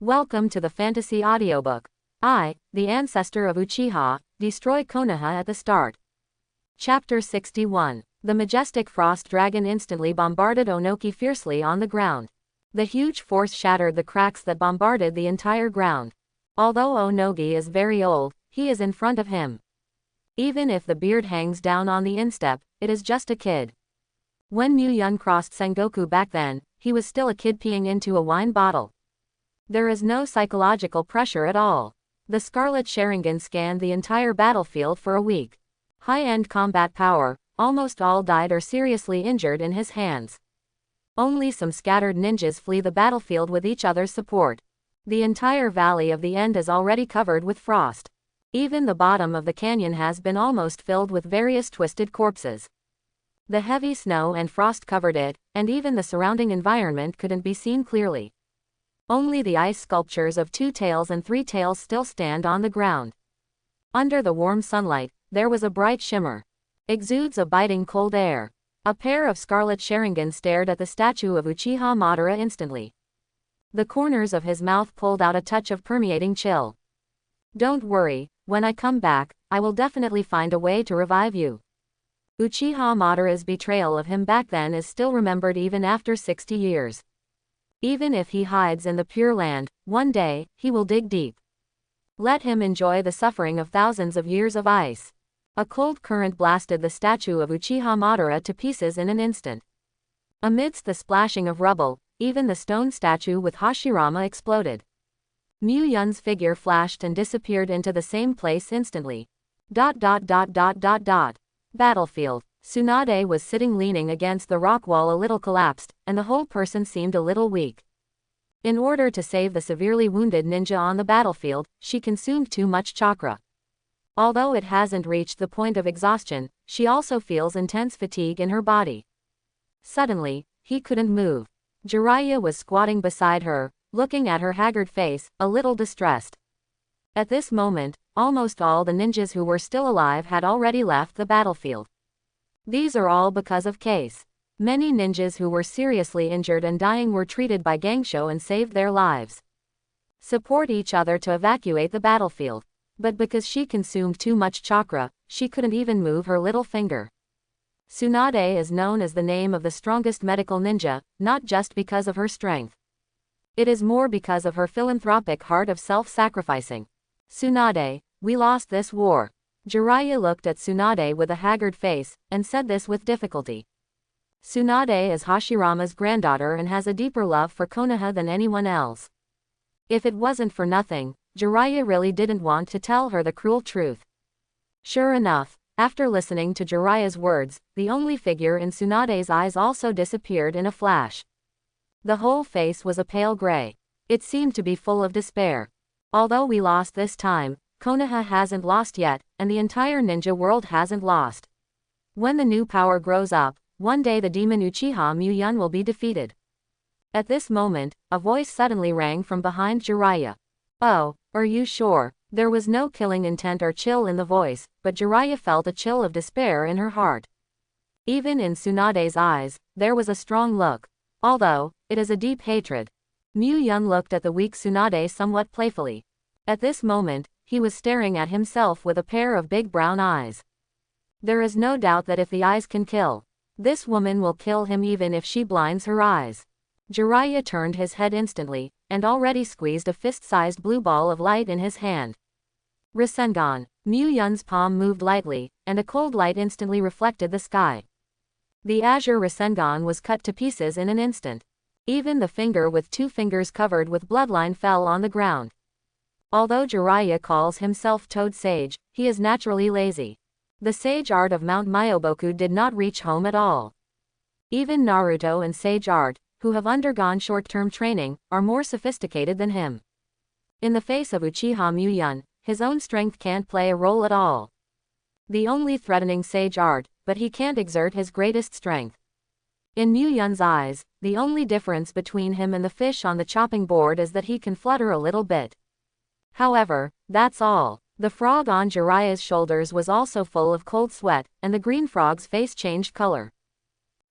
Welcome to the fantasy audiobook. I, the Ancestor of Uchiha, destroy Konoha at the start. Chapter 61. The majestic frost dragon instantly bombarded Onoki fiercely on the ground. The huge force shattered the cracks that bombarded the entire ground. Although Onogi is very old, he is in front of him. Even if the beard hangs down on the instep, it is just a kid. When Mu-yun crossed Sengoku back then, he was still a kid peeing into a wine bottle. There is no psychological pressure at all. The Scarlet Sharingan scanned the entire battlefield for a week. High-end combat power, almost all died or seriously injured in his hands. Only some scattered ninjas flee the battlefield with each other's support. The entire valley of the End is already covered with frost. Even the bottom of the canyon has been almost filled with various twisted corpses. The heavy snow and frost covered it, and even the surrounding environment couldn't be seen clearly. Only the ice sculptures of Two Tails and Three Tails still stand on the ground. Under the warm sunlight, there was a bright shimmer. Exudes a biting cold air. A pair of scarlet Sharingan stared at the statue of Uchiha Madara instantly. The corners of his mouth pulled out a touch of permeating chill. Don't worry, when I come back, I will definitely find a way to revive you. Uchiha Madara's betrayal of him back then is still remembered even after 60 years. Even if he hides in the Pure Land, one day, he will dig deep. Let him enjoy the suffering of thousands of years of ice. A cold current blasted the statue of Uchiha Madara to pieces in an instant. Amidst the splashing of rubble, even the stone statue with Hashirama exploded. Mu-yun's figure flashed and disappeared into the same place instantly. Battlefield. Tsunade was sitting leaning against the rock wall, a little collapsed, and the whole person seemed a little weak. In order to save the severely wounded ninja on the battlefield, she consumed too much chakra. Although it hasn't reached the point of exhaustion, she also feels intense fatigue in her body. Suddenly, he couldn't move. Jiraiya was squatting beside her, looking at her haggard face, a little distressed. At this moment, almost all the ninjas who were still alive had already left the battlefield. These are all because of Case. Many ninjas who were seriously injured and dying were treated by Gangsho and saved their lives. Support each other to evacuate the battlefield. But because she consumed too much chakra, she couldn't even move her little finger. Tsunade is known as the name of the strongest medical ninja, not just because of her strength. It is more because of her philanthropic heart of self-sacrificing. Tsunade, we lost this war. Jiraiya looked at Tsunade with a haggard face, and said this with difficulty. Tsunade is Hashirama's granddaughter and has a deeper love for Konoha than anyone else. If it wasn't for nothing, Jiraiya really didn't want to tell her the cruel truth. Sure enough, after listening to Jiraiya's words, the only figure in Tsunade's eyes also disappeared in a flash. The whole face was a pale gray. It seemed to be full of despair. Although we lost this time, Konoha hasn't lost yet, and the entire ninja world hasn't lost. When the new power grows up, one day the demon Uchiha Mu-yun will be defeated. At this moment, a voice suddenly rang from behind Jiraiya. Oh, are you sure? There was no killing intent or chill in the voice, but Jiraiya felt a chill of despair in her heart. Even in Tsunade's eyes, there was a strong look. Although, it is a deep hatred. Mu-yun looked at the weak Tsunade somewhat playfully. At this moment, he was staring at himself with a pair of big brown eyes. There is no doubt that if the eyes can kill, this woman will kill him even if she blinds her eyes. Jiraiya turned his head instantly, and already squeezed a fist-sized blue ball of light in his hand. Rasengan. Mu-yun's palm moved lightly, and a cold light instantly reflected the sky. The azure Rasengan was cut to pieces in an instant. Even the finger with two fingers covered with bloodline fell on the ground. Although Jiraiya calls himself Toad Sage, he is naturally lazy. The sage art of Mount Myoboku did not reach home at all. Even Naruto and Sage Art, who have undergone short-term training, are more sophisticated than him. In the face of Uchiha Mu-yun, his own strength can't play a role at all. The only threatening Sage Art, but he can't exert his greatest strength. In Mu-yun's eyes, the only difference between him and the fish on the chopping board is that he can flutter a little bit. However, that's all. The frog on Jiraiya's shoulders was also full of cold sweat, and the green frog's face changed color.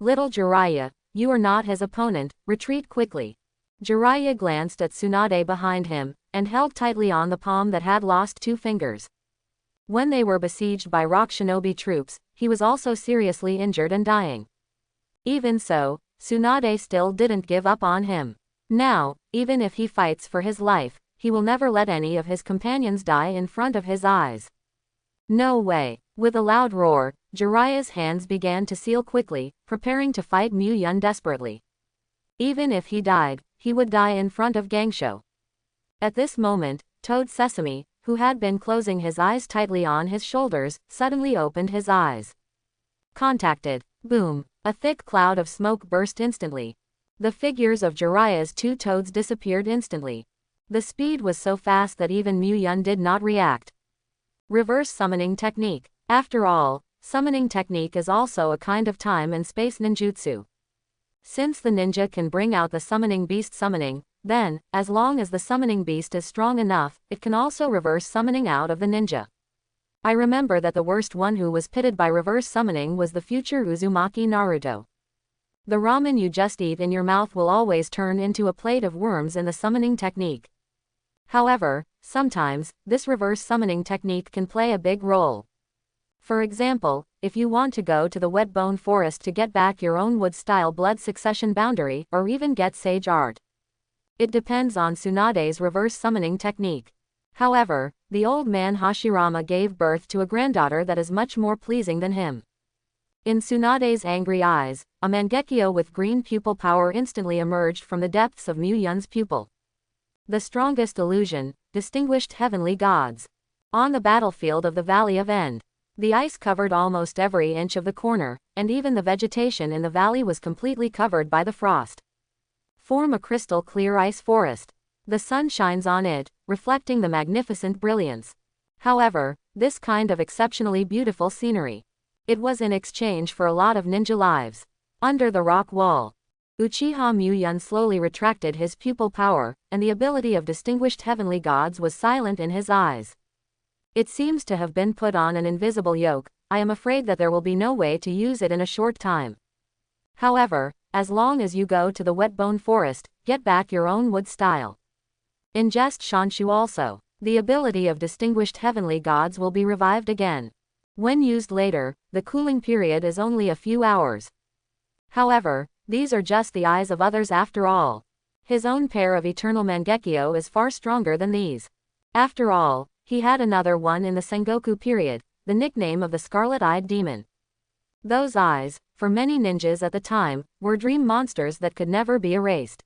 Little Jiraiya, you are not his opponent, retreat quickly. Jiraiya glanced at Tsunade behind him, and held tightly on the palm that had lost 2 fingers. When they were besieged by rock shinobi troops, he was also seriously injured and dying. Even so, Tsunade still didn't give up on him. Now, even if he fights for his life, he will never let any of his companions die in front of his eyes. No way. With a loud roar, Jiraiya's hands began to seal quickly, preparing to fight Mu Yun desperately. Even if he died, he would die in front of Gangsho. At this moment, Toad Sesame, who had been closing his eyes tightly on his shoulders, suddenly opened his eyes. Contacted. Boom. A thick cloud of smoke burst instantly. The figures of Jiraiya's 2 toads disappeared instantly. The speed was so fast that even Mu Yun did not react. Reverse summoning technique. After all, summoning technique is also a kind of time and space ninjutsu. Since the ninja can bring out the summoning beast summoning, then, as long as the summoning beast is strong enough, it can also reverse summoning out of the ninja. I remember that the worst one who was pitted by reverse summoning was the future Uzumaki Naruto. The ramen you just eat in your mouth will always turn into a plate of worms in the summoning technique. However, sometimes, this reverse summoning technique can play a big role. For example, if you want to go to the wet bone forest to get back your own wood-style blood succession boundary, or even get sage art. It depends on Tsunade's reverse summoning technique. However, the old man Hashirama gave birth to a granddaughter that is much more pleasing than him. In Tsunade's angry eyes, a Mangekyo with green pupil power instantly emerged from the depths of Mu Yun's pupil. The strongest illusion, distinguished heavenly gods. On the battlefield of the Valley of End, the ice covered almost every inch of the corner, and even the vegetation in the valley was completely covered by the frost. Form a crystal clear ice forest. The sun shines on it, reflecting the magnificent brilliance. However, this kind of exceptionally beautiful scenery. It was in exchange for a lot of ninja lives. Under the rock wall, Uchiha Mu Yun slowly retracted his pupil power, and the ability of distinguished heavenly gods was silent in his eyes. It seems to have been put on an invisible yoke. I am afraid that there will be no way to use it in a short time. However, as long as you go to the wet bone forest, get back your own wood style. Ingest Shanshu also. The ability of distinguished heavenly gods will be revived again. When used later, the cooling period is only a few hours. However, these are just the eyes of others after all. His own pair of eternal Mangekyo is far stronger than these. After all, he had another one in the Sengoku period, the nickname of the Scarlet-Eyed Demon. Those eyes, for many ninjas at the time, were dream monsters that could never be erased.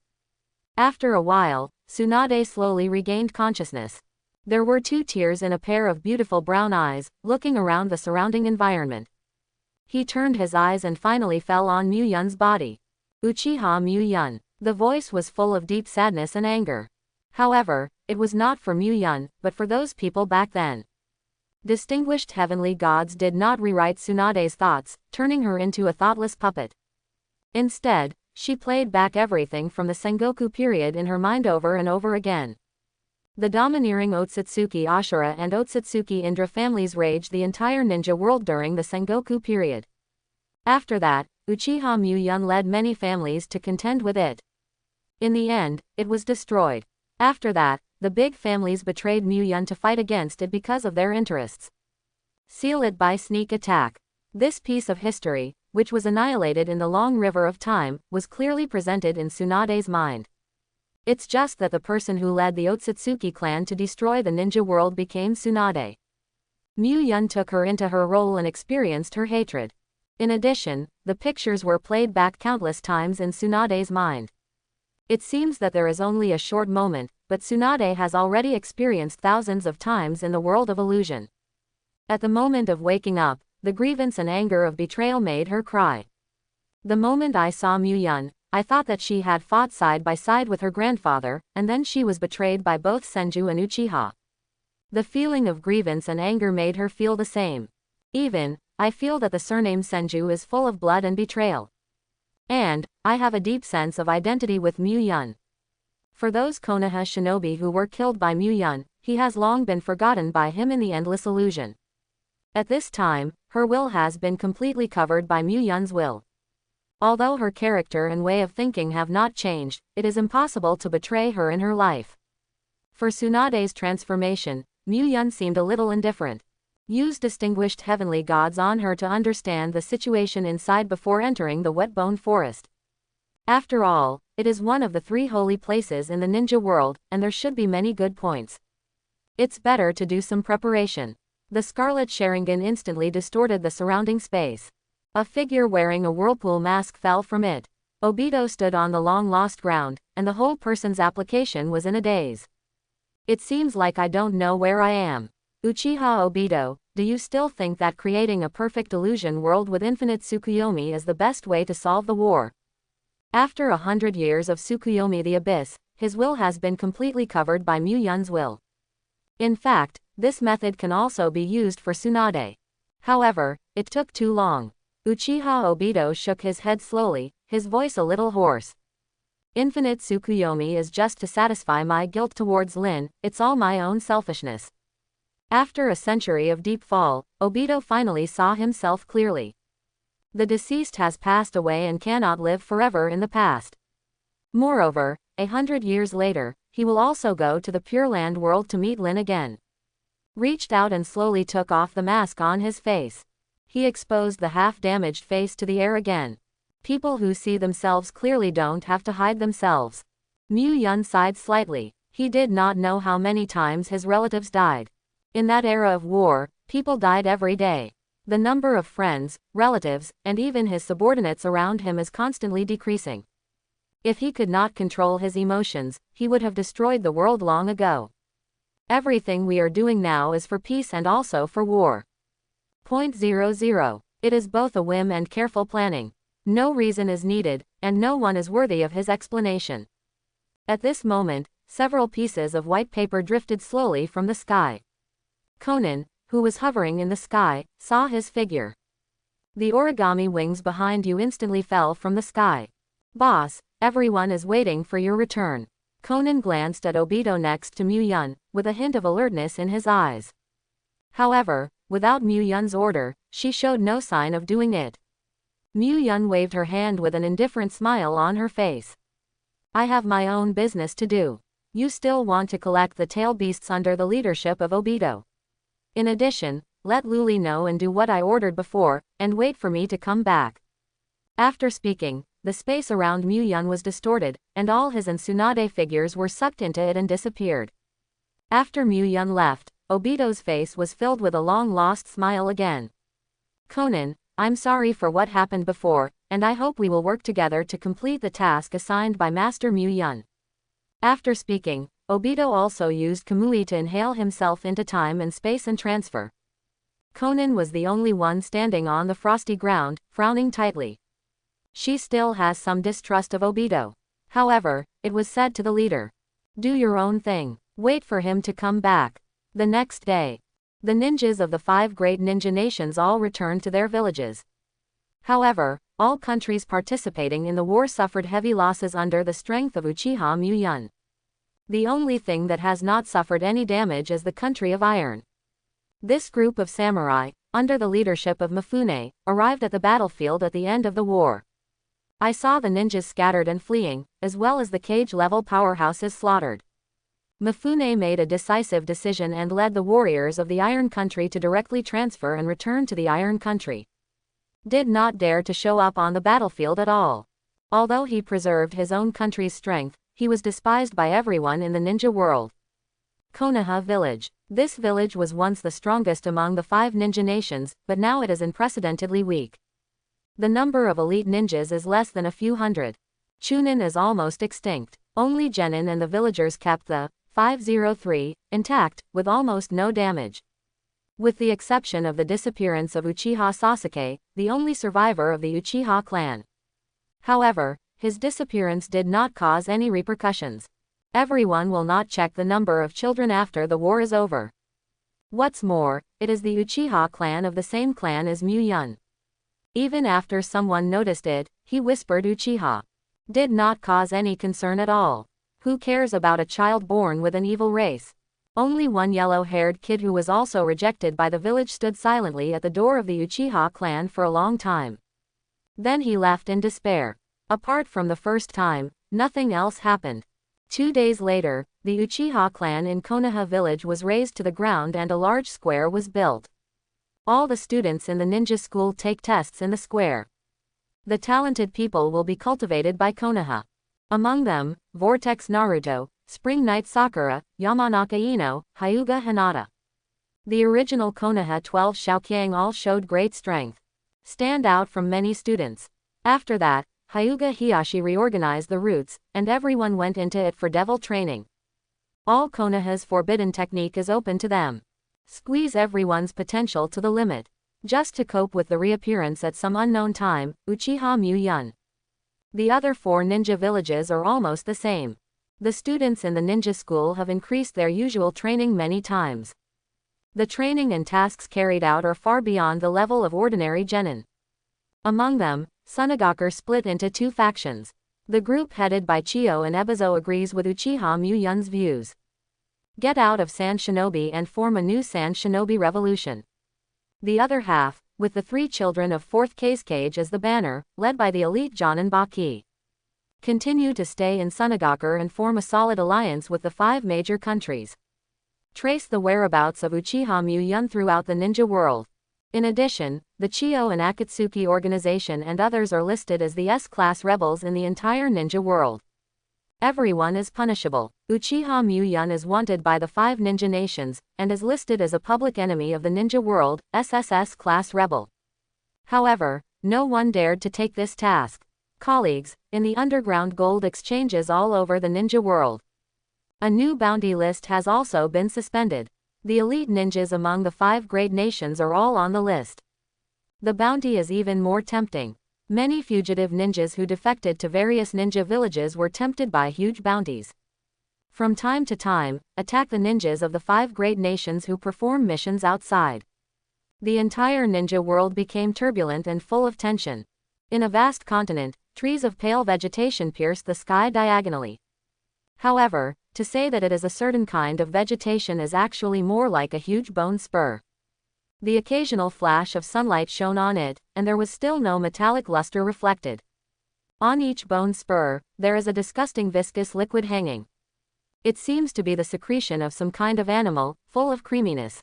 After a while, Tsunade slowly regained consciousness. There were 2 tears in a pair of beautiful brown eyes, looking around the surrounding environment. He turned his eyes and finally fell on Mu Yun's body. Uchiha Mu Yun. The voice was full of deep sadness and anger. However, it was not for Mu Yun, but for those people back then. Distinguished heavenly gods did not rewrite Tsunade's thoughts, turning her into a thoughtless puppet. Instead, she played back everything from the Sengoku period in her mind over and over again. The domineering Otsutsuki Ashura and Otsutsuki Indra families raged the entire ninja world during the Sengoku period. After that, Uchiha Mu Yun led many families to contend with it. In the end, it was destroyed. After that, the big families betrayed Mu Yun to fight against it because of their interests. Seal it by sneak attack. This piece of history, which was annihilated in the long river of time, was clearly presented in Tsunade's mind. It's just that the person who led the Otsutsuki clan to destroy the ninja world became Tsunade. Mu Yun took her into her role and experienced her hatred. In addition, the pictures were played back countless times in Tsunade's mind. It seems that there is only a short moment, but Tsunade has already experienced thousands of times in the world of illusion. At the moment of waking up, the grievance and anger of betrayal made her cry. The moment I saw Mu Yun, I thought that she had fought side by side with her grandfather, and then she was betrayed by both Senju and Uchiha. The feeling of grievance and anger made her feel the same. Even, I feel that the surname Senju is full of blood and betrayal. And, I have a deep sense of identity with Mu Yun. For those Konoha shinobi who were killed by Mu Yun, he has long been forgotten by him in the endless illusion. At this time, her will has been completely covered by Mu Yun's will. Although her character and way of thinking have not changed, it is impossible to betray her in her life. For Tsunade's transformation, Mu-yun seemed a little indifferent. Yu's distinguished heavenly gods on her to understand the situation inside before entering the wet-bone forest. After all, it is one of the 3 holy places in the ninja world, and there should be many good points. It's better to do some preparation. The scarlet Sharingan instantly distorted the surrounding space. A figure wearing a whirlpool mask fell from it. Obito stood on the long-lost ground, and the whole person's application was in a daze. It seems like I don't know where I am. Uchiha Obito, do you still think that creating a perfect illusion world with infinite Tsukuyomi is the best way to solve the war? After 100 years of Tsukuyomi the Abyss, his will has been completely covered by Mu-yun's will. In fact, this method can also be used for Tsunade. However, it took too long. Uchiha Obito shook his head slowly, his voice a little hoarse. Infinite Tsukuyomi is just to satisfy my guilt towards Lin, it's all my own selfishness. After a century of deep fall, Obito finally saw himself clearly. The deceased has passed away and cannot live forever in the past. Moreover, 100 years later, he will also go to the Pure Land world to meet Lin again. Reached out and slowly took off the mask on his face. He exposed the half-damaged face to the air again. People who see themselves clearly don't have to hide themselves. Mu-yun sighed slightly. He did not know how many times his relatives died. In that era of war, people died every day. The number of friends, relatives, and even his subordinates around him is constantly decreasing. If he could not control his emotions, he would have destroyed the world long ago. Everything we are doing now is for peace and also for war. 0.00. It is both a whim and careful planning. No reason is needed, and no one is worthy of his explanation. At this moment, several pieces of white paper drifted slowly from the sky. Conan, who was hovering in the sky, saw his figure. The origami wings behind you instantly fell from the sky. Boss, everyone is waiting for your return. Conan glanced at Obito next to Mu-yun, with a hint of alertness in his eyes. However, without Mu-yun's order, she showed no sign of doing it. Mu-yun waved her hand with an indifferent smile on her face. I have my own business to do. You still want to collect the tail beasts under the leadership of Obito. In addition, let Luli know and do what I ordered before, and wait for me to come back. After speaking, the space around Mu-yun was distorted, and all his and Tsunade figures were sucked into it and disappeared. After Mu-yun left, Obito's face was filled with a long-lost smile again. Conan, I'm sorry for what happened before, and I hope we will work together to complete the task assigned by Master Mu-yun. After speaking, Obito also used Kamui to inhale himself into time and space and transfer. Conan was the only one standing on the frosty ground, frowning tightly. She still has some distrust of Obito. However, it was said to the leader. Do your own thing. Wait for him to come back. The next day, the ninjas of the 5 great ninja nations all returned to their villages. However, all countries participating in the war suffered heavy losses under the strength of Uchiha Mu-yun. The only thing that has not suffered any damage is the country of Iron. This group of samurai, under the leadership of Mifune, arrived at the battlefield at the end of the war. I saw the ninjas scattered and fleeing, as well as the cage-level powerhouses slaughtered. Mifune made a decisive decision and led the warriors of the Iron Country to directly transfer and return to the Iron Country. Did not dare to show up on the battlefield at all. Although he preserved his own country's strength, he was despised by everyone in the ninja world. Konoha Village. This village was once the strongest among the 5 ninja nations, but now it is unprecedentedly weak. The number of elite ninjas is less than a few hundred. Chunin is almost extinct. Only Genin and the villagers kept the 503 intact, with almost no damage. With the exception of the disappearance of Uchiha Sasuke, the only survivor of the Uchiha clan. However, his disappearance did not cause any repercussions. Everyone will not check the number of children after the war is over. What's more, it is the Uchiha clan of the same clan as Mu-yun. Even after someone noticed it, he whispered Uchiha. Did not cause any concern at all. Who cares about a child born with an evil race? Only one yellow-haired kid who was also rejected by the village stood silently at the door of the Uchiha clan for a long time. Then he left in despair. Apart from the first time, nothing else happened. 2 days later, the Uchiha clan in Konoha village was razed to the ground and a large square was built. All the students in the ninja school take tests in the square. The talented people will be cultivated by Konoha. Among them, Vortex Naruto, Spring Knight Sakura, Yamanaka Ino, Hyuga Hinata. The original Konoha 12 Shaoqiang all showed great strength. Stand out from many students. After that, Hyuga Hiyashi reorganized the routes, and everyone went into it for devil training. All Konoha's forbidden technique is open to them. Squeeze everyone's potential to the limit. Just to cope with the reappearance at some unknown time, Uchiha Mu-yun. The other 4 ninja villages are almost the same. The students in the ninja school have increased their usual training many times. The training and tasks carried out are far beyond the level of ordinary genin. Among them, Sunagaku split into 2 factions. The group headed by Chiyo and Ebizo agrees with Uchiha Mu-yun's views. Get out of Sand Shinobi and form a new Sand Shinobi revolution. The other half, with the 3 children of 4th Cage as the banner, led by the elite Jonin Baki, continue to stay in Sunagaku and form a solid alliance with the 5 major countries. Trace the whereabouts of Uchiha Mu-yun throughout the ninja world. In addition, the Chiyo and Akatsuki organization and others are listed as the S-class rebels in the entire ninja world. Everyone is punishable. Uchiha Mu-yun is wanted by the 5 ninja nations, and is listed as a public enemy of the ninja world, SSS class rebel. However, no one dared to take this task. Colleagues, in the underground gold exchanges all over the ninja world, a new bounty list has also been suspended. The elite ninjas among the 5 great nations are all on the list. The bounty is even more tempting. Many fugitive ninjas who defected to various ninja villages were tempted by huge bounties. From time to time, attack the ninjas of the 5 great nations who perform missions outside. The entire ninja world became turbulent and full of tension. In a vast continent, trees of pale vegetation pierce the sky diagonally. However, to say that it is a certain kind of vegetation is actually more like a huge bone spur. The occasional flash of sunlight shone on it, and there was still no metallic luster reflected. On each bone spur, there is a disgusting viscous liquid hanging. It seems to be the secretion of some kind of animal, full of creaminess.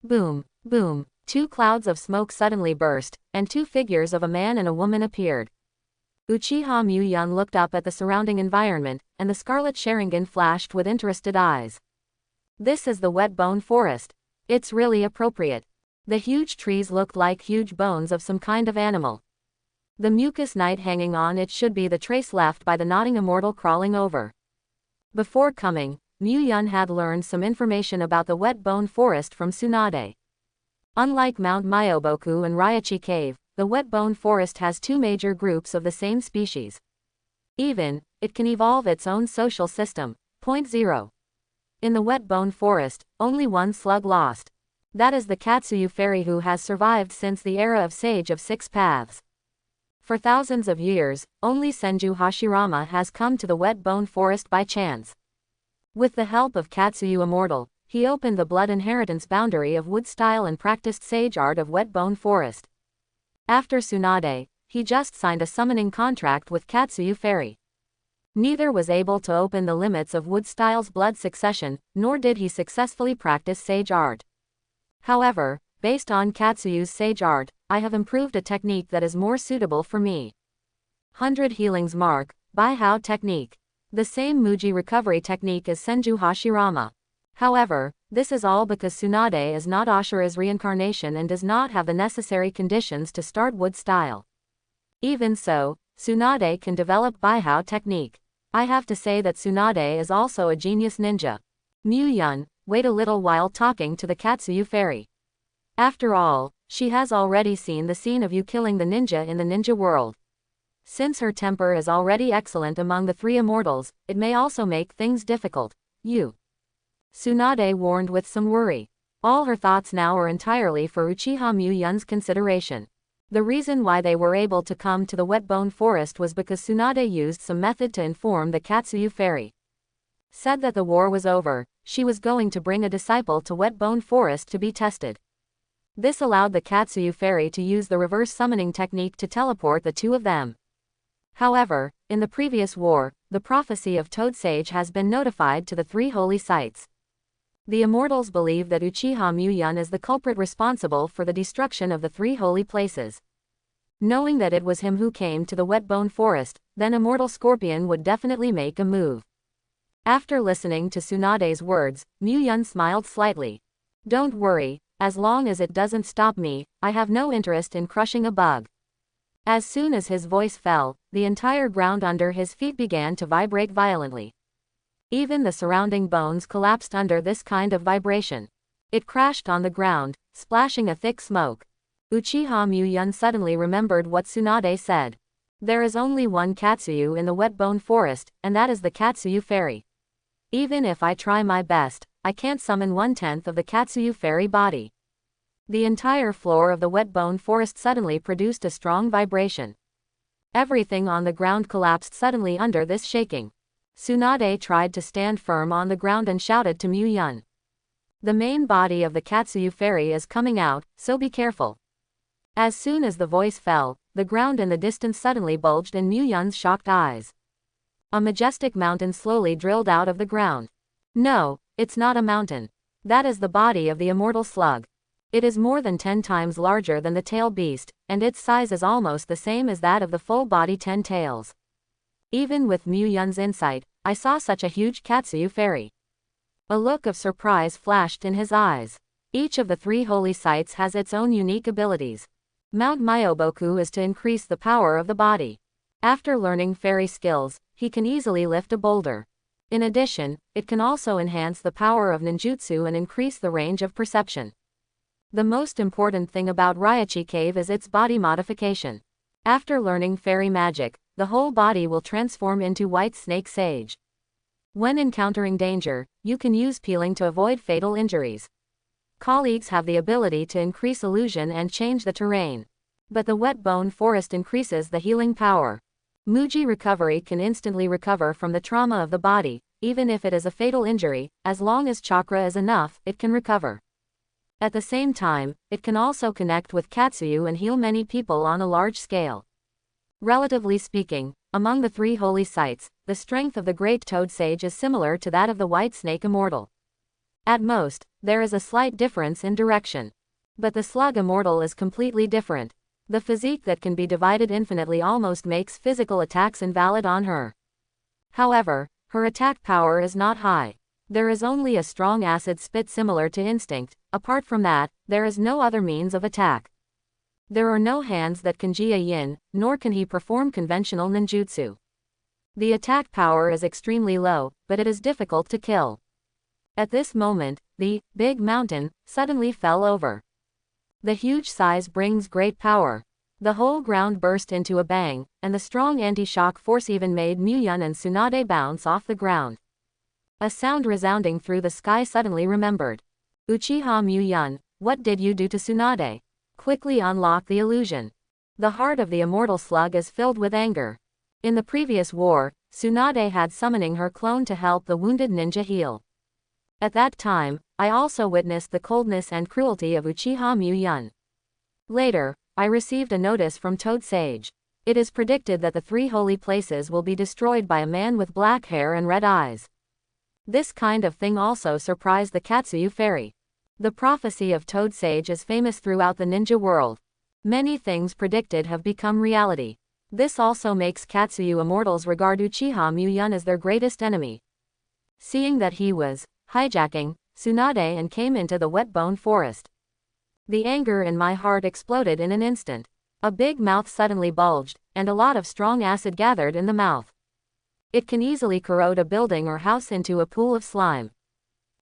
Boom, boom, 2 clouds of smoke suddenly burst, and 2 figures of a man and a woman appeared. Uchiha Mu-yun looked up at the surrounding environment, and the scarlet Sharingan flashed with interested eyes. This is the wet bone forest. It's really appropriate. The huge trees looked like huge bones of some kind of animal. The mucus night hanging on it should be the trace left by the nodding immortal crawling over. Before coming, Mu-yun had learned some information about the wet bone forest from Tsunade. Unlike Mount Myoboku and Ryachi Cave, the wet bone forest has 2 major groups of the same species. Even, it can evolve its own social system. 0. In the wet bone forest, only 1 slug lost. That is the Katsuyu fairy who has survived since the era of Sage of 6 Paths. For thousands of years, only Senju Hashirama has come to the wet bone forest by chance. With the help of Katsuyu Immortal, he opened the blood inheritance boundary of wood style and practiced sage art of wet bone forest. After Tsunade, he just signed a summoning contract with Katsuyu Fairy. Neither was able to open the limits of wood style's blood succession, nor did he successfully practice sage art. However, based on Katsuyu's sage art, I have improved a technique that is more suitable for me. 100 Healings Mark, Bai Hao Technique. The same Muji recovery technique as Senju Hashirama. However, this is all because Tsunade is not Ashura's reincarnation and does not have the necessary conditions to start wood style. Even so, Tsunade can develop Bai Hao technique. I have to say that Tsunade is also a genius ninja. Mu-yun, wait a little while talking to the Katsuyu fairy. After all, she has already seen the scene of you killing the ninja in the ninja world. Since her temper is already excellent among the 3 immortals, it may also make things difficult. Tsunade warned with some worry. All her thoughts now are entirely for Uchiha Mu-yun's consideration. The reason why they were able to come to the wet bone forest was because Tsunade used some method to inform the Katsuyu fairy. Said that the war was over, she was going to bring a disciple to wet bone forest to be tested. This allowed the Katsuyu fairy to use the reverse summoning technique to teleport the two of them. However, in the previous war, the prophecy of Toad Sage has been notified to the three holy sites. The immortals believe that Uchiha Muyun is the culprit responsible for the destruction of the three holy places. Knowing that it was him who came to the Whetbone Forest, then Immortal Scorpion would definitely make a move. After listening to Tsunade's words, Muyun smiled slightly. Don't worry, as long as it doesn't stop me, I have no interest in crushing a bug. As soon as his voice fell, the entire ground under his feet began to vibrate violently. Even the surrounding bones collapsed under this kind of vibration. It crashed on the ground, splashing a thick smoke. Uchiha Muyun suddenly remembered what Tsunade said. There is only one Katsuyu in the Whetbone Forest, and that is the Katsuyu Fairy. Even if I try my best, I can't summon 1/10 of the Katsuyu Fairy body. The entire floor of the Whetbone Forest suddenly produced a strong vibration. Everything on the ground collapsed suddenly under this shaking. Tsunade tried to stand firm on the ground and shouted to Muyun. The main body of the Katsuyu Fairy is coming out, so be careful. As soon as the voice fell, the ground in the distance suddenly bulged in Muyun's shocked eyes. A majestic mountain slowly drilled out of the ground. No, it's not a mountain. That is the body of the immortal slug. It is more than 10 times larger than the tail beast, and its size is almost the same as that of the full-body 10 tails. Even with Muyun's insight, I saw such a huge Katsuyu fairy. A look of surprise flashed in his eyes. Each of the three holy sites has its own unique abilities. Mount Myoboku is to increase the power of the body. After learning fairy skills, he can easily lift a boulder. In addition, it can also enhance the power of ninjutsu and increase the range of perception. The most important thing about Raichi Cave is its body modification. After learning fairy magic, the whole body will transform into White Snake Sage. When encountering danger, you can use peeling to avoid fatal injuries. Colleagues have the ability to increase illusion and change the terrain. But the Whetbone Forest increases the healing power. Muji recovery can instantly recover from the trauma of the body, even if it is a fatal injury. As long as chakra is enough, it can recover. At the same time, it can also connect with Katsuyu and heal many people on a large scale. Relatively speaking, among the three holy sites, the strength of the Great Toad Sage is similar to that of the White Snake Immortal. At most, there is a slight difference in direction. But the Slug Immortal is completely different. The physique that can be divided infinitely almost makes physical attacks invalid on her. However, her attack power is not high. There is only a strong acid spit similar to instinct. Apart from that, there is no other means of attack. There are no hands that can Jia Yin, nor can he perform conventional ninjutsu. The attack power is extremely low, but it is difficult to kill. At this moment, the big mountain suddenly fell over. The huge size brings great power. The whole ground burst into a bang, and the strong anti-shock force even made Muyun and Tsunade bounce off the ground. A sound resounding through the sky suddenly remembered. Uchiha Muyun, what did you do to Tsunade? Quickly unlock the illusion. The heart of the immortal slug is filled with anger. In the previous war, Tsunade had summoning her clone to help the wounded ninja heal. At that time, I also witnessed the coldness and cruelty of Uchiha Muyun. Later, I received a notice from Toad Sage. It is predicted that the three holy places will be destroyed by a man with black hair and red eyes. This kind of thing also surprised the Katsuyu fairy. The prophecy of Toad Sage is famous throughout the ninja world. Many things predicted have become reality. This also makes Katsuyu immortals regard Uchiha Muyun as their greatest enemy. Seeing that he was hijacking Tsunade and came into the Whetbone Forest, the anger in my heart exploded in an instant. A big mouth suddenly bulged, and a lot of strong acid gathered in the mouth. It can easily corrode a building or house into a pool of slime.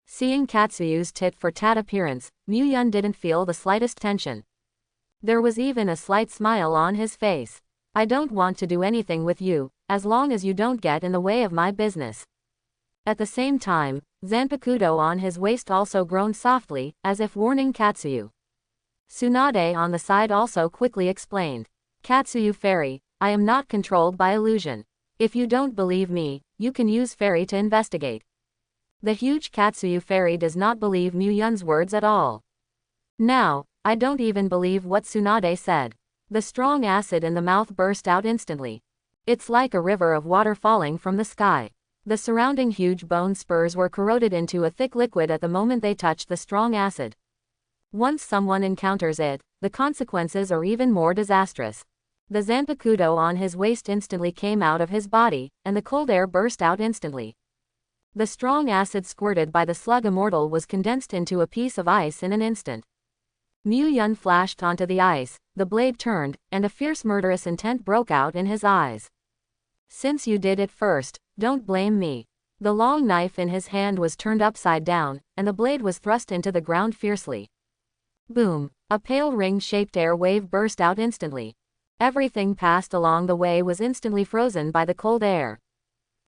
Seeing Katsuyu's tit-for-tat appearance, Muyun didn't feel the slightest tension. There was even a slight smile on his face. I don't want to do anything with you, as long as you don't get in the way of my business. At the same time, Zanpakuto on his waist also groaned softly, as if warning Katsuyu. Tsunade on the side also quickly explained. Katsuyu fairy, I am not controlled by illusion. If you don't believe me, you can use fairy to investigate. The huge Katsuyu fairy does not believe Muyun's words at all. Now, I don't even believe what Tsunade said. The strong acid in the mouth burst out instantly. It's like a river of water falling from the sky. The surrounding huge bone spurs were corroded into a thick liquid at the moment they touched the strong acid. Once someone encounters it, the consequences are even more disastrous. The Zanpakuto on his waist instantly came out of his body, and the cold air burst out instantly. The strong acid squirted by the slug immortal was condensed into a piece of ice in an instant. Mu Yun flashed onto the ice, the blade turned, and a fierce murderous intent broke out in his eyes. Since you did it first, don't blame me. The long knife in his hand was turned upside down, and the blade was thrust into the ground fiercely. Boom! A pale ring-shaped air wave burst out instantly. Everything passed along the way was instantly frozen by the cold air.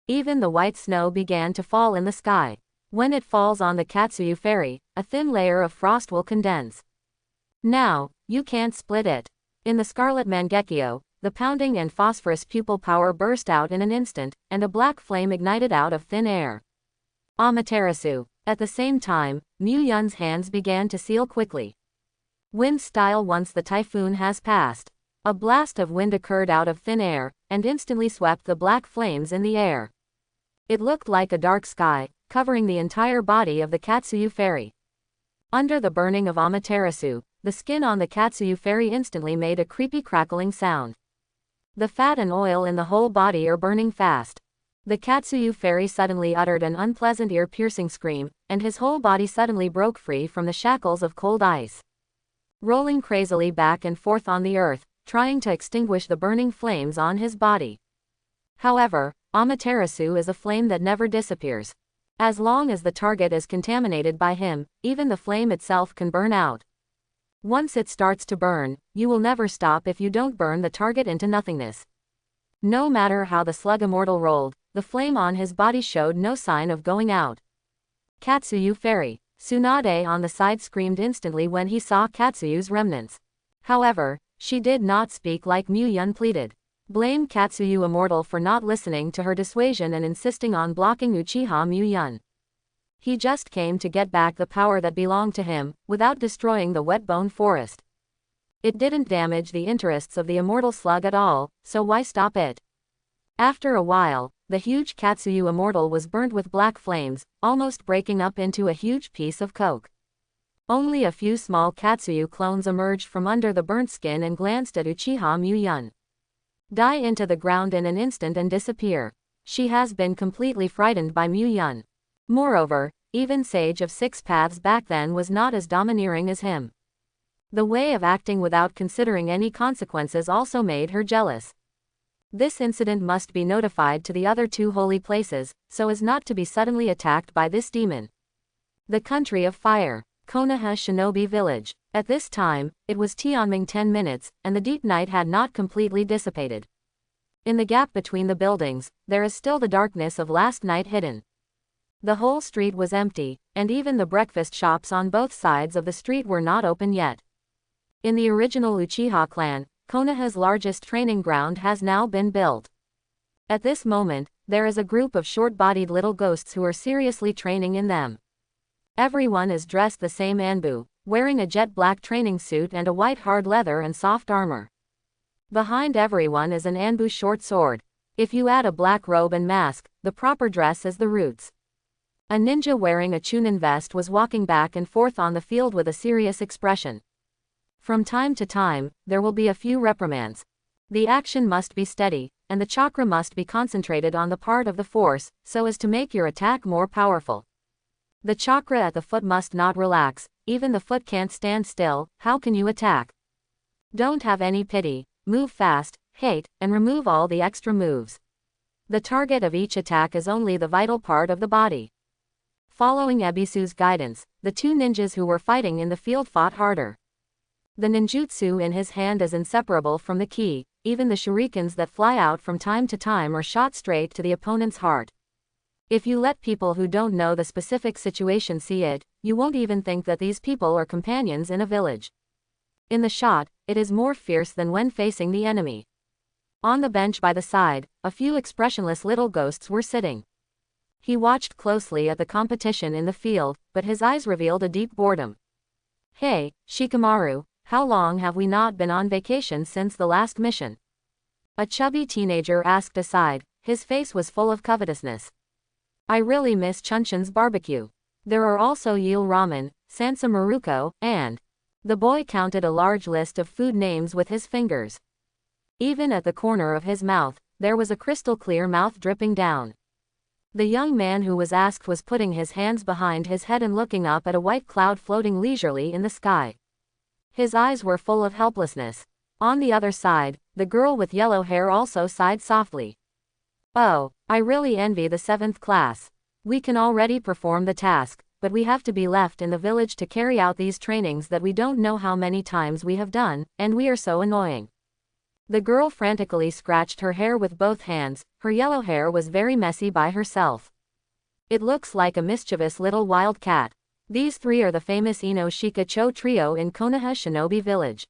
Even the white snow began to fall in the sky. When it falls on the Katsuyu ferry, a thin layer of frost will condense. Now, you can't split it. In the Scarlet Mangekyo, the pounding and phosphorus pupil power burst out in an instant, and a black flame ignited out of thin air. Amaterasu. At the same time, Mu Yun's hands began to seal quickly. Wind style once the typhoon has passed. A blast of wind occurred out of thin air, and instantly swept the black flames in the air. It looked like a dark sky, covering the entire body of the Katsuyu ferry. Under the burning of Amaterasu, the skin on the Katsuyu ferry instantly made a creepy crackling sound. The fat and oil in the whole body are burning fast. The Katsuyu ferry suddenly uttered an unpleasant ear-piercing scream, and his whole body suddenly broke free from the shackles of cold ice. Rolling crazily back and forth on the earth, trying to extinguish the burning flames on his body. However, Amaterasu is a flame that never disappears. As long as the target is contaminated by him, even the flame itself can burn out. Once it starts to burn, you will never stop if you don't burn the target into nothingness. No matter how the slug immortal rolled, the flame on his body showed no sign of going out. Katsuyu ferry. Tsunade on the side screamed instantly when he saw Katsuyu's remnants. However, she did not speak like Mu Yun pleaded. Blame Katsuyu immortal for not listening to her dissuasion and insisting on blocking Uchiha Mu Yun. He just came to get back the power that belonged to him, without destroying the wet bone forest. It didn't damage the interests of the immortal slug at all, so why stop it? After a while, the huge Katsuyu immortal was burnt with black flames, almost breaking up into a huge piece of coke. Only a few small Katsuyu clones emerged from under the burnt skin and glanced at Uchiha Mu Yun. Die into the ground in an instant and disappear. She has been completely frightened by Mu Yun. Moreover, even Sage of Six Paths back then was not as domineering as him. The way of acting without considering any consequences also made her jealous. This incident must be notified to the other two holy places, so as not to be suddenly attacked by this demon. The Country of Fire. Konoha Shinobi Village. At this time, it was Tianming 10 minutes, and the deep night had not completely dissipated. In the gap between the buildings, there is still the darkness of last night hidden. The whole street was empty, and even the breakfast shops on both sides of the street were not open yet. In the original Uchiha clan, Konoha's largest training ground has now been built. At this moment, there is a group of short-bodied little ghosts who are seriously training in them. Everyone is dressed the same Anbu, wearing a jet black training suit and a white hard leather and soft armor. Behind everyone is an Anbu short sword. If you add a black robe and mask, the proper dress is the roots. A ninja wearing a Chunin vest was walking back and forth on the field with a serious expression. From time to time, there will be a few reprimands. The action must be steady, and the chakra must be concentrated on the part of the force, so as to make your attack more powerful. The chakra at the foot must not relax, even the foot can't stand still, how can you attack? Don't have any pity, move fast, hate, and remove all the extra moves. The target of each attack is only the vital part of the body. Following Ebisu's guidance, the two ninjas who were fighting in the field fought harder. The ninjutsu in his hand is inseparable from the ki, even the shurikens that fly out from time to time are shot straight to the opponent's heart. If you let people who don't know the specific situation see it, you won't even think that these people are companions in a village. In the shot, it is more fierce than when facing the enemy. On the bench by the side, a few expressionless little ghosts were sitting. He watched closely at the competition in the field, but his eyes revealed a deep boredom. Hey, Shikamaru, how long have we not been on vacation since the last mission? A chubby teenager asked aside, his face was full of covetousness. I really miss Chunshin's barbecue. There are also eel ramen, sansa maruko, and... The boy counted a large list of food names with his fingers. Even at the corner of his mouth, there was a crystal-clear mouth dripping down. The young man who was asked was putting his hands behind his head and looking up at a white cloud floating leisurely in the sky. His eyes were full of helplessness. On the other side, the girl with yellow hair also sighed softly. Oh, I really envy the 7th class. We can already perform the task, but we have to be left in the village to carry out these trainings that we don't know how many times we have done, and we are so annoying. The girl frantically scratched her hair with both hands. Her yellow hair was very messy by herself. It looks like a mischievous little wild cat. These 3 are the famous Ino Shika Cho trio in Konoha Shinobi Village.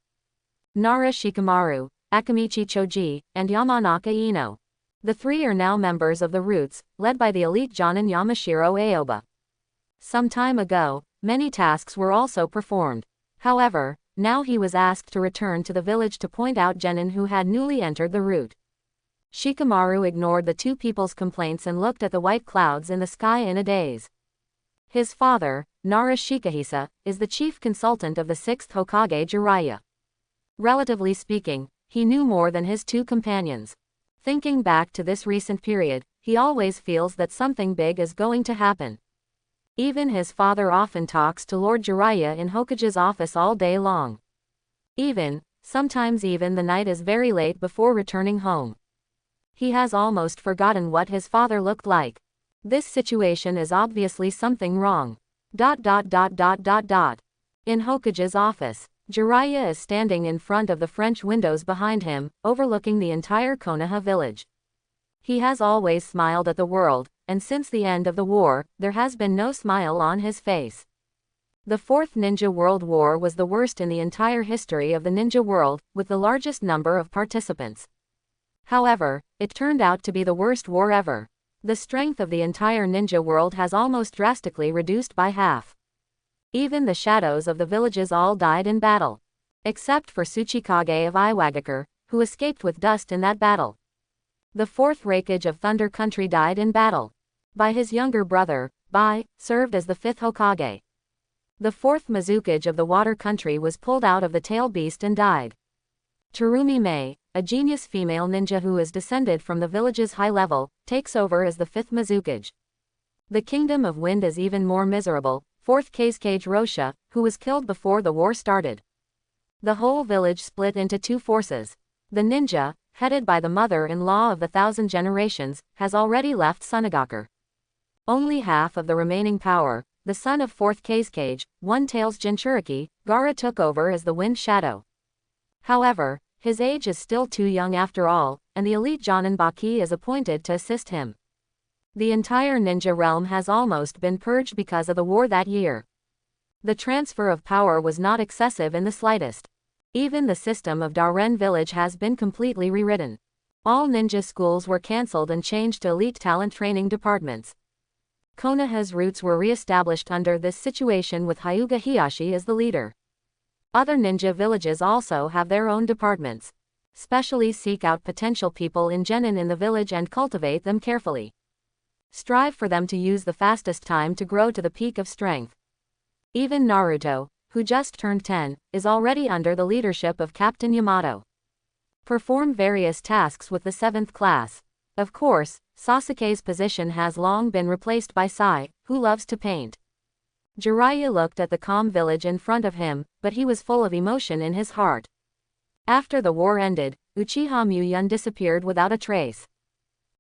Nara Shikamaru, Akamichi Choji, and Yamanaka Ino. The 3 are now members of the Roots, led by the elite Jonin Yamashiro Aoba. Some time ago, many tasks were also performed. However, now he was asked to return to the village to point out genin who had newly entered the route. Shikamaru ignored the 2 people's complaints and looked at the white clouds in the sky in a daze. His father, Nara Shikahisa, is the chief consultant of the 6th Hokage Jiraiya. Relatively speaking, he knew more than his 2 companions. Thinking back to this recent period, he always feels that something big is going to happen. Even his father often talks to Lord Jiraiya in Hokage's office all day long. Sometimes even the night is very late before returning home. He has almost forgotten what his father looked like. This situation is obviously something wrong. In Hokage's office, Jiraiya is standing in front of the French windows behind him, overlooking the entire Konoha village. He has always smiled at the world, and since the end of the war, there has been no smile on his face. The 4th Ninja World War was the worst in the entire history of the ninja world, with the largest number of participants. However, it turned out to be the worst war ever. The strength of the entire ninja world has almost drastically reduced by half. Even the shadows of the villages all died in battle. Except for Tsuchikage of Iwagakure, who escaped with dust in that battle. The 4th Raikage of Thunder Country died in battle. By his younger brother, Bai, served as the 5th Hokage. The 4th Mizukage of the Water Country was pulled out of the tail beast and died. Terumi Mei, a genius female ninja who is descended from the village's high level, takes over as the 5th Mizukage. The Kingdom of Wind is even more miserable. 4th Kazekage Rosha, who was killed before the war started. The whole village split into 2 forces. The ninja, headed by the mother-in-law of the 1,000 generations, has already left Sunagakure. Only half of the remaining power, the son of 4th Kazekage, One-Tails Jinchuriki, Gaara took over as the Wind Shadow. However, his age is still too young after all, and the elite Jonin Baki is appointed to assist him. The entire ninja realm has almost been purged because of the war that year. The transfer of power was not excessive in the slightest. Even the system of Daren village has been completely rewritten. All ninja schools were cancelled and changed to elite talent training departments. Konoha's roots were re-established under this situation with Hyuga Hiyashi as the leader. Other ninja villages also have their own departments. Specially seek out potential people in genin in the village and cultivate them carefully. Strive for them to use the fastest time to grow to the peak of strength. Even Naruto, who just turned 10, is already under the leadership of Captain Yamato. Perform various tasks with the 7th class. Of course, Sasuke's position has long been replaced by Sai, who loves to paint. Jiraiya looked at the calm village in front of him, but he was full of emotion in his heart. After the war ended, Uchiha Muyun disappeared without a trace.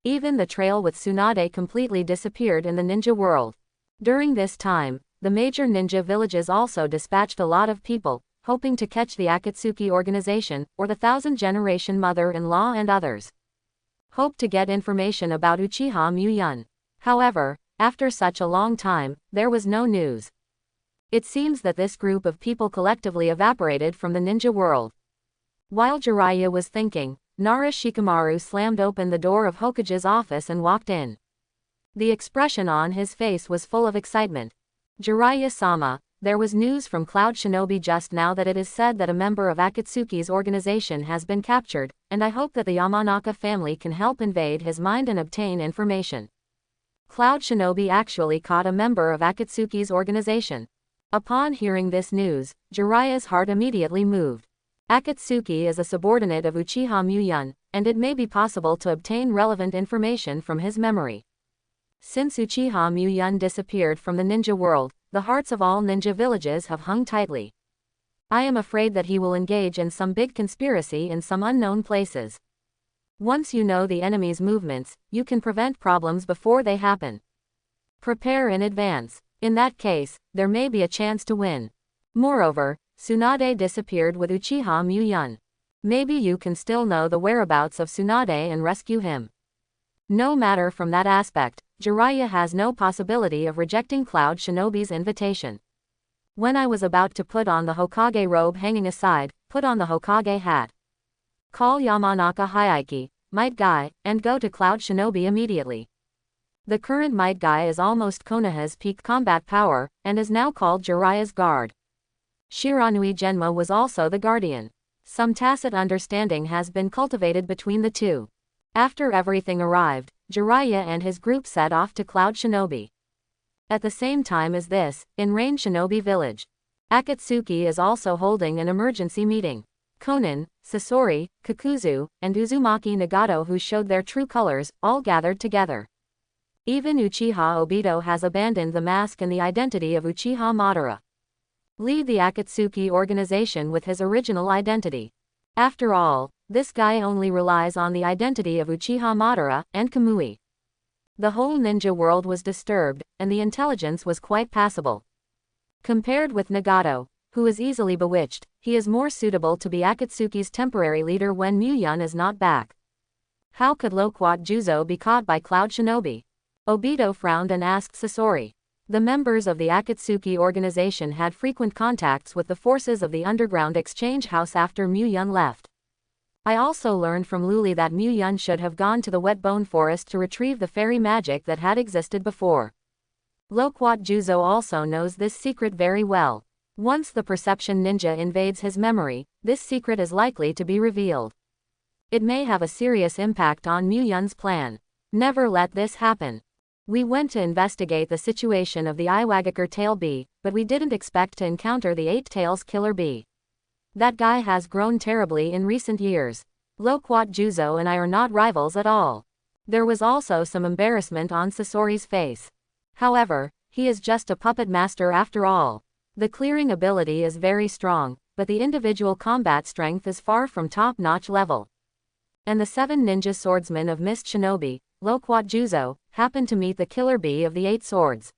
Even the trail with Tsunade completely disappeared in the ninja world. During this time, the major ninja villages also dispatched a lot of people, hoping to catch the Akatsuki organization, or the 1,000 generation mother-in-law and others. Hoped to get information about Uchiha Muyun. However, after such a long time, there was no news. It seems that this group of people collectively evaporated from the ninja world. While Jiraiya was thinking, Nara Shikamaru slammed open the door of Hokage's office and walked in. The expression on his face was full of excitement. Jiraiya-sama, there was news from Cloud Shinobi just now that it is said that a member of Akatsuki's organization has been captured, and I hope that the Yamanaka family can help invade his mind and obtain information. Cloud Shinobi actually caught a member of Akatsuki's organization. Upon hearing this news, Jiraiya's heart immediately moved. Akatsuki is a subordinate of Uchiha Muyun, and it may be possible to obtain relevant information from his memory. Since Uchiha Muyun disappeared from the ninja world, the hearts of all ninja villages have hung tightly. I am afraid that he will engage in some big conspiracy in some unknown places. Once you know the enemy's movements, you can prevent problems before they happen. Prepare in advance. In that case, there may be a chance to win. Moreover, Tsunade disappeared with Uchiha Muyun. Maybe you can still know the whereabouts of Tsunade and rescue him. No matter from that aspect, Jiraiya has no possibility of rejecting Cloud Shinobi's invitation. When I was about to put on the Hokage robe hanging aside, put on the Hokage hat. Call Yamanaka Hayaki, Might Guy, and go to Cloud Shinobi immediately. The current Might Guy is almost Konoha's peak combat power, and is now called Jiraiya's guard. Shiranui Genma was also the guardian. Some tacit understanding has been cultivated between the two. After everything arrived, Jiraiya and his group set off to Cloud Shinobi. At the same time as this, in Rain Shinobi Village, Akatsuki is also holding an emergency meeting. Konan, Sasori, Kakuzu, and Uzumaki Nagato, who showed their true colors, all gathered together. Even Uchiha Obito has abandoned the mask and the identity of Uchiha Madara. Leave the Akatsuki organization with his original identity. After all, this guy only relies on the identity of Uchiha Madara and Kamui. The whole ninja world was disturbed, and the intelligence was quite passable. Compared with Nagato, who is easily bewitched, he is more suitable to be Akatsuki's temporary leader when Muyun is not back. How could Loquat Juzo be caught by Cloud Shinobi? Obito frowned and asked Sasori. The members of the Akatsuki organization had frequent contacts with the forces of the underground exchange house after Muyun left. I also learned from Luli that Muyun should have gone to the Wetbone Forest to retrieve the fairy magic that had existed before. Loquat Juzo also knows this secret very well. Once the perception ninja invades his memory, this secret is likely to be revealed. It may have a serious impact on Muyun's plan. Never let this happen. We went to investigate the situation of the Iwagakure tail bee, but we didn't expect to encounter the 8 tails killer bee. That guy has grown terribly in recent years. Loquat Juzo and I are not rivals at all. There was also some embarrassment on Sasori's face. However, he is just a puppet master after all. The clearing ability is very strong, but the individual combat strength is far from top-notch level. And the 7 ninja swordsmen of Mist Shinobi, Loquat Juzo, happened to meet the killer bee of the 8 swords.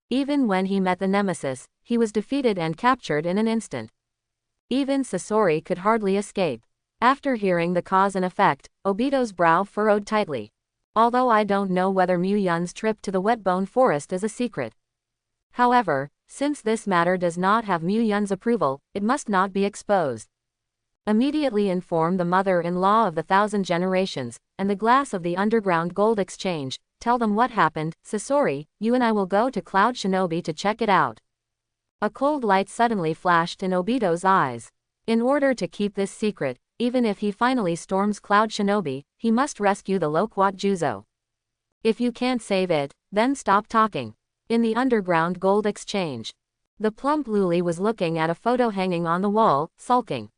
Even when he met the nemesis, he was defeated and captured in an instant. Even Sasori could hardly escape. After hearing the cause and effect, Obito's brow furrowed tightly. Although I don't know whether Muyun's trip to the Wetbone Forest is a secret. However, since this matter does not have Muyun's approval, it must not be exposed. Immediately inform the mother-in-law of the 1,000 generations, and the glass of the underground gold exchange. Tell them what happened. Sasori, you and I will go to Cloud Shinobi to check it out. A cold light suddenly flashed in Obito's eyes. In order to keep this secret, even if he finally storms Cloud Shinobi, he must rescue the Loquat Juzo. If you can't save it, then stop talking. In the underground gold exchange, the plump Luli was looking at a photo hanging on the wall, sulking.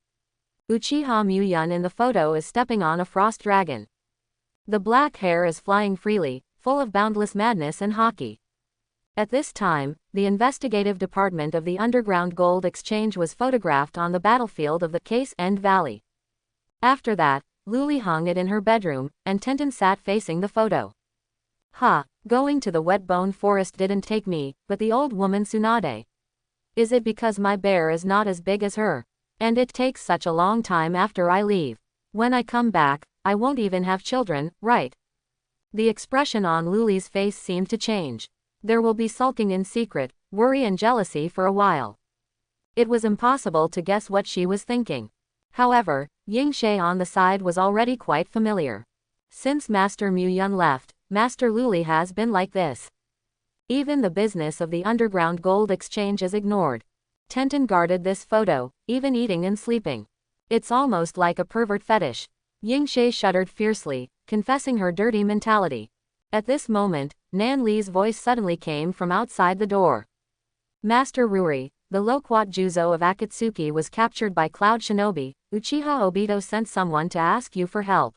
Uchiha Muyun in the photo is stepping on a frost dragon. The black hair is flying freely, full of boundless madness and haki. At this time, the investigative department of the underground gold exchange was photographed on the battlefield of the Case End Valley. After that, Luli hung it in her bedroom, and Tenten sat facing the photo. Going to the Wetbone Forest didn't take me, but the old woman Tsunade. Is it because my bear is not as big as her? And it takes such a long time after I leave. When I come back, I won't even have children, right? The expression on Luli's face seemed to change. There will be sulking in secret, worry and jealousy for a while. It was impossible to guess what she was thinking. However, Yingxie on the side was already quite familiar. Since Master Muyun left, Master Luli has been like this. Even the business of the underground gold exchange is ignored. Tenten guarded this photo, even eating and sleeping. It's almost like a pervert fetish. Yingxie shuddered fiercely, confessing her dirty mentality. At this moment, Nan Li's voice suddenly came from outside the door. Master Ruri, the loquat Juzo of Akatsuki was captured by Cloud Shinobi. Uchiha Obito sent someone to ask you for help.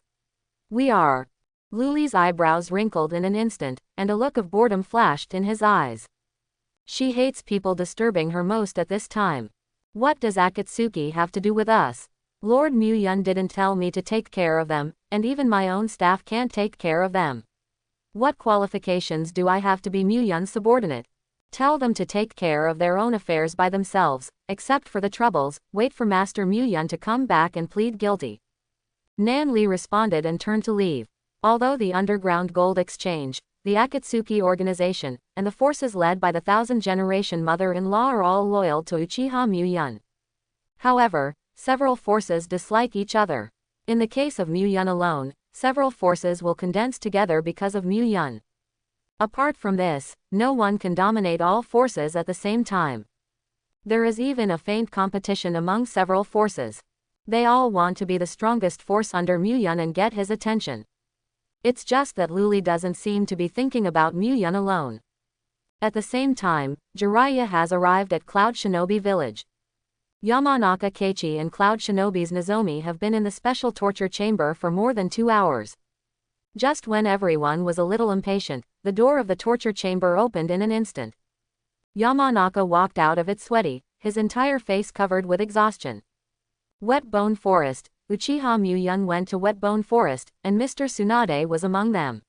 We are. Luli's eyebrows wrinkled in an instant, and a look of boredom flashed in his eyes. She hates people disturbing her most at this time. What does Akatsuki have to do with us? Lord Muyun didn't tell me to take care of them, and even my own staff can't take care of them. What qualifications do I have to be Muyun's subordinate? Tell them to take care of their own affairs by themselves, except for the troubles, wait for Master Muyun to come back and plead guilty. Nan Li responded and turned to leave. Although the underground gold exchange, the Akatsuki organization, and the forces led by the thousand-generation mother-in-law are all loyal to Uchiha Muyun. However, several forces dislike each other. In the case of Muyun alone, several forces will condense together because of Muyun. Apart from this, no one can dominate all forces at the same time. There is even a faint competition among several forces. They all want to be the strongest force under Muyun and get his attention. It's just that Luli doesn't seem to be thinking about Muyun alone. At the same time, Jiraiya has arrived at Cloud Shinobi village. Yamanaka Keiichi and Cloud Shinobi's Nozomi have been in the special torture chamber for more than 2 hours. Just when everyone was a little impatient, the door of the torture chamber opened in an instant. Yamanaka walked out of it sweaty, his entire face covered with exhaustion. Wet Bone Forest. Uchiha Muyun went to Wet Bone Forest, and Mr. Tsunade was among them.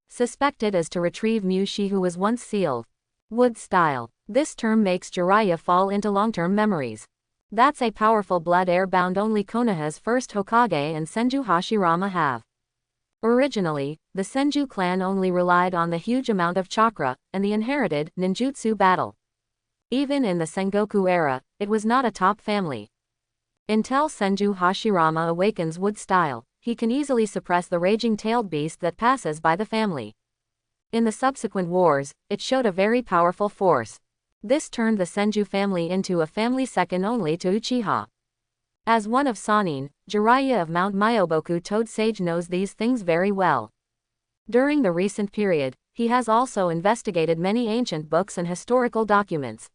Suspected as to retrieve Mushi who was once sealed. Wood style. This term makes Jiraiya fall into long-term memories. That's a powerful blood heir bound only Konoha's first Hokage and Senju Hashirama have. Originally, the Senju clan only relied on the huge amount of chakra, and the inherited ninjutsu battle. Even in the Sengoku era, it was not a top family. Until Senju Hashirama awakens wood style, he can easily suppress the raging tailed beast that passes by the family. In the subsequent wars, it showed a very powerful force. This turned the Senju family into a family second only to Uchiha. As one of Sannin, Jiraiya of Mount Myoboku Toad Sage knows these things very well. During the recent period, he has also investigated many ancient books and historical documents.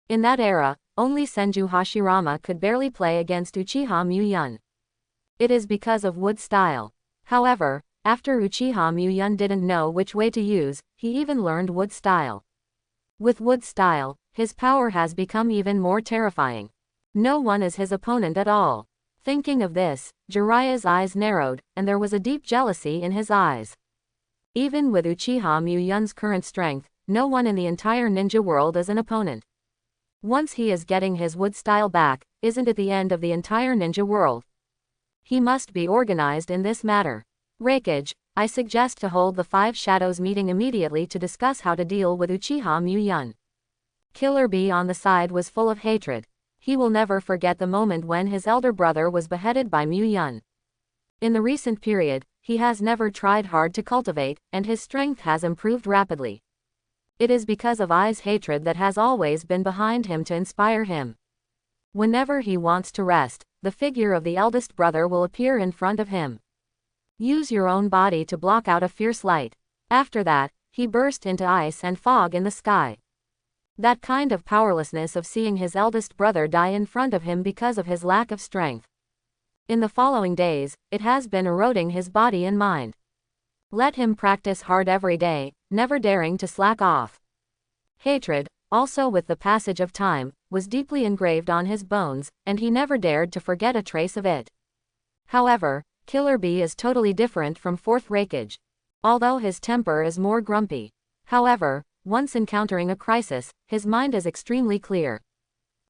In that era, only Senju Hashirama could barely play against Uchiha Muyun. It is because of wood style. However, after Uchiha Muyun didn't know which way to use, he even learned wood style. With wood style, his power has become even more terrifying. No one is his opponent at all. Thinking of this, Jiraiya's eyes narrowed, and there was a deep jealousy in his eyes. Even with Uchiha Muyun's current strength, no one in the entire ninja world is an opponent. Once he is getting his wood style back, isn't it the end of the entire ninja world? He must be organized in this matter. Raikage, I suggest to hold the Five Shadows meeting immediately to discuss how to deal with Uchiha Muyun. Killer Bee on the side was full of hatred. He will never forget the moment when his elder brother was beheaded by Muyun. In the recent period, he has never tried hard to cultivate, and his strength has improved rapidly. It is because of Ai's hatred that has always been behind him to inspire him. Whenever he wants to rest, the figure of the eldest brother will appear in front of him. Use your own body to block out a fierce light. After that, he burst into ice and fog in the sky. That kind of powerlessness of seeing his eldest brother die in front of him because of his lack of strength. In the following days, it has been eroding his body and mind. Let him practice hard every day, never daring to slack off. Hatred, also with the passage of time, was deeply engraved on his bones, and he never dared to forget a trace of it. However, Killer Bee is totally different from Fourth Raikage. Although his temper is more grumpy. However, once encountering a crisis, his mind is extremely clear.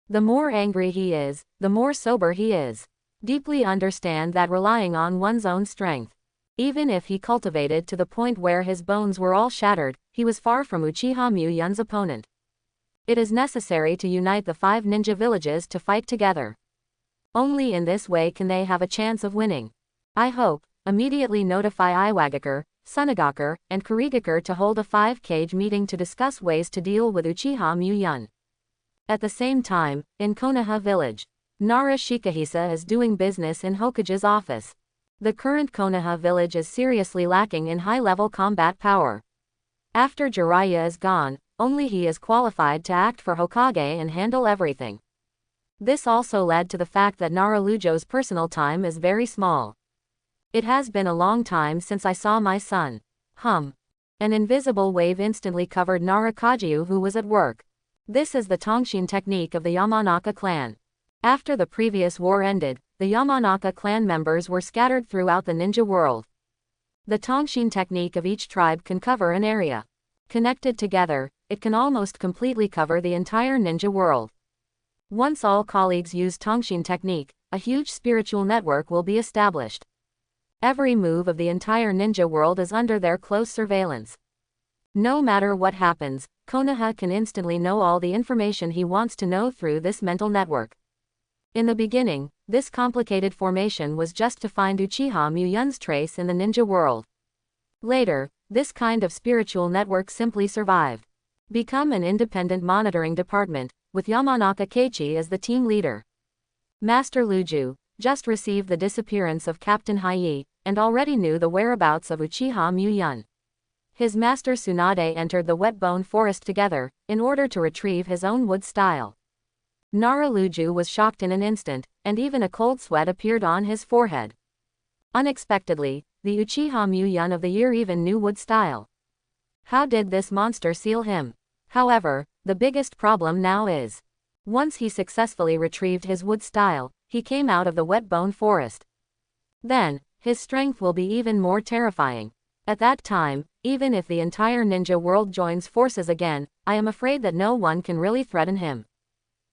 The more angry he is, the more sober he is. Deeply understand that relying on one's own strength. Even if he cultivated to the point where his bones were all shattered, he was far from Uchiha Muyun's opponent. It is necessary to unite the 5 ninja villages to fight together. Only in this way can they have a chance of winning. I hope, immediately notify Iwagakure, Sunagaker, and Kurigakure to hold a 5-cage meeting to discuss ways to deal with Uchiha Muyun. At the same time, in Konoha village, Nara Shikahisa is doing business in Hokage's office. The current Konoha village is seriously lacking in high-level combat power. After Jiraiya is gone, only he is qualified to act for Hokage and handle everything. This also led to the fact that Nara Lujo's personal time is very small. It has been a long time since I saw my son. An invisible wave instantly covered Nara Kajiu, who was at work. This is the Tongshin technique of the Yamanaka clan. After the previous war ended, the Yamanaka clan members were scattered throughout the ninja world. The Tongshin technique of each tribe can cover an area. Connected together, it can almost completely cover the entire ninja world. Once all colleagues use Tongshin technique, a huge spiritual network will be established. Every move of the entire ninja world is under their close surveillance. No matter what happens, Konoha can instantly know all the information he wants to know through this mental network. In the beginning, this complicated formation was just to find Uchiha Muyun's trace in the ninja world. Later, this kind of spiritual network simply survived. Become an independent monitoring department, with Yamanaka Keiichi as the team leader. Master Luju just received the disappearance of Captain Hiei, and already knew the whereabouts of Uchiha Muyun. His master Tsunade entered the Wetbone Forest together, in order to retrieve his own wood style. Nara Luju was shocked in an instant, and even a cold sweat appeared on his forehead. Unexpectedly, the Uchiha Muyun of the year even knew wood style. How did this monster seal him? However, the biggest problem now is, once he successfully retrieved his wood style, he came out of the Wetbone Forest. Then, his strength will be even more terrifying. At that time, even if the entire ninja world joins forces again, I am afraid that no one can really threaten him.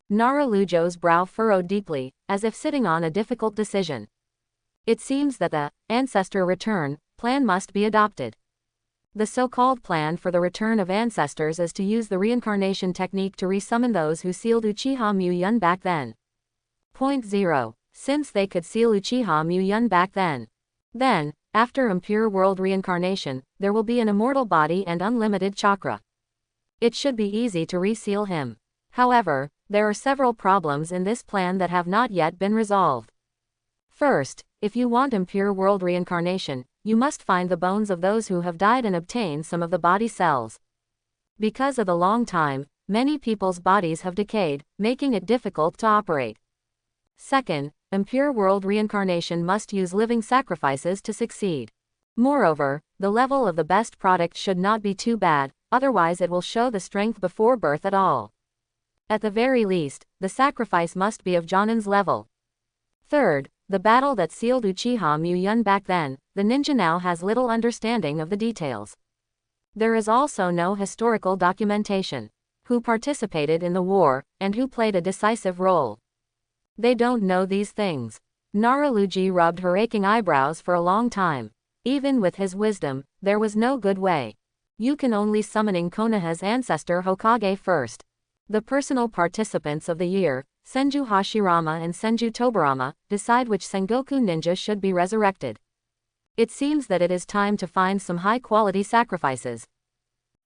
Nara Lujo's brow furrowed deeply, as if sitting on a difficult decision. It seems that the Ancestor Return plan must be adopted. The so-called plan for the return of ancestors is to use the reincarnation technique to resummon those who sealed Uchiha Muyun back then. Point 0. Since they could seal Uchiha Muyun back then, after impure world reincarnation, there will be an immortal body and unlimited chakra. It should be easy to reseal him. However, there are several problems in this plan that have not yet been resolved. First, if you want impure world reincarnation, you must find the bones of those who have died and obtain some of the body cells. Because of the long time, many people's bodies have decayed, making it difficult to operate. Second, impure world reincarnation must use living sacrifices to succeed. Moreover, the level of the best product should not be too bad, otherwise it will show the strength before birth at all. At the very least, the sacrifice must be of Jonin's level. Third, the battle that sealed Uchiha Muyun back then, the ninja now has little understanding of the details. There is also no historical documentation. Who participated in the war, and who played a decisive role. They don't know these things. Nara Luji rubbed her aching eyebrows for a long time. Even with his wisdom, there was no good way. You can only summoning Konoha's ancestor Hokage first. The personal participants of the year, Senju Hashirama and Senju Tobarama, decide which Sengoku ninja should be resurrected. It seems that it is time to find some high-quality sacrifices.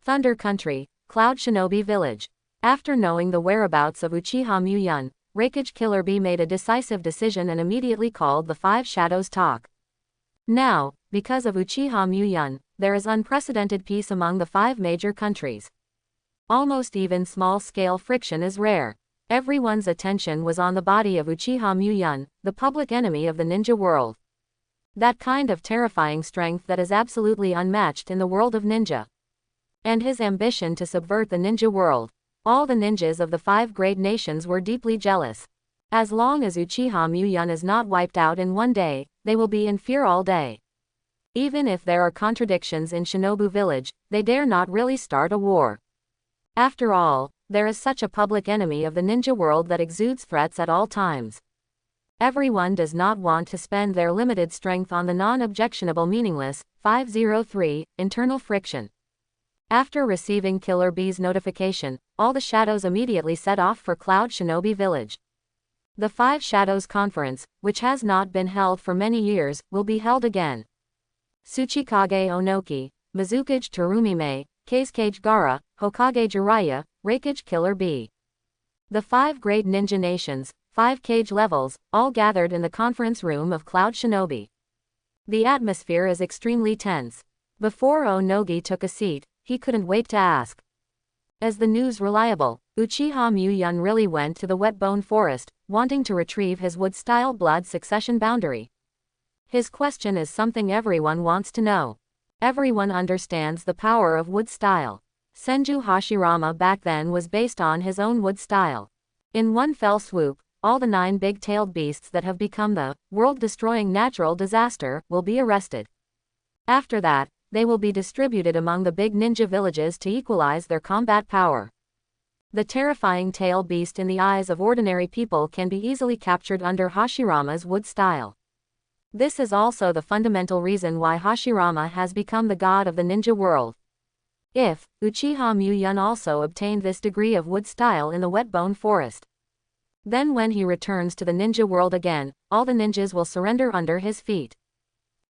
Thunder Country, Cloud Shinobi Village. After knowing the whereabouts of Uchiha Muyun, Raikage Killer Bee made a decisive decision and immediately called the Five Shadows talk. Now, because of Uchiha Muyun, there is unprecedented peace among the 5 major countries. Almost even small-scale friction is rare. Everyone's attention was on the body of Uchiha Muyun, the public enemy of the ninja world. That kind of terrifying strength that is absolutely unmatched in the world of ninja. And his ambition to subvert the ninja world. All the ninjas of the 5 great nations were deeply jealous. As long as Uchiha Muyun is not wiped out in one day, they will be in fear all day. Even if there are contradictions in Shinobu Village, they dare not really start a war. After all, there is such a public enemy of the ninja world that exudes threats at all times. Everyone does not want to spend their limited strength on the non-objectionable meaningless, 503, internal friction. After receiving Killer Bee's notification, all the shadows immediately set off for Cloud Shinobi Village. The 5 Shadows Conference, which has not been held for many years, will be held again. Tsuchikage Onoki, Mizukage Terumime, Kazekage Gaara, Hokage Jiraiya, Raikage Killer Bee. The 5 great ninja nations, 5 cage levels, all gathered in the conference room of Cloud Shinobi. The atmosphere is extremely tense. Before Onogi took a seat, he couldn't wait to ask. Is the news reliable? Uchiha Muyun really went to the Wetbone Forest, wanting to retrieve his wood-style blood succession boundary. His question is something everyone wants to know. Everyone understands the power of wood style. Senju Hashirama back then was based on his own wood style. In one fell swoop, all the 9 big-tailed beasts that have become the world-destroying natural disaster will be arrested. After that, they will be distributed among the big ninja villages to equalize their combat power. The terrifying tail beast in the eyes of ordinary people can be easily captured under Hashirama's wood style. This is also the fundamental reason why Hashirama has become the god of the ninja world. If Uchiha Muyun also obtained this degree of wood style in the Wetbone Forest, then when he returns to the ninja world again, all the ninjas will surrender under his feet.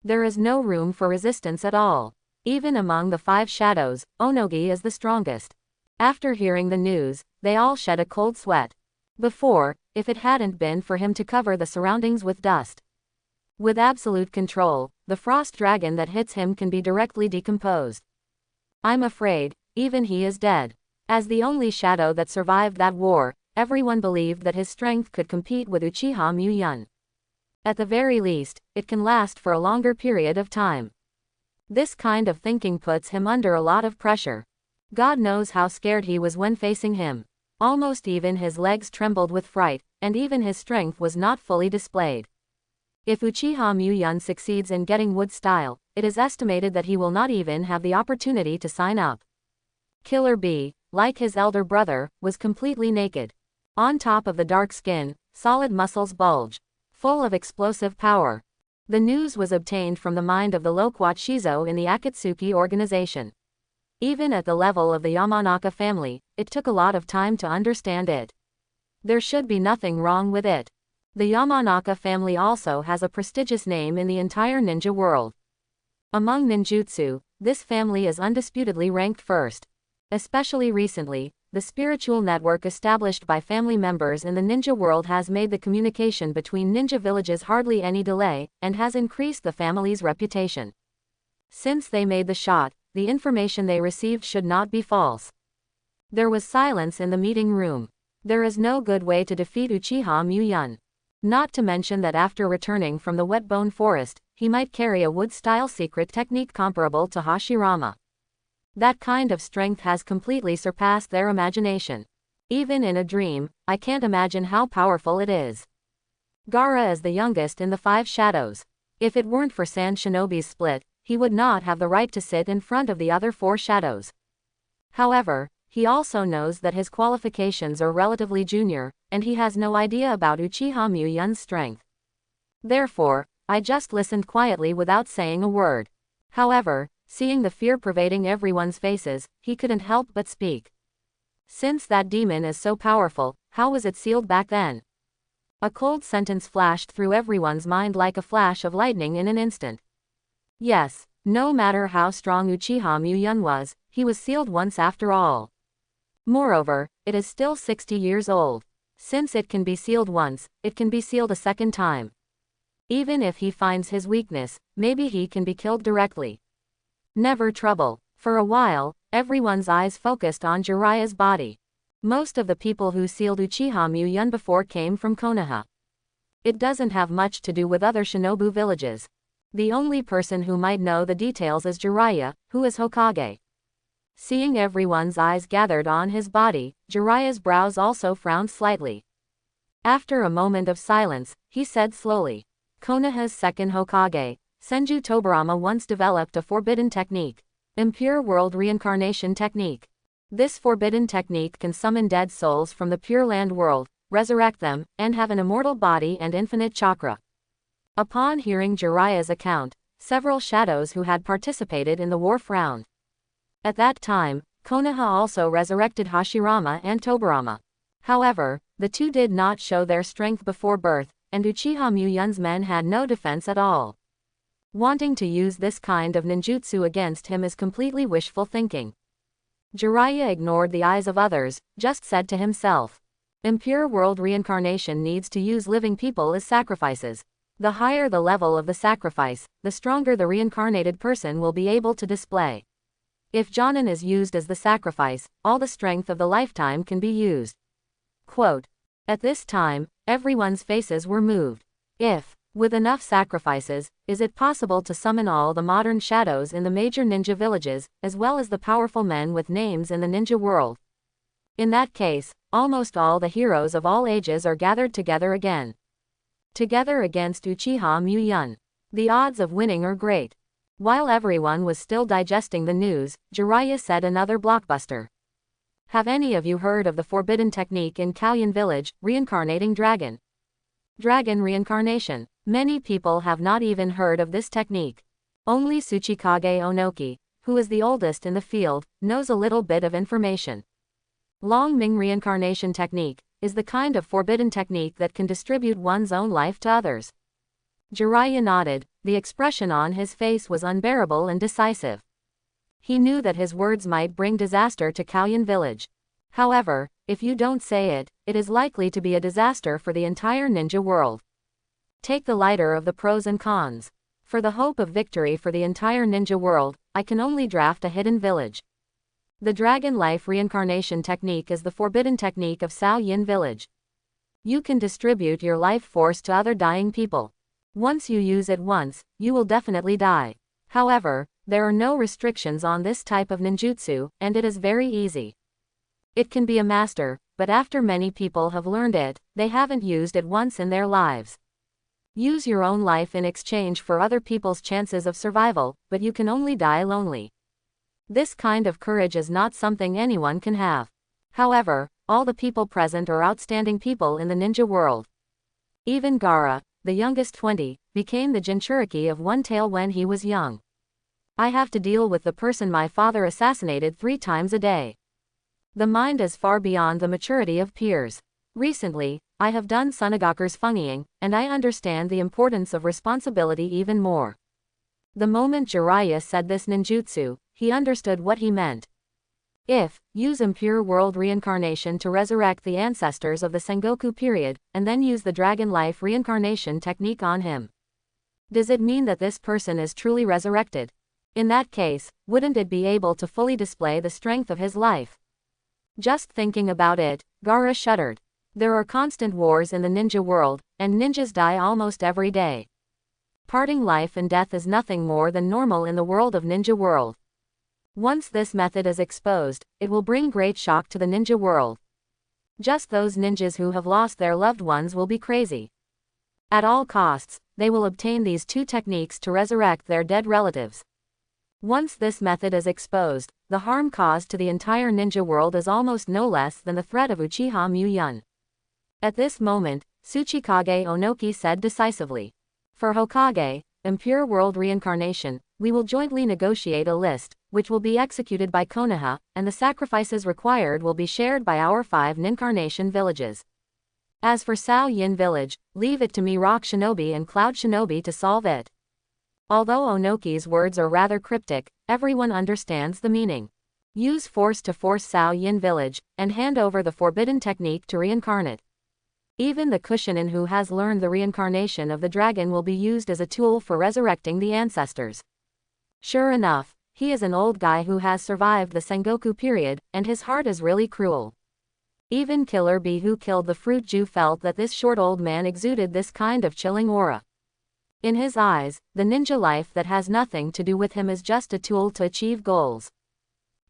There is no room for resistance at all. Even among the 5 shadows, Onogi is the strongest. After hearing the news, they all shed a cold sweat. Before, if it hadn't been for him to cover the surroundings with dust. With absolute control, the frost dragon that hits him can be directly decomposed. I'm afraid, even he is dead. As the only shadow that survived that war, everyone believed that his strength could compete with Uchiha Muyun. At the very least, it can last for a longer period of time. This kind of thinking puts him under a lot of pressure. God knows how scared he was when facing him. Almost even his legs trembled with fright, and even his strength was not fully displayed. If Uchiha Muyun succeeds in getting wood style, it is estimated that he will not even have the opportunity to sign up. Killer Bee, like his elder brother, was completely naked. On top of the dark skin, solid muscles bulge, full of explosive power. The news was obtained from the mind of the loquat Shizo in the Akatsuki organization. Even at the level of the Yamanaka family, it took a lot of time to understand it. There should be nothing wrong with it. The Yamanaka family also has a prestigious name in the entire ninja world. Among ninjutsu, this family is undisputedly ranked first. Especially recently, the spiritual network established by family members in the ninja world has made the communication between ninja villages hardly any delay, and has increased the family's reputation. Since they made the shot, the information they received should not be false. There was silence in the meeting room. There is no good way to defeat Uchiha Muyun. Not to mention that after returning from the Wetbone Forest, he might carry a wood-style secret technique comparable to Hashirama. That kind of strength has completely surpassed their imagination. Even in a dream, I can't imagine how powerful it is. Gaara is the youngest in the 5 shadows. If it weren't for Sand Shinobi's split, he would not have the right to sit in front of the other 4 shadows. However, he also knows that his qualifications are relatively junior, and he has no idea about Uchiha Muyun's strength. Therefore, I just listened quietly without saying a word. However, seeing the fear pervading everyone's faces, he couldn't help but speak. Since that demon is so powerful, how was it sealed back then? A cold sentence flashed through everyone's mind like a flash of lightning in an instant. Yes, no matter how strong Uchiha Muyun was, he was sealed once after all. Moreover, it is still 60 years old. Since it can be sealed once, it can be sealed a second time. Even if he finds his weakness, maybe he can be killed directly. Never trouble. For a while, everyone's eyes focused on Jiraiya's body. Most of the people who sealed Uchiha Muyun before came from Konoha. It doesn't have much to do with other shinobu villages. The only person who might know the details is Jiraiya, who is Hokage. Seeing everyone's eyes gathered on his body, Jiraiya's brows also frowned slightly. After a moment of silence, he said slowly, Konoha's second Hokage, Senju Tobarama, once developed a forbidden technique. Impure World Reincarnation Technique. This forbidden technique can summon dead souls from the Pure Land world, resurrect them, and have an immortal body and infinite chakra. Upon hearing Jiraiya's account, several shadows who had participated in the war frowned. At that time, Konoha also resurrected Hashirama and Tobarama. However, the two did not show their strength before birth, and Uchiha Muyun's men had no defense at all. Wanting to use this kind of ninjutsu against him is completely wishful thinking. Jiraiya ignored the eyes of others, just said to himself. Impure world reincarnation needs to use living people as sacrifices. The higher the level of the sacrifice, the stronger the reincarnated person will be able to display. If Jonin is used as the sacrifice, all the strength of the lifetime can be used. Quote. At this time, everyone's faces were moved. If, with enough sacrifices, is it possible to summon all the modern shadows in the major ninja villages, as well as the powerful men with names in the ninja world? In that case, almost all the heroes of all ages are gathered together again. Together against Uchiha Muyun. The odds of winning are great. While everyone was still digesting the news, Jiraiya said another blockbuster. Have any of you heard of the forbidden technique in Kalyan village, reincarnating dragon? Dragon reincarnation. Many people have not even heard of this technique. Only Tsuchikage Onoki, who is the oldest in the field, knows a little bit of information. Long Ming reincarnation technique is the kind of forbidden technique that can distribute one's own life to others. Jiraiya nodded. The expression on his face was unbearable and decisive. He knew that his words might bring disaster to Kalyan village. However, if you don't say it, it is likely to be a disaster for the entire ninja world. Take the lighter of the pros and cons. For the hope of victory for the entire ninja world, I can only draft a hidden village. The dragon life reincarnation technique is the forbidden technique of Sao Yin village. You can distribute your life force to other dying people. Once you use it once, you will definitely die. However, there are no restrictions on this type of ninjutsu, and it is very easy. It can be a master, but after many people have learned it, they haven't used it once in their lives. Use your own life in exchange for other people's chances of survival, but you can only die lonely. This kind of courage is not something anyone can have. However, all the people present are outstanding people in the ninja world. Even Gaara, the youngest 20, became the Jinchuriki of One Tail when he was young. I have to deal with the person my father assassinated 3 times a day. The mind is far beyond the maturity of peers. Recently, I have done Sunagaku's funging, and I understand the importance of responsibility even more. The moment Jiraiya said this ninjutsu, he understood what he meant. If, use impure world reincarnation to resurrect the ancestors of the Sengoku period, and then use the dragon life reincarnation technique on him. Does it mean that this person is truly resurrected? In that case, wouldn't it be able to fully display the strength of his life? Just thinking about it, Gaara shuddered. There are constant wars in the ninja world, and ninjas die almost every day. Parting life and death is nothing more than normal in the world of ninja world. Once this method is exposed, it will bring great shock to the ninja world. Just those ninjas who have lost their loved ones will be crazy. At all costs, they will obtain these 2 techniques to resurrect their dead relatives. Once this method is exposed, the harm caused to the entire ninja world is almost no less than the threat of Uchiha Muyun. At this moment, Tsuchikage Onoki said decisively. For Hokage, impure world reincarnation, we will jointly negotiate a list, which will be executed by Konoha, and the sacrifices required will be shared by our 5 nincarnation villages. As for Sao Yin village, leave it to me Rock Shinobi and Cloud Shinobi to solve it. Although Onoki's words are rather cryptic, everyone understands the meaning. Use force to force Sao Yin village, and hand over the forbidden technique to reincarnate. Even the Kushinin who has learned the reincarnation of the dragon will be used as a tool for resurrecting the ancestors. Sure enough, he is an old guy who has survived the Sengoku period, and his heart is really cruel. Even Killer Bee who killed the fruit Jew felt that this short old man exuded this kind of chilling aura. In his eyes, the ninja life that has nothing to do with him is just a tool to achieve goals.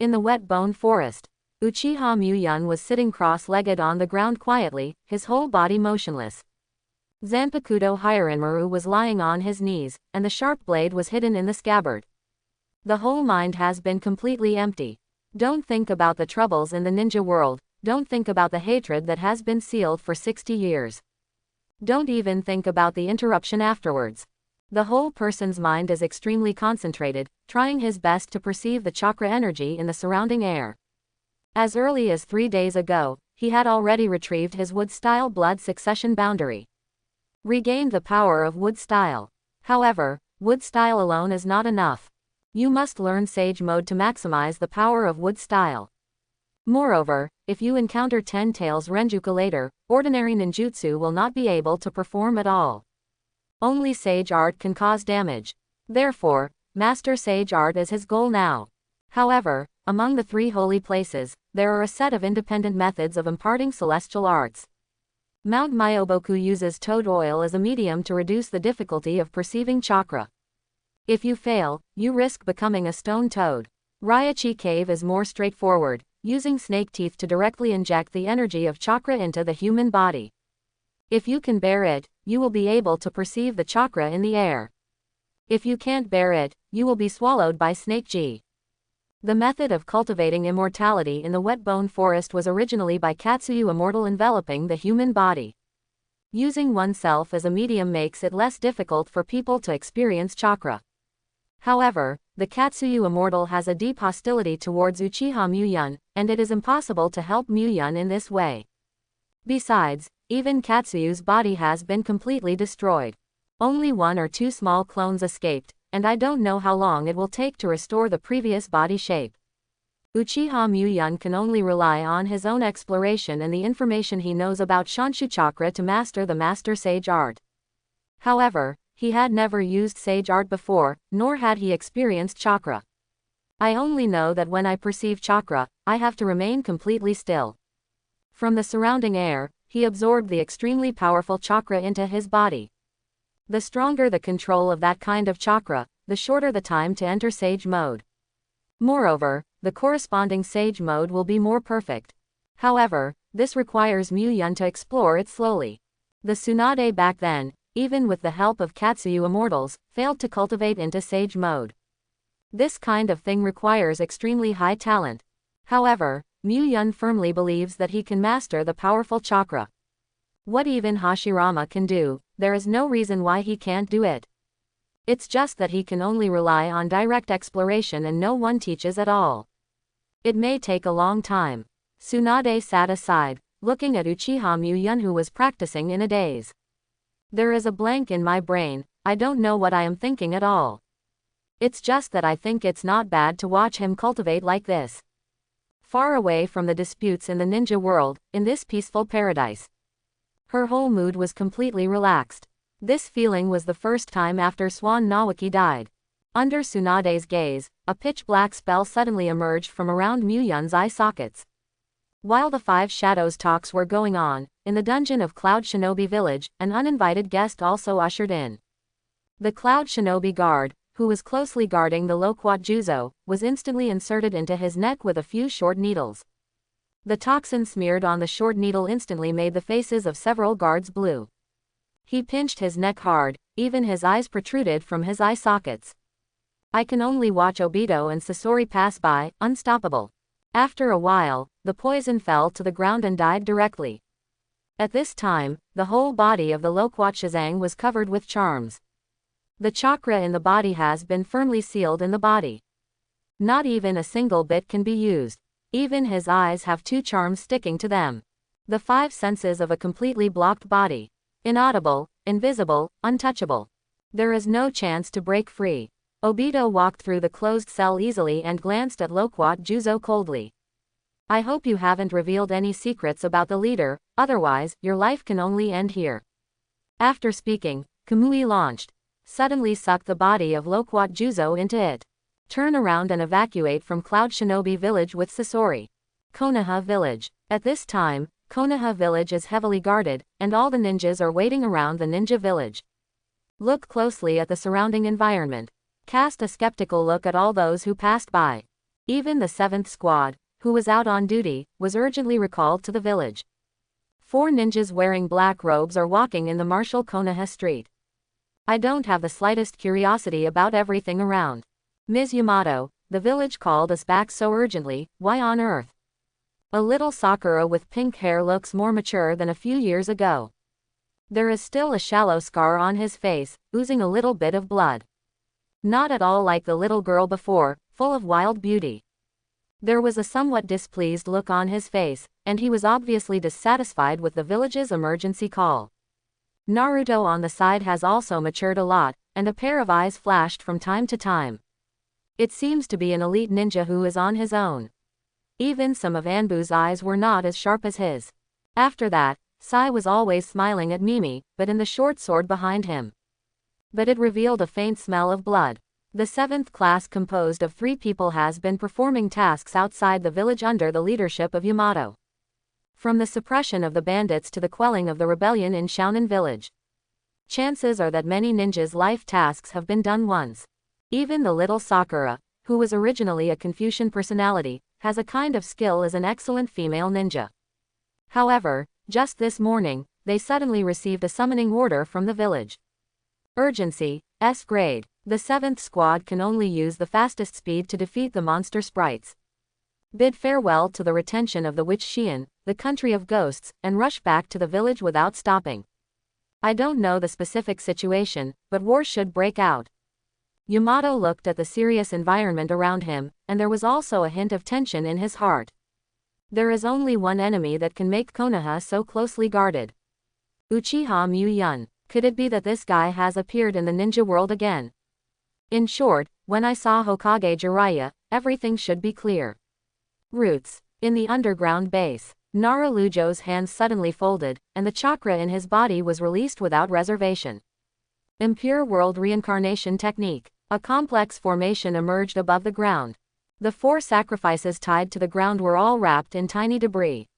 In the wet bone forest, Uchiha Muyun was sitting cross-legged on the ground quietly, his whole body motionless. Zanpakuto Hiranmaru was lying on his knees, and the sharp blade was hidden in the scabbard. The whole mind has been completely empty. Don't think about the troubles in the ninja world, don't think about the hatred that has been sealed for 60 years. Don't even think about the interruption afterwards. The whole person's mind is extremely concentrated, trying his best to perceive the chakra energy in the surrounding air. As early as 3 days ago, he had already retrieved his wood-style blood succession boundary. Regained the power of wood style. However, Wood style alone is not enough. You must learn Sage Mode to maximize the power of wood style. Moreover, if you encounter 10 Tails Renjuku later, ordinary ninjutsu will not be able to perform at all. Only Sage Art can cause damage. Therefore, master Sage Art is his goal now. However, among the 3 holy places, there are a set of independent methods of imparting celestial arts. Mount Myoboku uses toad oil as a medium to reduce the difficulty of perceiving chakra. If you fail, you risk becoming a stone toad. Ryachi Cave is more straightforward, using snake teeth to directly inject the energy of chakra into the human body. If you can bear it, you will be able to perceive the chakra in the air. If you can't bear it, you will be swallowed by snake G. The method of cultivating immortality in the wet bone forest was originally by Katsuyu immortal enveloping the human body. Using oneself as a medium makes it less difficult for people to experience chakra. However, the Katsuyu immortal has a deep hostility towards Uchiha Muyun, and it is impossible to help Muyun in this way. Besides, even Katsuyu's body has been completely destroyed. Only 1 or 2 small clones escaped, and I don't know how long it will take to restore the previous body shape. Uchiha Muyun can only rely on his own exploration and the information he knows about Shanshu Chakra to master the Master Sage Art. However, he had never used Sage Art before, nor had he experienced chakra. I only know that when I perceive chakra, I have to remain completely still. From the surrounding air, he absorbed the extremely powerful chakra into his body. The stronger the control of that kind of chakra, the shorter the time to enter Sage Mode. Moreover, the corresponding Sage Mode will be more perfect. However, this requires Muyun to explore it slowly. The Tsunade back then, even with the help of Katsuyu immortals, failed to cultivate into Sage Mode. This kind of thing requires extremely high talent. However, Muyun firmly believes that he can master the powerful chakra. What even Hashirama can do, there is no reason why he can't do it. It's just that he can only rely on direct exploration and no one teaches at all. It may take a long time. Tsunade sat aside, looking at Uchiha Muyun who was practicing in a daze. There is a blank in my brain, I don't know what I am thinking at all. It's just that I think it's not bad to watch him cultivate like this. Far away from the disputes in the ninja world, in this peaceful paradise. Her whole mood was completely relaxed. This feeling was the first time after Swan Nawaki died. Under Tsunade's gaze, a pitch-black spell suddenly emerged from around Muyun's eye sockets. While the 5 shadows talks were going on, in the dungeon of Cloud Shinobi Village, an uninvited guest also ushered in. The Cloud Shinobi guard, who was closely guarding the Loquat Juzo, was instantly inserted into his neck with a few short needles. The toxin smeared on the short needle instantly made the faces of several guards blue. He pinched his neck hard, even his eyes protruded from his eye sockets. I can only watch Obito and Sasori pass by, unstoppable. After a while, the poison fell to the ground and died directly. At this time, the whole body of the Loquat Shizang was covered with charms. The chakra in the body has been firmly sealed in the body. Not even a single bit can be used. Even his eyes have 2 charms sticking to them. The 5 senses of a completely blocked body. Inaudible, invisible, untouchable. There is no chance to break free. Obito walked through the closed cell easily and glanced at Loquat Juzo coldly. I hope you haven't revealed any secrets about the leader, otherwise, your life can only end here. After speaking, Kamui launched. Suddenly sucked the body of Loquat Juzo into it. Turn around and evacuate from Cloud Shinobi Village with Sasori. Konoha Village. At this time, Konoha Village is heavily guarded, and all the ninjas are waiting around the ninja village. Look closely at the surrounding environment. Cast a skeptical look at all those who passed by. Even the 7th squad, who was out on duty, was urgently recalled to the village. 4 ninjas wearing black robes are walking in the martial Konoha street. I don't have the slightest curiosity about everything around. Ms. Yamato, the village called us back so urgently, why on earth? A little Sakura with pink hair looks more mature than a few years ago. There is still a shallow scar on his face, oozing a little bit of blood. Not at all like the little girl before, full of wild beauty. There was a somewhat displeased look on his face, and he was obviously dissatisfied with the village's emergency call. Naruto on the side has also matured a lot, and a pair of eyes flashed from time to time. It seems to be an elite ninja who is on his own. Even some of Anbu's eyes were not as sharp as his. After that, Sai was always smiling at Mimi, but in the short sword behind him. But it revealed a faint smell of blood. The 7th class, composed of 3 people, has been performing tasks outside the village under the leadership of Yamato. From the suppression of the bandits to the quelling of the rebellion in Shounen village. Chances are that many ninjas' life tasks have been done once. Even the little Sakura, who was originally a Confucian personality, has a kind of skill as an excellent female ninja. However, just this morning, they suddenly received a summoning order from the village. Urgency, S grade. The 7th squad can only use the fastest speed to defeat the monster sprites. Bid farewell to the retention of the Witch Xian, the country of ghosts, and rush back to the village without stopping. I don't know the specific situation, but war should break out. Yamato looked at the serious environment around him, and there was also a hint of tension in his heart. There is only one enemy that can make Konoha so closely guarded. Uchiha Mu-yun. Could it be that this guy has appeared in the ninja world again? In short, when I saw Hokage Jiraiya, everything should be clear. Roots. In the underground base, Nara Lujo's hands suddenly folded, and the chakra in his body was released without reservation. Impure World Reincarnation Technique. A complex formation emerged above the ground. The 4 sacrifices tied to the ground were all wrapped in tiny debris.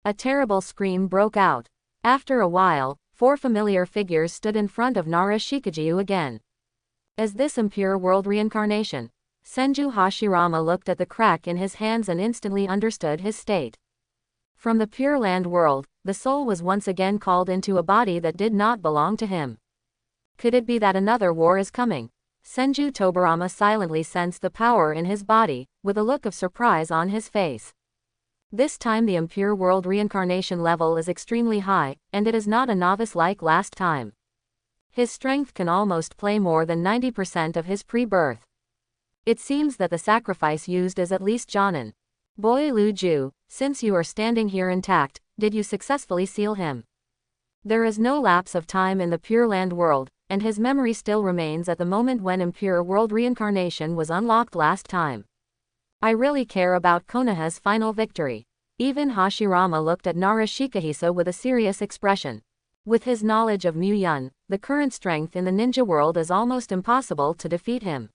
A terrible scream broke out. After a while, 4 familiar figures stood in front of Nara Shikajiju again. Is this impure world reincarnation? Senju Hashirama looked at the crack in his hands and instantly understood his state. From the Pure Land world, the soul was once again called into a body that did not belong to him. Could it be that another war is coming? Senju Tobarama silently sensed the power in his body, with a look of surprise on his face. This time the impure world reincarnation level is extremely high, and it is not a novice like last time. His strength can almost play more than 90% of his pre-birth. It seems that the sacrifice used is at least Jonin. Boy Lu Ju, since you are standing here intact, did you successfully seal him? There is no lapse of time in the Pure Land world, and his memory still remains at the moment when impure world reincarnation was unlocked last time. I really care about Konoha's final victory. Even Hashirama looked at Nara Shikahisa with a serious expression. With his knowledge of Mu-yun, the current strength in the ninja world is almost impossible to defeat him.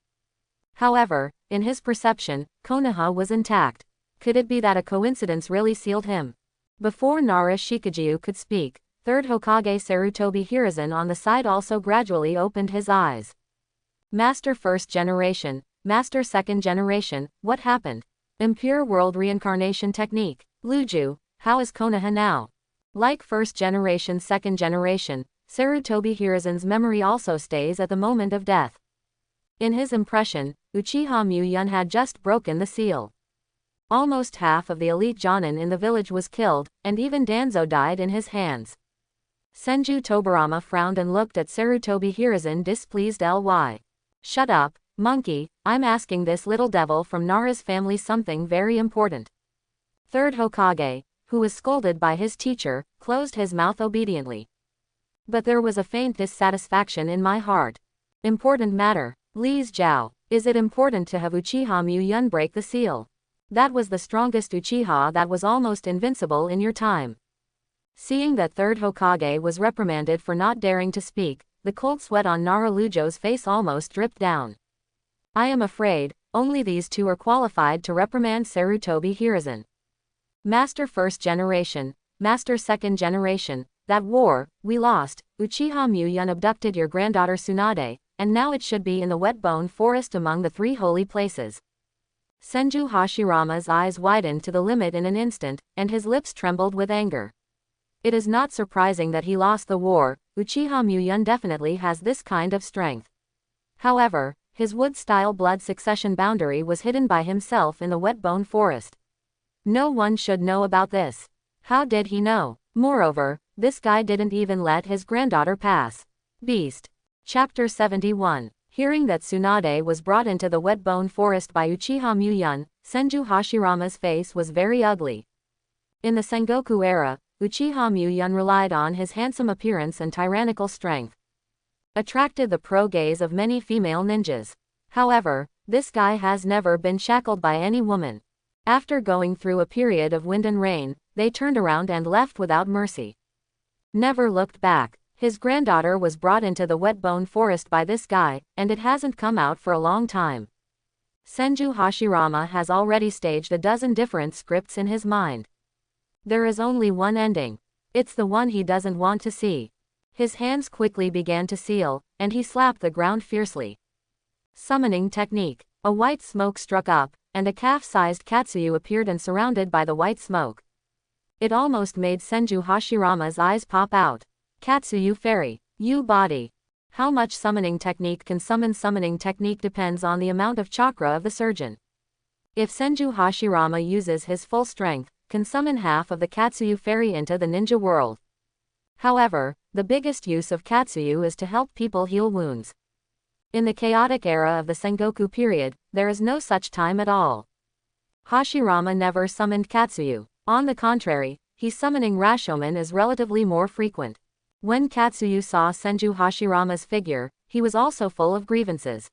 However, in his perception, Konoha was intact. Could it be that a coincidence really sealed him? Before Nara Shikajiju could speak, 3rd Hokage Sarutobi Hiruzen on the side also gradually opened his eyes. Master 1st generation, Master 2nd generation, what happened? Impure world reincarnation technique. Luju, how is Konoha now? Like 1st generation 2nd generation, Sarutobi Hiruzen's memory also stays at the moment of death. In his impression, Uchiha Mu-yun had just broken the seal. Almost half of the elite Jonin in the village was killed, and even Danzo died in his hands. Senju Tobarama frowned and looked at Sarutobi Hiruzen displeased. Ly. Shut up, monkey, I'm asking this little devil from Nara's family something very important. 3rd Hokage, who was scolded by his teacher, closed his mouth obediently. But there was a faint dissatisfaction in my heart. Important matter. Lise Zhao, is it important to have Uchiha Mu-yun break the seal? That was the strongest Uchiha that was almost invincible in your time. Seeing that 3rd Hokage was reprimanded for not daring to speak, the cold sweat on Nara Lujo's face almost dripped down. I am afraid, only these 2 are qualified to reprimand Sarutobi Hiruzen. Master 1st generation, Master 2nd generation, that war, we lost. Uchiha Mu-yun abducted your granddaughter Tsunade, and now it should be in the wet bone forest among the 3 holy places. Senju Hashirama's eyes widened to the limit in an instant, and his lips trembled with anger. It is not surprising that he lost the war. Uchiha Mu-yun definitely has this kind of strength. However, his wood-style blood succession boundary was hidden by himself in the wet bone forest. No one should know about this. How did he know? Moreover, this guy didn't even let his granddaughter pass. Beast. Chapter 71. Hearing that Tsunade was brought into the wet bone forest by Uchiha Mu-yun, Senju Hashirama's face was very ugly. In the Sengoku era, Uchiha Mu-yun relied on his handsome appearance and tyrannical strength. attracted the pro gaze of many female ninjas. However, this guy has never been shackled by any woman. After going through a period of wind and rain, they turned around and left without mercy. Never looked back. His granddaughter was brought into the wet bone forest by this guy, and it hasn't come out for a long time. Senju Hashirama has already staged a dozen different scripts in his mind. There is only one ending. It's the one he doesn't want to see. His hands quickly began to seal, and he slapped the ground fiercely. Summoning technique. A white smoke struck up, and a calf-sized Katsuyu appeared and surrounded by the white smoke. It almost made Senju Hashirama's eyes pop out. Katsuyu Fairy. You body. How much summoning technique can summon? Summoning technique depends on the amount of chakra of the surgeon. If Senju Hashirama uses his full strength, can summon half of the Katsuyu Fairy into the ninja world. However, the biggest use of Katsuyu is to help people heal wounds. In the chaotic era of the Sengoku period, there is no such time at all. Hashirama never summoned Katsuyu. On the contrary, his summoning Rashomon is relatively more frequent. When Katsuyu saw Senju Hashirama's figure, he was also full of grievances.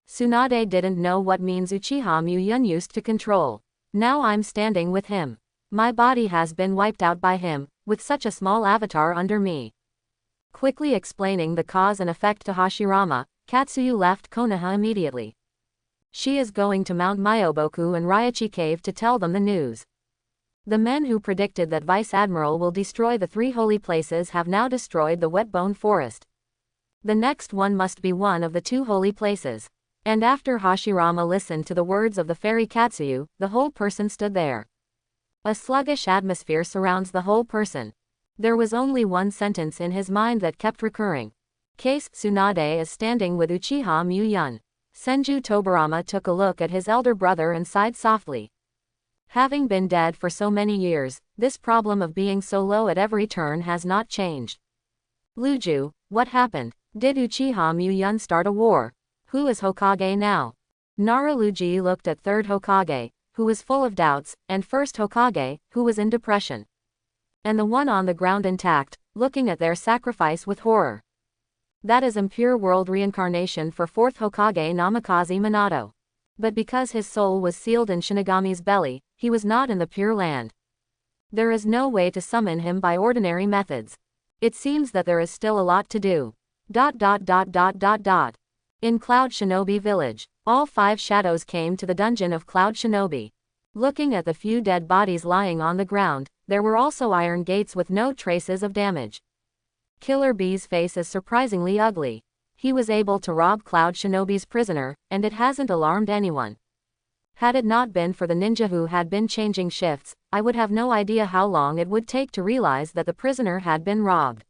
Tsunade didn't know what means Uchiha Muyun used to control. Now I'm standing with him. My body has been wiped out by him, with such a small avatar under me. Quickly explaining the cause and effect to Hashirama, Katsuyu left Konoha immediately. She is going to Mount Myoboku and Raichi Cave to tell them the news. The men who predicted that Vice Admiral will destroy the 3 holy places have now destroyed the Wetbone Forest. The next one must be one of the 2 holy places. And after Hashirama listened to the words of the fairy Katsuyu, the whole person stood there. A sluggish atmosphere surrounds the whole person. There was only one sentence in his mind that kept recurring. Case Tsunade is standing with Uchiha Muyun. Senju Tobarama took a look at his elder brother and sighed softly. Having been dead for so many years, this problem of being so low at every turn has not changed. Luju, what happened? Did Uchiha Muyun start a war? Who is Hokage now? Naraluji looked at third Hokage, who was full of doubts, and first Hokage, who was in depression. And the one on the ground intact, looking at their sacrifice with horror. That is impure world reincarnation for fourth Hokage Namikaze Minato. But because his soul was sealed in Shinigami's belly, he was not in the Pure Land. There is no way to summon him by ordinary methods. It seems that there is still a lot to do. In Cloud Shinobi Village, all 5 shadows came to the dungeon of Cloud Shinobi. Looking at the few dead bodies lying on the ground, there were also iron gates with no traces of damage. Killer Bee's face is surprisingly ugly. He was able to rob Cloud Shinobi's prisoner, and it hasn't alarmed anyone. Had it not been for the ninja who had been changing shifts, I would have no idea how long it would take to realize that the prisoner had been robbed.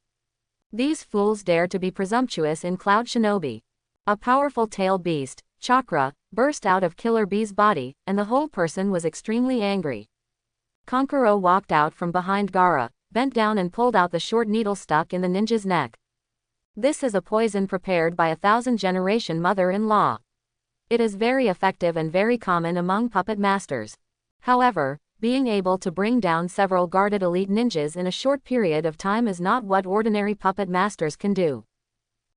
These fools dare to be presumptuous in Cloud Shinobi. A powerful tail beast, chakra, burst out of Killer Bee's body, and the whole person was extremely angry. Kankuro walked out from behind Gaara, bent down and pulled out the short needle stuck in the ninja's neck. This is a poison prepared by a 1000-generation mother-in-law. It is very effective and very common among puppet masters. However, being able to bring down several guarded elite ninjas in a short period of time is not what ordinary puppet masters can do.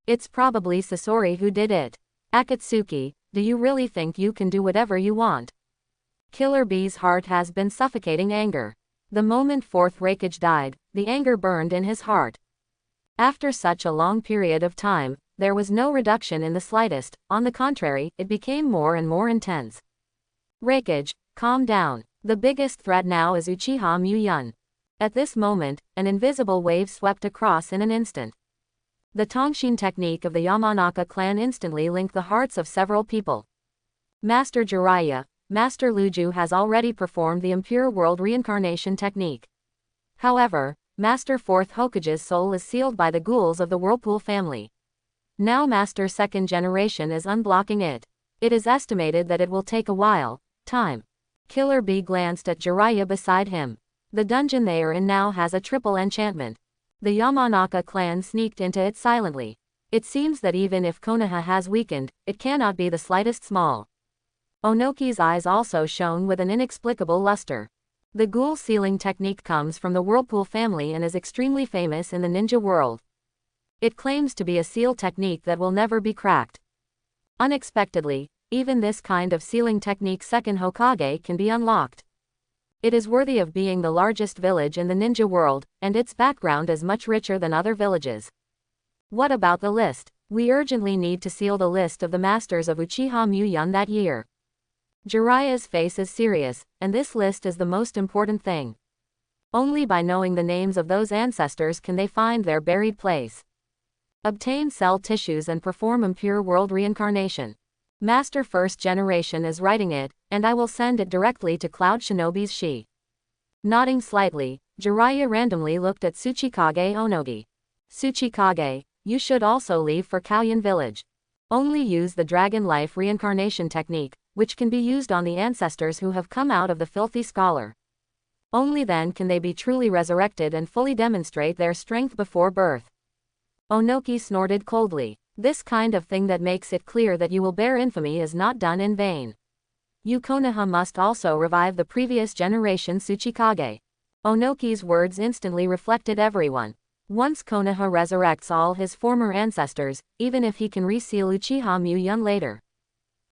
It's probably Sasori who did it. Akatsuki, do you really think you can do whatever you want? Killer Bee's heart has been suffocating anger. The moment fourth Raikage died, the anger burned in his heart. After such a long period of time, there was no reduction in the slightest, on the contrary, it became more and more intense. Raikage, calm down. The biggest threat now is Uchiha Muyun. At this moment, an invisible wave swept across in an instant. The Tongshin technique of the Yamanaka clan instantly linked the hearts of several people. Master Jiraiya, Master Luju has already performed the impure world reincarnation technique. However, Master 4th Hokage's soul is sealed by the ghouls of the Whirlpool family. Now Master 2nd generation is unblocking it. It is estimated that it will take a while, time. Killer Bee glanced at Jiraiya beside him. The dungeon they are in now has a triple enchantment. The Yamanaka clan sneaked into it silently. It seems that even if Konoha has weakened, it cannot be the slightest small. Onoki's eyes also shone with an inexplicable luster. The ghoul sealing technique comes from the Whirlpool family and is extremely famous in the ninja world. It claims to be a seal technique that will never be cracked. Unexpectedly, even this kind of sealing technique second Hokage can be unlocked. It is worthy of being the largest village in the ninja world, and its background is much richer than other villages. What about the list? We urgently need to seal the list of the masters of Uchiha Muyun that year. Jiraiya's face is serious, and this list is the most important thing. Only by knowing the names of those ancestors can they find their buried place. Obtain cell tissues and perform impure world reincarnation. Master First Generation is writing it, and I will send it directly to Cloud Shinobi's Shi. Nodding slightly, Jiraiya randomly looked at Tsuchikage Onogi. Tsuchikage, you should also leave for Kalyan village. Only use the dragon life reincarnation technique, which can be used on the ancestors who have come out of the filthy scholar. Only then can they be truly resurrected and fully demonstrate their strength before birth. Onoki snorted coldly. This kind of thing that makes it clear that you will bear infamy is not done in vain. You Konoha must also revive the previous generation Tsuchikage. Onoki's words instantly reflected everyone. Once Konoha resurrects all his former ancestors, even if he can reseal Uchiha Muyun later,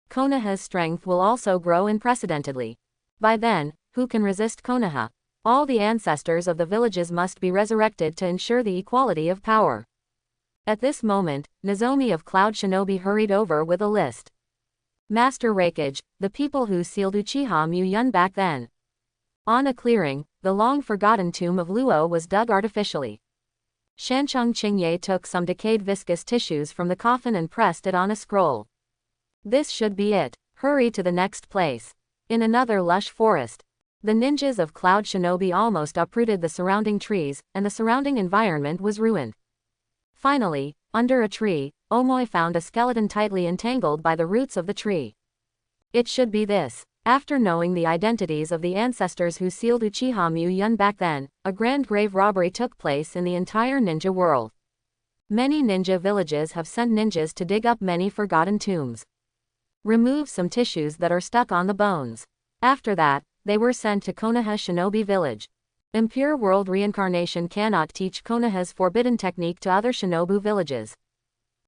Konoha's strength will also grow unprecedentedly. By then, who can resist Konoha? All the ancestors of the villages must be resurrected to ensure the equality of power. At this moment, Nozomi of Cloud Shinobi hurried over with a list. Master Raikage, the people who sealed Uchiha Muyun back then. On a clearing, the long-forgotten tomb of Luo was dug artificially. Shancheng Qingye took some decayed viscous tissues from the coffin and pressed it on a scroll. This should be it. Hurry to the next place. In another lush forest, the ninjas of Cloud Shinobi almost uprooted the surrounding trees, and the surrounding environment was ruined. Finally, under a tree, Omoi found a skeleton tightly entangled by the roots of the tree. It should be this. After knowing the identities of the ancestors who sealed Uchiha Muyun back then, a grand grave robbery took place in the entire ninja world. Many ninja villages have sent ninjas to dig up many forgotten tombs. Remove some tissues that are stuck on the bones. After that, they were sent to Konoha Shinobi village. Impure world reincarnation cannot teach Konoha's forbidden technique to other shinobu villages.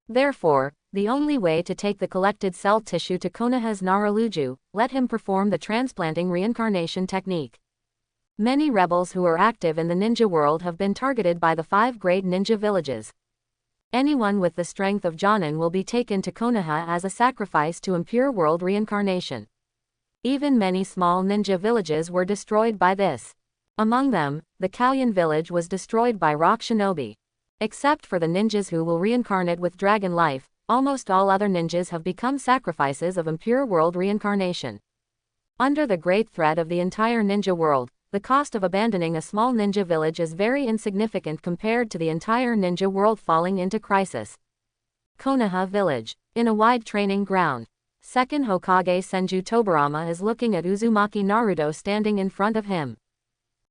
Therefore, the only way to take the collected cell tissue to Konoha's Naraluju, let him perform the transplanting reincarnation technique. Many rebels who are active in the ninja world have been targeted by the 5 great ninja villages. Anyone with the strength of Jonin will be taken to Konoha as a sacrifice to impure world reincarnation. Even many small ninja villages were destroyed by this. Among them, the Kalyan village was destroyed by rock shinobi. Except for the ninjas who will reincarnate with dragon life, almost all other ninjas have become sacrifices of impure world reincarnation. Under the great threat of the entire ninja world, the cost of abandoning a small ninja village is very insignificant compared to the entire ninja world falling into crisis. Konoha village. In a wide training ground, second Hokage Senju Tobirama is looking at Uzumaki Naruto standing in front of him.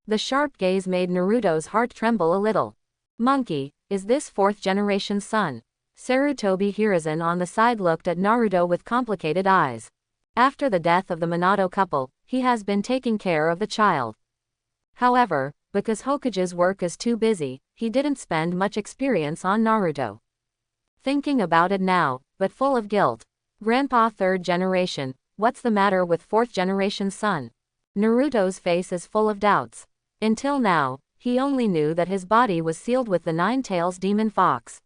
The sharp gaze made Naruto's heart tremble a little. Monkey, is this 4th generation son? Sarutobi Hiruzen on the side looked at Naruto with complicated eyes. After the death of the Minato couple, he has been taking care of the child. However, because Hokage's work is too busy, he didn't spend much experience on Naruto. Thinking about it now, but full of guilt. Grandpa 3rd generation, what's the matter with 4th generation son? Naruto's face is full of doubts. Until now, he only knew that his body was sealed with the 9 tails demon fox.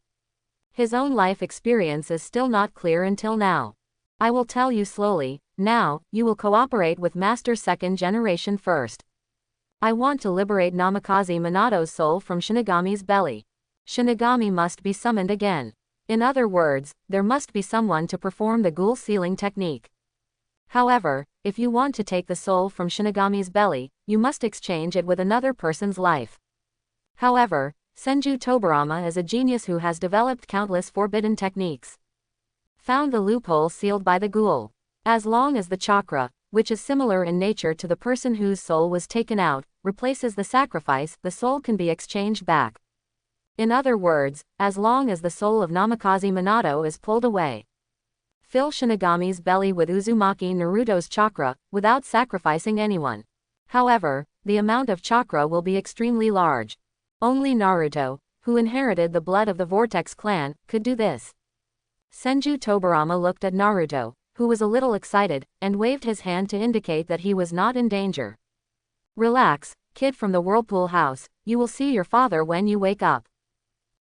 His own life experience is still not clear until now. I will tell you slowly. Now, you will cooperate with Master 2nd generation first. I want to liberate Namikaze Minato's soul from Shinigami's belly. Shinigami must be summoned again. In other words, there must be someone to perform the ghoul sealing technique. However, if you want to take the soul from Shinigami's belly, you must exchange it with another person's life. However, Senju Tobirama is a genius who has developed countless forbidden techniques. Found the loophole sealed by the ghoul. As long as the chakra, which is similar in nature to the person whose soul was taken out, replaces the sacrifice, the soul can be exchanged back. In other words, as long as the soul of Namikaze Minato is pulled away. Fill Shinigami's belly with Uzumaki Naruto's chakra, without sacrificing anyone. However, the amount of chakra will be extremely large. Only Naruto, who inherited the blood of the Vortex clan, could do this. Senju Tobirama looked at Naruto, who was a little excited, and waved his hand to indicate that he was not in danger. Relax, kid from the Whirlpool House, you will see your father when you wake up.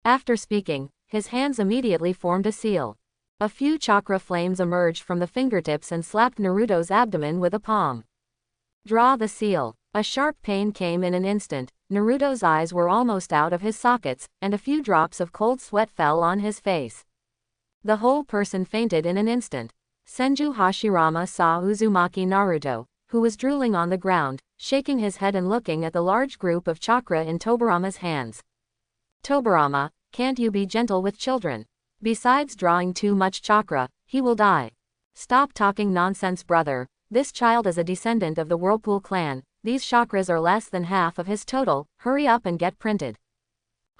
After speaking, his hands immediately formed a seal. A few chakra flames emerged from the fingertips and slapped Naruto's abdomen with a palm. Draw the seal. A sharp pain came in an instant. Naruto's eyes were almost out of his sockets, and a few drops of cold sweat fell on his face. The whole person fainted in an instant. Senju Hashirama saw Uzumaki Naruto, who was drooling on the ground, shaking his head and looking at the large group of chakra in Tobirama's hands. Tobirama, can't you be gentle with children? Besides drawing too much chakra, he will die. Stop talking nonsense, brother. This child is a descendant of the Whirlpool clan. These chakras are less than half of his total. Hurry up and get printed.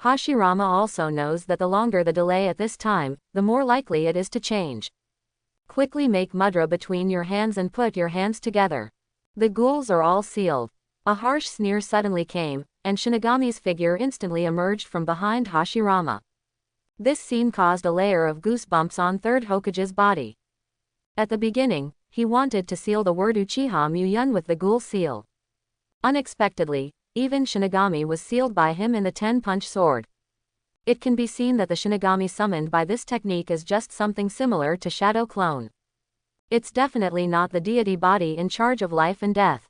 Hashirama also knows that the longer the delay at this time, the more likely it is to change. Quickly make mudra between your hands and put your hands together. The ghouls are all sealed. A harsh sneer suddenly came, and Shinigami's figure instantly emerged from behind Hashirama. This scene caused a layer of goosebumps on Third Hokage's body. At the beginning, he wanted to seal the word Uchiha Muyun with the ghoul seal. Unexpectedly, even Shinigami was sealed by him in the 10-punch sword. It can be seen that the Shinigami summoned by this technique is just something similar to Shadow Clone. It's definitely not the deity body in charge of life and death.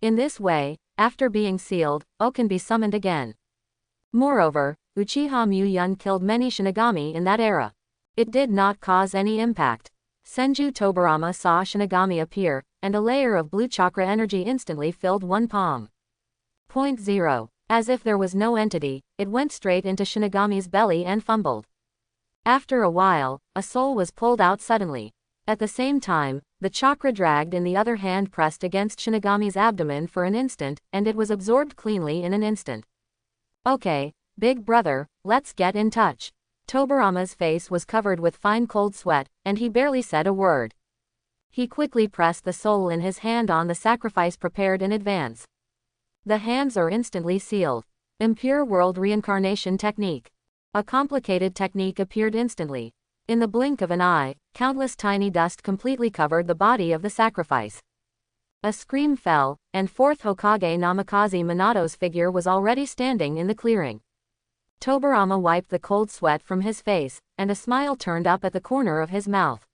In this way, after being sealed, O can be summoned again. Moreover, Uchiha Muyun killed many Shinigami in that era. It did not cause any impact. Senju Tobirama saw Shinigami appear, and a layer of blue chakra energy instantly filled one palm. 0. As if there was no entity, it went straight into Shinigami's belly and fumbled. After a while, a soul was pulled out suddenly. At the same time, the chakra dragged in the other hand pressed against Shinigami's abdomen for an instant, and it was absorbed cleanly in an instant. Okay, big brother, let's get in touch. Tobirama's face was covered with fine cold sweat, and he barely said a word. He quickly pressed the soul in his hand on the sacrifice prepared in advance. The hands are instantly sealed. Impure World Reincarnation Technique. A complicated technique appeared instantly. In the blink of an eye, countless tiny dust completely covered the body of the sacrifice. A scream fell, and 4th Hokage Namikaze Minato's figure was already standing in the clearing. Tobirama wiped the cold sweat from his face, and a smile turned up at the corner of his mouth.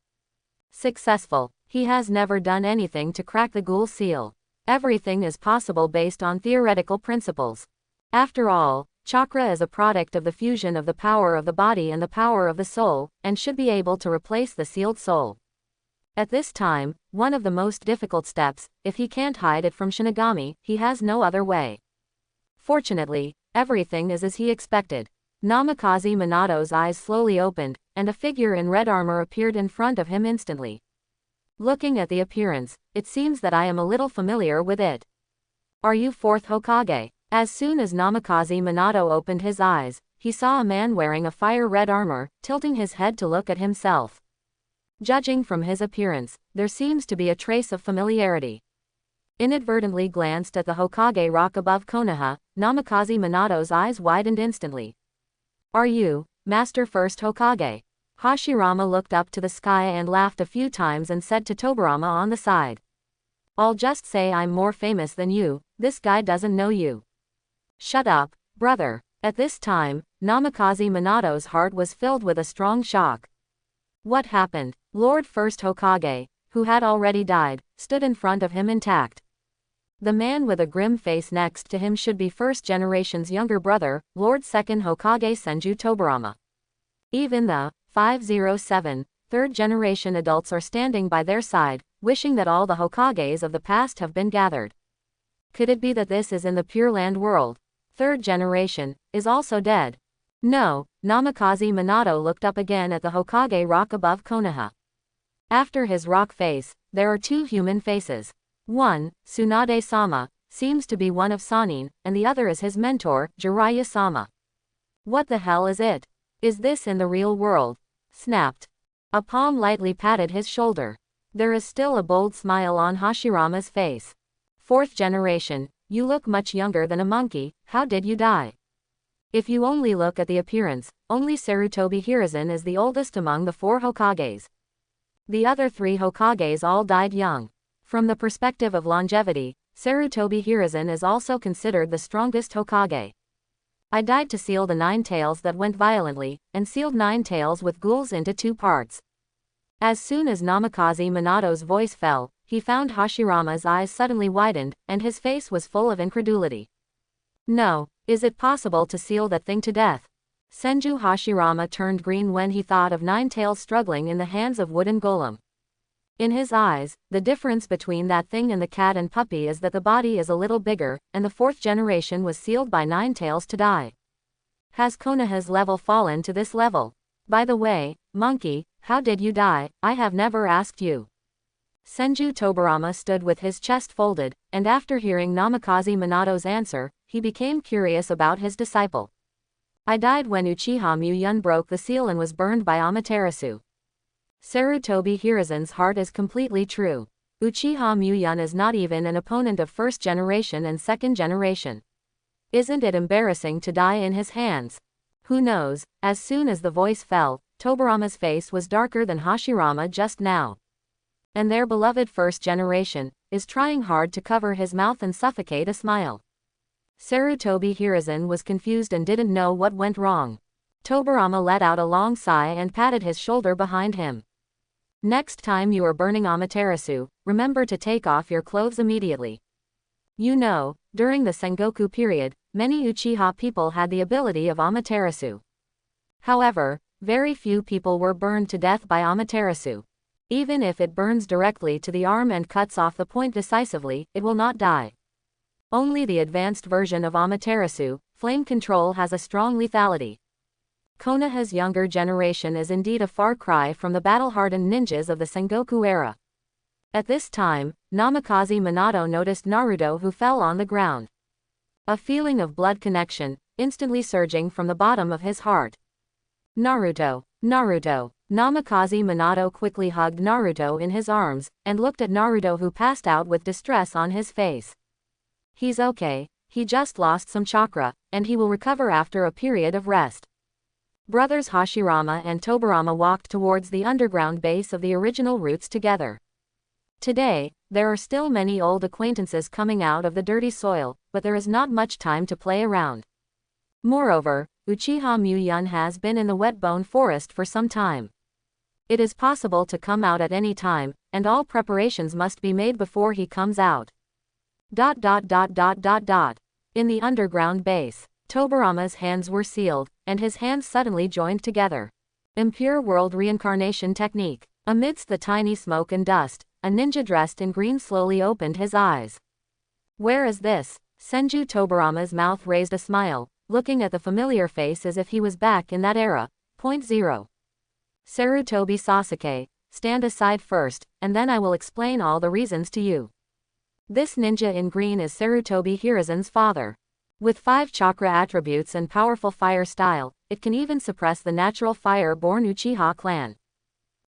Successful. He has never done anything to crack the ghoul seal. Everything is possible based on theoretical principles. After all, chakra is a product of the fusion of the power of the body and the power of the soul, and should be able to replace the sealed soul. At this time, one of the most difficult steps, if he can't hide it from Shinigami, he has no other way. Fortunately, everything is as he expected. Namikaze Minato's eyes slowly opened, and a figure in red armor appeared in front of him instantly. Looking at the appearance, it seems that I am a little familiar with it. Are you 4th Hokage? As soon as Namikaze Minato opened his eyes, he saw a man wearing a fire-red armor, tilting his head to look at himself. Judging from his appearance, there seems to be a trace of familiarity. Inadvertently glanced at the Hokage rock above Konoha, Namikaze Minato's eyes widened instantly. Are you, Master 1st Hokage? Hashirama looked up to the sky and laughed a few times and said to Tobirama on the side. I'll just say I'm more famous than you, this guy doesn't know you. Shut up, brother. At this time, Namikaze Minato's heart was filled with a strong shock. What happened? Lord 1st Hokage, who had already died, stood in front of him intact. The man with a grim face next to him should be first generation's younger brother, Lord 2nd Hokage Senju Tobirama. Even the 507 third generation adults are standing by their side, wishing that all the Hokages of the past have been gathered. Could it be that this is in the Pure Land world? Third generation is also dead. No, Namikaze Minato looked up again at the Hokage rock above Konoha. After his rock face, there are two human faces. One, Tsunade-sama, seems to be one of Sanin, and the other is his mentor, Jiraiya-sama. What the hell is it? Is this in the real world? Snapped. A palm lightly patted his shoulder. There is still a bold smile on Hashirama's face. 4th generation, you look much younger than a monkey, how did you die? If you only look at the appearance, only Sarutobi Hiruzen is the oldest among the 4 Hokages. The other 3 Hokages all died young. From the perspective of longevity, Sarutobi Hiruzen is also considered the strongest Hokage. I died to seal the 9 tails that went violently, and sealed 9 tails with ghouls into 2 parts. As soon as Namikaze Minato's voice fell, he found Hashirama's eyes suddenly widened, and his face was full of incredulity. No, is it possible to seal that thing to death? Senju Hashirama turned green when he thought of 9 tails struggling in the hands of wooden golem. In his eyes, the difference between that thing and the cat and puppy is that the body is a little bigger, and the 4th generation was sealed by 9 tails to die. Has Konoha's level fallen to this level? By the way, monkey, how did you die? I have never asked you. Senju Tobarama stood with his chest folded, and after hearing Namikaze Minato's answer, he became curious about his disciple. I died when Uchiha Muyun broke the seal and was burned by Amaterasu. Sarutobi Hiruzen's heart is completely true. Uchiha Muyun is not even an opponent of 1st generation and 2nd generation. Isn't it embarrassing to die in his hands? Who knows, as soon as the voice fell, Tobarama's face was darker than Hashirama just now. And their beloved 1st generation is trying hard to cover his mouth and suffocate a smile. Sarutobi Hiruzen was confused and didn't know what went wrong. Tobarama let out a long sigh and patted his shoulder behind him. Next time you are burning Amaterasu, remember to take off your clothes immediately. You know, during the Sengoku period, many Uchiha people had the ability of Amaterasu. However, very few people were burned to death by Amaterasu. Even if it burns directly to the arm and cuts off the point decisively, it will not die. Only the advanced version of Amaterasu, flame control, has a strong lethality. Konoha's younger generation is indeed a far cry from the battle-hardened ninjas of the Sengoku era. At this time, Namikaze Minato noticed Naruto, who fell on the ground. A feeling of blood connection, instantly surging from the bottom of his heart. Naruto, Naruto. Namikaze Minato quickly hugged Naruto in his arms, and looked at Naruto, who passed out with distress on his face. He's okay, he just lost some chakra, and he will recover after a period of rest. Brothers Hashirama and Tobarama walked towards the underground base of the original roots together. Today, there are still many old acquaintances coming out of the dirty soil, but there is not much time to play around. Moreover, Uchiha Muyun has been in the Wetbone Forest for some time. It is possible to come out at any time, and all preparations must be made before he comes out. In the underground base, Tobarama's hands were sealed, and his hands suddenly joined together. Impure World Reincarnation Technique. Amidst the tiny smoke and dust, a ninja dressed in green slowly opened his eyes. Where is this? Senju Tobarama's mouth raised a smile, looking at the familiar face as if he was back in that era. 0. Sarutobi Sasuke, stand aside first, and then I will explain all the reasons to you. This ninja in green is Sarutobi Hiruzen's father. With 5 chakra attributes and powerful fire style, it can even suppress the natural fire-born Uchiha clan.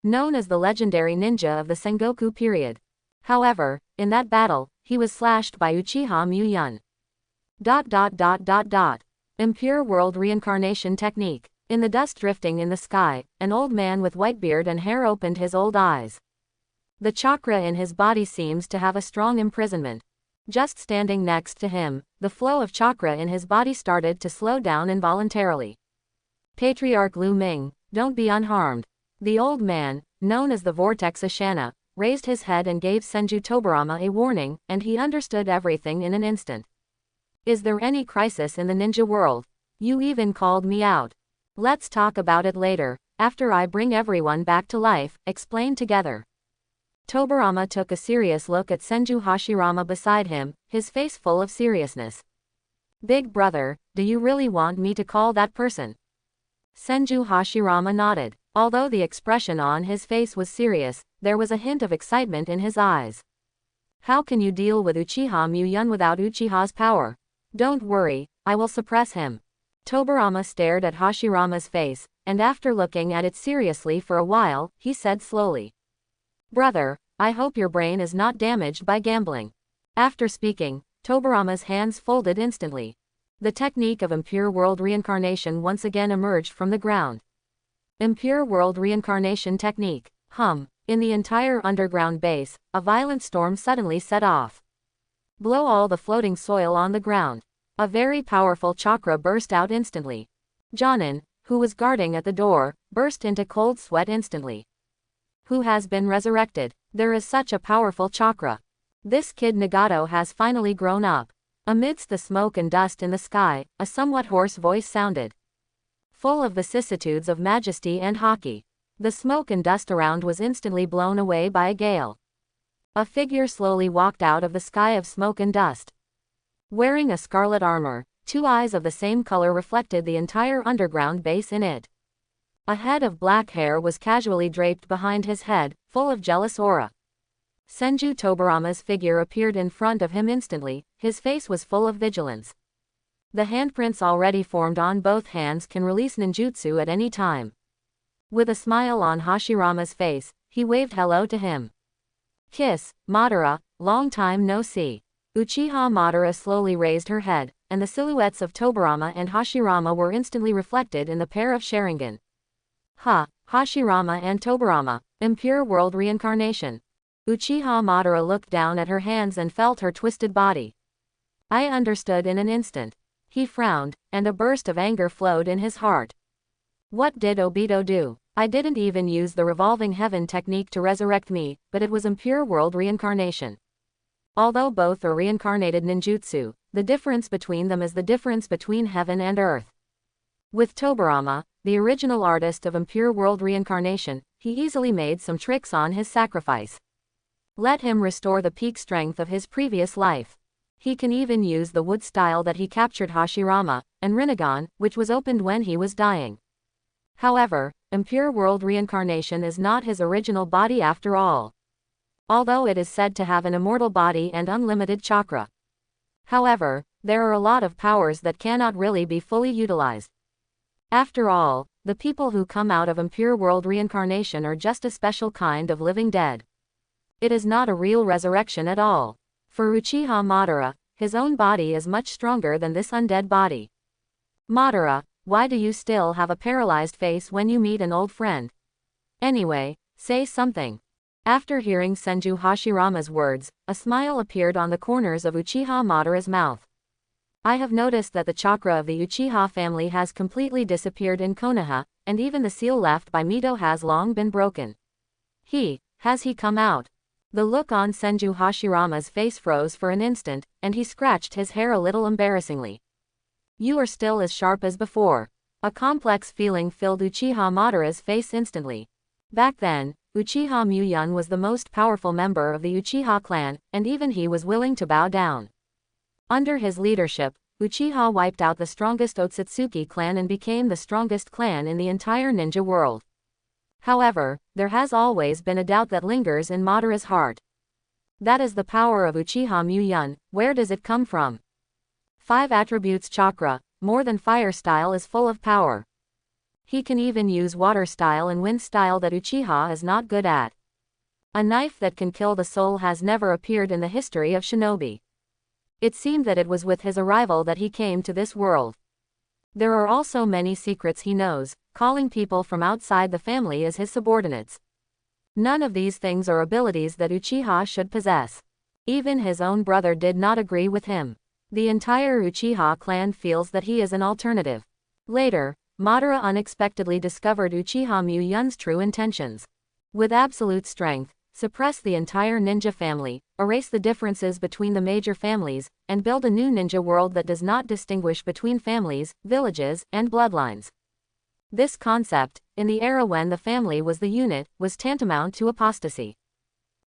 Known as the legendary ninja of the Sengoku period. However, in that battle, he was slashed by Uchiha Muyun. Impure World Reincarnation Technique. In the dust drifting in the sky, an old man with white beard and hair opened his old eyes. The chakra in his body seems to have a strong imprisonment. Just standing next to him, the flow of chakra in his body started to slow down involuntarily. Patriarch Lu Ming, don't be unharmed. The old man, known as the Vortex Ashana, raised his head and gave Senju Tobarama a warning, and he understood everything in an instant. Is there any crisis in the ninja world? You even called me out. Let's talk about it later, after I bring everyone back to life, explain together. Tobarama took a serious look at Senju Hashirama beside him, his face full of seriousness. Big brother, do you really want me to call that person? Senju Hashirama nodded. Although the expression on his face was serious, there was a hint of excitement in his eyes. How can you deal with Uchiha Muyun without Uchiha's power? Don't worry, I will suppress him. Tobarama stared at Hashirama's face, and after looking at it seriously for a while, he said slowly. Brother, I hope your brain is not damaged by gambling. After speaking, Tobarama's hands folded instantly. The technique of impure world reincarnation once again emerged from the ground. Impure world reincarnation technique. In the entire underground base, a violent storm suddenly set off. Blow all the floating soil on the ground. A very powerful chakra burst out instantly. Jonin, who was guarding at the door, burst into cold sweat instantly. Who has been resurrected? There is such a powerful chakra. This kid Nagato has finally grown up. Amidst the smoke and dust in the sky, a somewhat hoarse voice sounded. Full of vicissitudes of majesty and haki. The smoke and dust around was instantly blown away by a gale. A figure slowly walked out of the sky of smoke and dust. Wearing a scarlet armor, 2 eyes of the same color reflected the entire underground base in it. A head of black hair was casually draped behind his head, full of jealous aura. Senju Tobarama's figure appeared in front of him instantly, his face was full of vigilance. The handprints already formed on both hands can release ninjutsu at any time. With a smile on Hashirama's face, he waved hello to him. Kiss, Madara, long time no see. Uchiha Madara slowly raised her head, and the silhouettes of Tobarama and Hashirama were instantly reflected in the pair of Sharingan. Hashirama and Tobarama, impure world reincarnation. Uchiha Madara looked down at her hands and felt her twisted body. I understood in an instant. He frowned, and a burst of anger flowed in his heart. What did Obito do? I didn't even use the revolving heaven technique to resurrect me, but it was impure world reincarnation. Although both are reincarnated ninjutsu, the difference between them is the difference between heaven and earth. With Tobarama, the original artist of impure world reincarnation, he easily made some tricks on his sacrifice. Let him restore the peak strength of his previous life. He can even use the wood style that he captured Hashirama, and Rinnegan, which was opened when he was dying. However, impure world reincarnation is not his original body after all. Although it is said to have an immortal body and unlimited chakra. However, there are a lot of powers that cannot really be fully utilized. After all, the people who come out of impure world reincarnation are just a special kind of living dead. It is not a real resurrection at all. For Uchiha Madara, his own body is much stronger than this undead body. Madara, why do you still have a paralyzed face when you meet an old friend? Anyway, say something. After hearing Senju Hashirama's words, a smile appeared on the corners of Uchiha Madara's mouth. I have noticed that the chakra of the Uchiha family has completely disappeared in Konoha, and even the seal left by Mito has long been broken. Has he come out? The look on Senju Hashirama's face froze for an instant, and he scratched his hair a little embarrassingly. You are still as sharp as before. A complex feeling filled Uchiha Madara's face instantly. Back then, Uchiha Muyun was the most powerful member of the Uchiha clan, and even he was willing to bow down. Under his leadership, Uchiha wiped out the strongest Otsutsuki clan and became the strongest clan in the entire ninja world. However, there has always been a doubt that lingers in Madara's heart. That is the power of Uchiha Muyun. Where does it come from? 5 attributes chakra, more than fire style, is full of power. He can even use water style and wind style that Uchiha is not good at. A knife that can kill the soul has never appeared in the history of shinobi. It seemed that it was with his arrival that he came to this world. There are also many secrets he knows, calling people from outside the family as his subordinates. None of these things are abilities that Uchiha should possess. Even his own brother did not agree with him. The entire Uchiha clan feels that he is an alternative. Later, Madara unexpectedly discovered Uchiha Muyun's true intentions. With absolute strength, suppress the entire ninja family, erase the differences between the major families, and build a new ninja world that does not distinguish between families, villages, and bloodlines. This concept, in the era when the family was the unit, was tantamount to apostasy.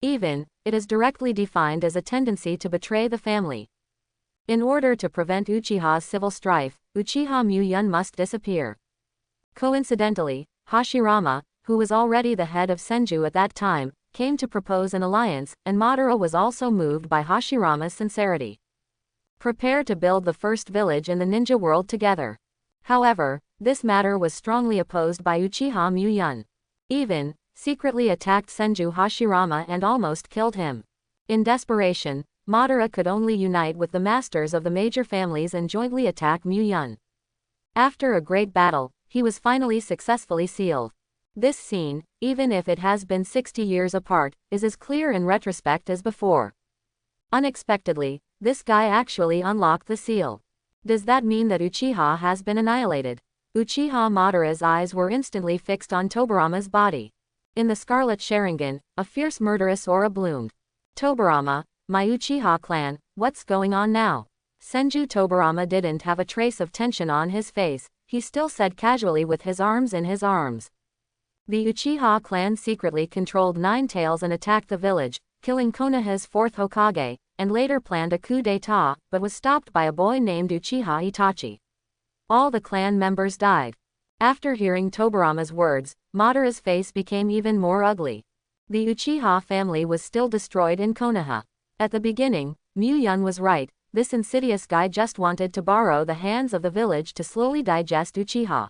Even, it is directly defined as a tendency to betray the family. In order to prevent Uchiha's civil strife, Uchiha Muyun must disappear. Coincidentally, Hashirama, who was already the head of Senju at that time, came to propose an alliance, and Madara was also moved by Hashirama's sincerity. Prepare to build the first village in the ninja world together. However, this matter was strongly opposed by Uchiha Muyun. Even, secretly attacked Senju Hashirama and almost killed him. In desperation, Madara could only unite with the masters of the major families and jointly attack Mu Yun. After a great battle, he was finally successfully sealed. This scene, even if it has been 60 years apart, is as clear in retrospect as before. Unexpectedly, this guy actually unlocked the seal. Does that mean that Uchiha has been annihilated? Uchiha Madara's eyes were instantly fixed on Tobirama's body. In the Scarlet Sharingan, a fierce murderous aura bloomed. Tobirama, my Uchiha clan, what's going on now? Senju Tobirama didn't have a trace of tension on his face, he still said casually with his arms in his arms. The Uchiha clan secretly controlled Nine Tails and attacked the village, killing Konoha's fourth Hokage, and later planned a coup d'état, but was stopped by a boy named Uchiha Itachi. All the clan members died. After hearing Tobirama's words, Madara's face became even more ugly. The Uchiha family was still destroyed in Konoha. At the beginning, Mu Yun was right, this insidious guy just wanted to borrow the hands of the village to slowly digest Uchiha.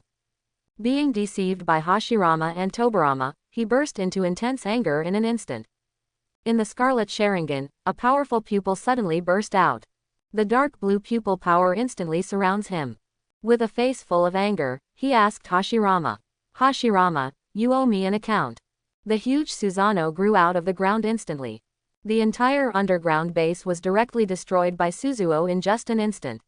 Being deceived by Hashirama and Tobirama, he burst into intense anger in an instant. In the Scarlet Sharingan, a powerful pupil suddenly burst out. The dark blue pupil power instantly surrounds him. With a face full of anger, he asked Hashirama, "Hashirama, you owe me an account." The huge Susanoo grew out of the ground instantly. The entire underground base was directly destroyed by Suzuo in just an instant.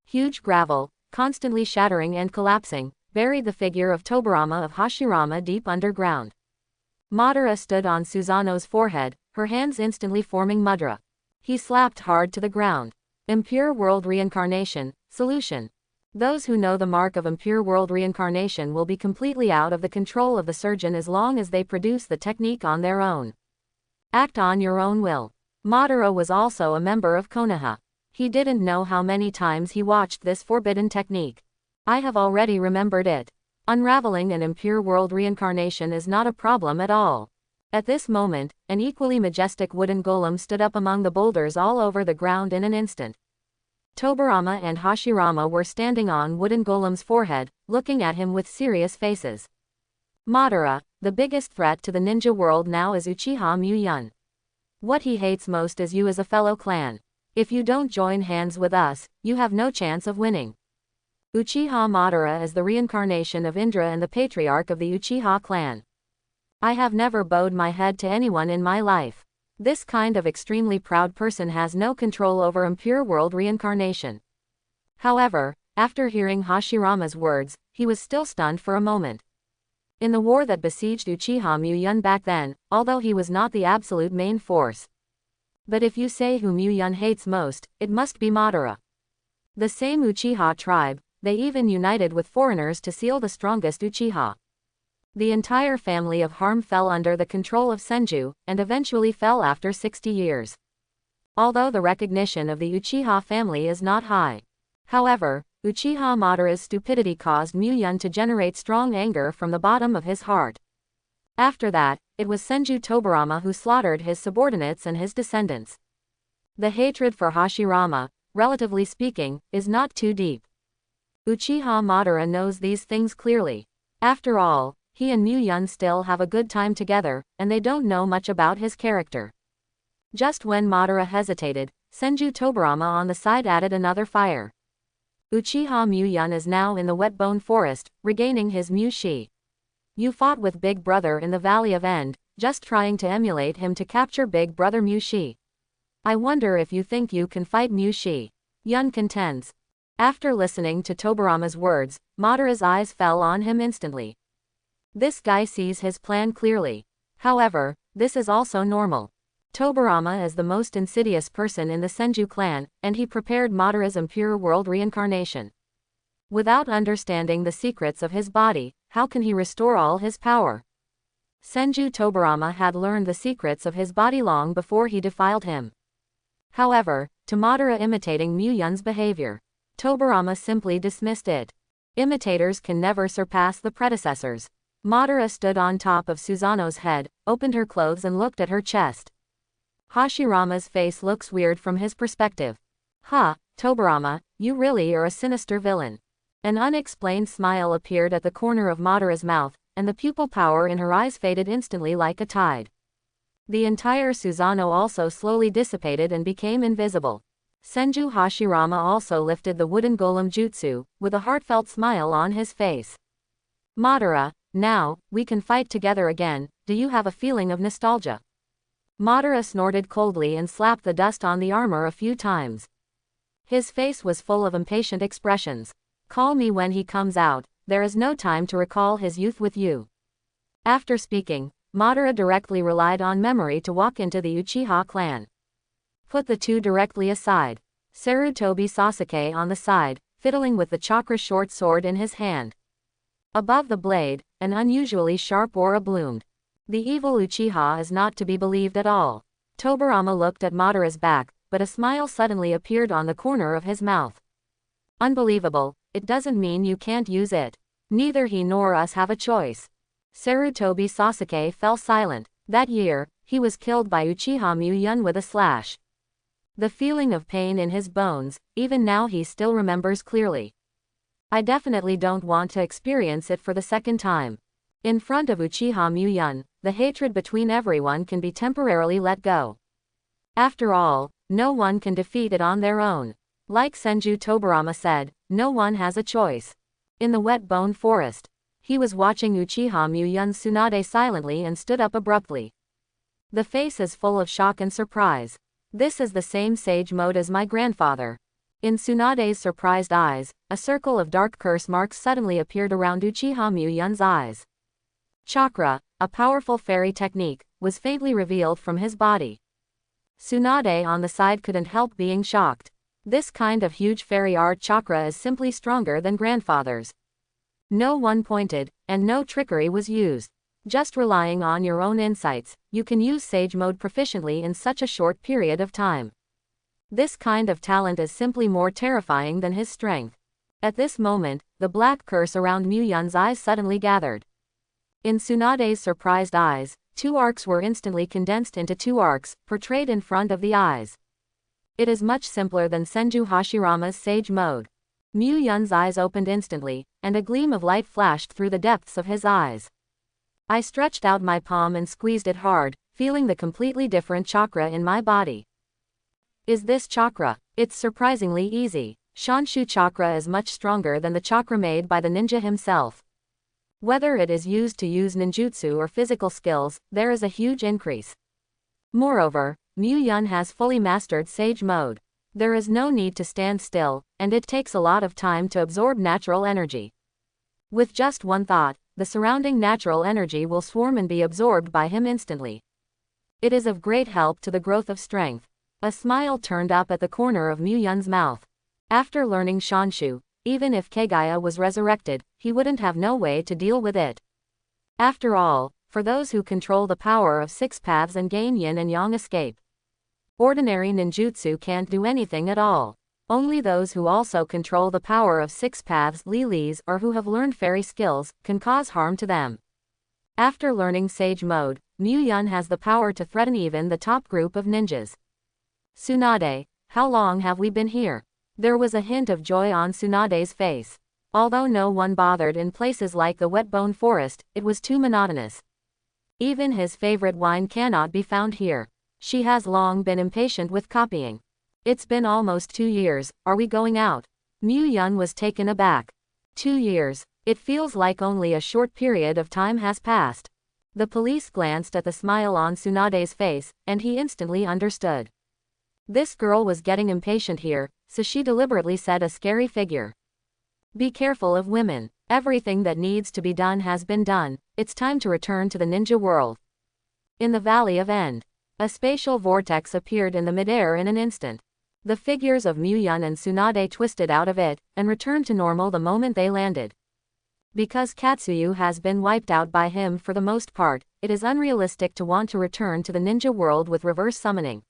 Huge gravel, constantly shattering and collapsing, buried the figure of Tobirama of Hashirama deep underground. Madara stood on Susanoo's forehead, her hands instantly forming mudra. He slapped hard to the ground. Impure World Reincarnation, Solution. Those who know the mark of Impure World Reincarnation will be completely out of the control of the surgeon as long as they produce the technique on their own. Act on your own will. Madara was also a member of Konoha. He didn't know how many times he watched this forbidden technique. I have already remembered it. Unraveling an impure world reincarnation is not a problem at all. At this moment, an equally majestic wooden golem stood up among the boulders all over the ground in an instant. Tobirama and Hashirama were standing on wooden golem's forehead, looking at him with serious faces. Madara, the biggest threat to the ninja world now is Uchiha Mu Yun. What he hates most is you as a fellow clan. If you don't join hands with us, you have no chance of winning. Uchiha Madara is the reincarnation of Indra and the patriarch of the Uchiha clan. I have never bowed my head to anyone in my life. This kind of extremely proud person has no control over impure world reincarnation. However, after hearing Hashirama's words, he was still stunned for a moment. In the war that besieged Uchiha Mu Yun back then, although he was not the absolute main force. But if you say who Mu Yun hates most, it must be Madara. The same Uchiha tribe, they even united with foreigners to seal the strongest Uchiha. The entire family of Harm fell under the control of Senju, and eventually fell after 60 years. Although the recognition of the Uchiha family is not high. However, Uchiha Madara's stupidity caused Mu Yun to generate strong anger from the bottom of his heart. After that, it was Senju Tobirama who slaughtered his subordinates and his descendants. The hatred for Hashirama, relatively speaking, is not too deep. Uchiha Madara knows these things clearly. After all, he and Mu Yun still have a good time together, and they don't know much about his character. Just when Madara hesitated, Senju Tobirama on the side added another fire. Uchiha Mu Yun is now in the Wetbone Forest, regaining his Mu Shi. You fought with Big Brother in the Valley of End, just trying to emulate him to capture Big Brother Mu Shi. I wonder if you think you can fight Mu Shi. Yun contends. After listening to Tobirama's words, Madara's eyes fell on him instantly. This guy sees his plan clearly. However, this is also normal. Tobirama is the most insidious person in the Senju clan, and he prepared Madara's impure world reincarnation. Without understanding the secrets of his body, how can he restore all his power? Senju Tobirama had learned the secrets of his body long before he defiled him. However, to Madara imitating Mu Yun's behavior, Tobirama simply dismissed it. Imitators can never surpass the predecessors. Madara stood on top of Susanoo's head, opened her clothes and looked at her chest. Hashirama's face looks weird from his perspective. Tobirama, you really are a sinister villain. An unexplained smile appeared at the corner of Madara's mouth, and the pupil power in her eyes faded instantly like a tide. The entire Susanoo also slowly dissipated and became invisible. Senju Hashirama also lifted the wooden golem jutsu, with a heartfelt smile on his face. Madara, now, we can fight together again, do you have a feeling of nostalgia? Madara snorted coldly and slapped the dust on the armor a few times. His face was full of impatient expressions. Call me when he comes out, there is no time to recall his youth with you. After speaking, Madara directly relied on memory to walk into the Uchiha clan. Put the two directly aside. Sarutobi Sasuke on the side, fiddling with the chakra short sword in his hand. Above the blade, an unusually sharp aura bloomed. The evil Uchiha is not to be believed at all. Tobirama looked at Madara's back, but a smile suddenly appeared on the corner of his mouth. Unbelievable, it doesn't mean you can't use it. Neither he nor us have a choice. Sarutobi Sasuke fell silent. That year, he was killed by Uchiha Muyun with a slash. The feeling of pain in his bones, even now he still remembers clearly. I definitely don't want to experience it for the second time. In front of Uchiha Muyun, the hatred between everyone can be temporarily let go. After all, no one can defeat it on their own. Like Senju Tobirama said, no one has a choice. In the wet bone forest, he was watching Uchiha Muyun's Tsunade silently and stood up abruptly. The face is full of shock and surprise. This is the same sage mode as my grandfather. In Tsunade's surprised eyes, a circle of dark curse marks suddenly appeared around Uchiha Muyun's eyes. Chakra, a powerful fairy technique, was faintly revealed from his body. Tsunade on the side couldn't help being shocked. This kind of huge fairy art chakra is simply stronger than grandfather's. No one pointed, and no trickery was used. Just relying on your own insights, you can use sage mode proficiently in such a short period of time. This kind of talent is simply more terrifying than his strength. At this moment, the black curse around Muyun's eyes suddenly gathered. In Tsunade's surprised eyes, two arcs were instantly condensed into two arcs, portrayed in front of the eyes. It is much simpler than Senju Hashirama's sage mode. Muyun's eyes opened instantly, and a gleam of light flashed through the depths of his eyes. I stretched out my palm and squeezed it hard, feeling the completely different chakra in my body. Is this chakra? It's surprisingly easy. Shanshu chakra is much stronger than the chakra made by the ninja himself. Whether it is used to use ninjutsu or physical skills, there is a huge increase. Moreover, Muyun has fully mastered sage mode. There is no need to stand still, and it takes a lot of time to absorb natural energy. With just one thought, the surrounding natural energy will swarm and be absorbed by him instantly. It is of great help to the growth of strength. A smile turned up at the corner of Muyun's mouth. After learning Shanshu, even if Kagaya was resurrected, he wouldn't have no way to deal with it. After all, for those who control the power of six paths and gain yin and yang escape. Ordinary ninjutsu can't do anything at all. Only those who also control the power of six paths, lilis, or who have learned fairy skills, can cause harm to them. After learning sage mode, Muyun has the power to threaten even the top group of ninjas. Tsunade, how long have we been here? There was a hint of joy on Tsunade's face. Although no one bothered in places like the wet bone forest, it was too monotonous. Even his favorite wine cannot be found here. She has long been impatient with copying. It's been almost 2 years, are we going out? Muyun was taken aback. 2 years, it feels like only a short period of time has passed. The police glanced at the smile on Tsunade's face, and he instantly understood. This girl was getting impatient here, so she deliberately said a scary figure. Be careful of women. Everything that needs to be done has been done, it's time to return to the ninja world. In the Valley of End, a spatial vortex appeared in the midair in an instant. The figures of Muyun and Tsunade twisted out of it, and returned to normal the moment they landed. Because Katsuyu has been wiped out by him for the most part, it is unrealistic to want to return to the ninja world with reverse summoning.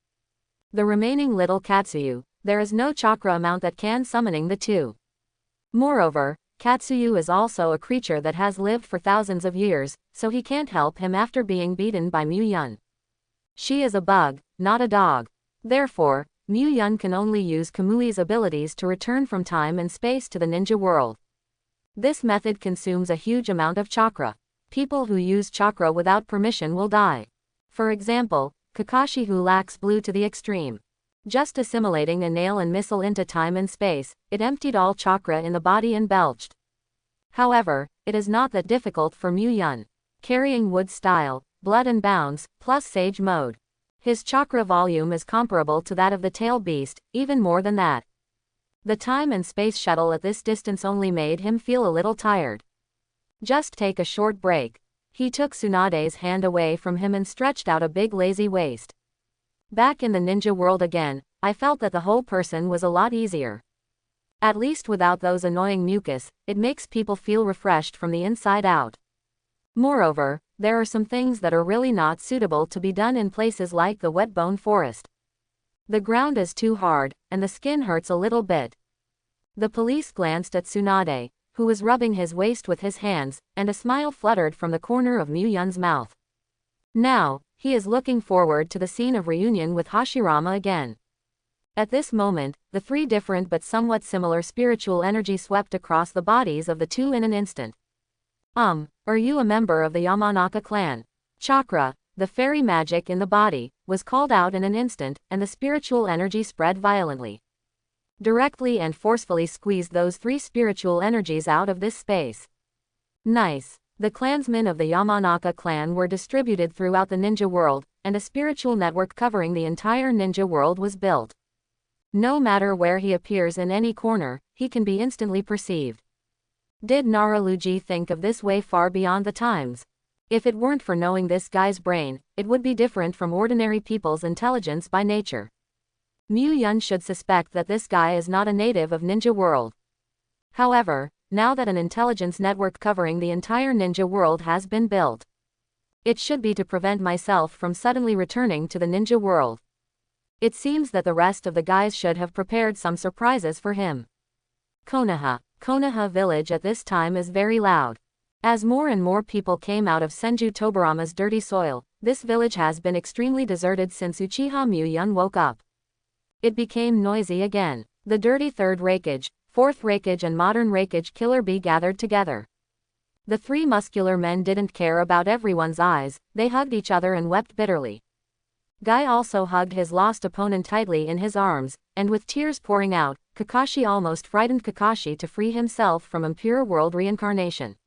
The remaining little Katsuyu, there is no chakra amount that can summoning the two. Moreover, Katsuyu is also a creature that has lived for thousands of years, so he can't help him after being beaten by Muyun. She is a bug, not a dog. Therefore, Muyun can only use Kamui's abilities to return from time and space to the ninja world. This method consumes a huge amount of chakra. People who use chakra without permission will die. For example, Kakashi, who lacks blue to the extreme. Just assimilating a nail and missile into time and space, it emptied all chakra in the body and belched. However, it is not that difficult for Mu Yun. Carrying wood style, blood and bounds, plus sage mode. His chakra volume is comparable to that of the tail beast, even more than that. The time and space shuttle at this distance only made him feel a little tired. Just take a short break. He took Tsunade's hand away from him and stretched out a big lazy waist. Back in the ninja world again, I felt that the whole person was a lot easier. At least without those annoying mucus, it makes people feel refreshed from the inside out. Moreover, there are some things that are really not suitable to be done in places like the wet bone forest. The ground is too hard, and the skin hurts a little bit. The police glanced at Tsunade, who was rubbing his waist with his hands, and a smile fluttered from the corner of Mu Yun's mouth. Now, he is looking forward to the scene of reunion with Hashirama again. At this moment, the three different but somewhat similar spiritual energy swept across the bodies of the two in an instant. Are you a member of the Yamanaka clan? Chakra, the fairy magic in the body, was called out in an instant, and the spiritual energy spread violently. Directly and forcefully squeezed those three spiritual energies out of this space. Nice. The clansmen of the Yamanaka clan were distributed throughout the ninja world, and a spiritual network covering the entire ninja world was built. No matter where he appears in any corner, he can be instantly perceived. Did Naraluji think of this way far beyond the times? If it weren't for knowing this guy's brain, it would be different from ordinary people's intelligence by nature. Mu Yun should suspect that this guy is not a native of ninja world. However, now that an intelligence network covering the entire ninja world has been built, it should be to prevent myself from suddenly returning to the ninja world. It seems that the rest of the guys should have prepared some surprises for him. Konoha village at this time is very loud. As more and more people came out of Senju Tobarama's dirty soil, this village has been extremely deserted since Uchiha Mu Yun woke up. It became noisy again. The dirty third Raikage, fourth Raikage and modern Raikage Killer Bee gathered together. The three muscular men didn't care about everyone's eyes, they hugged each other and wept bitterly. Guy also hugged his lost opponent tightly in his arms, and with tears pouring out, Kakashi almost frightened Kakashi to free himself from impure world reincarnation.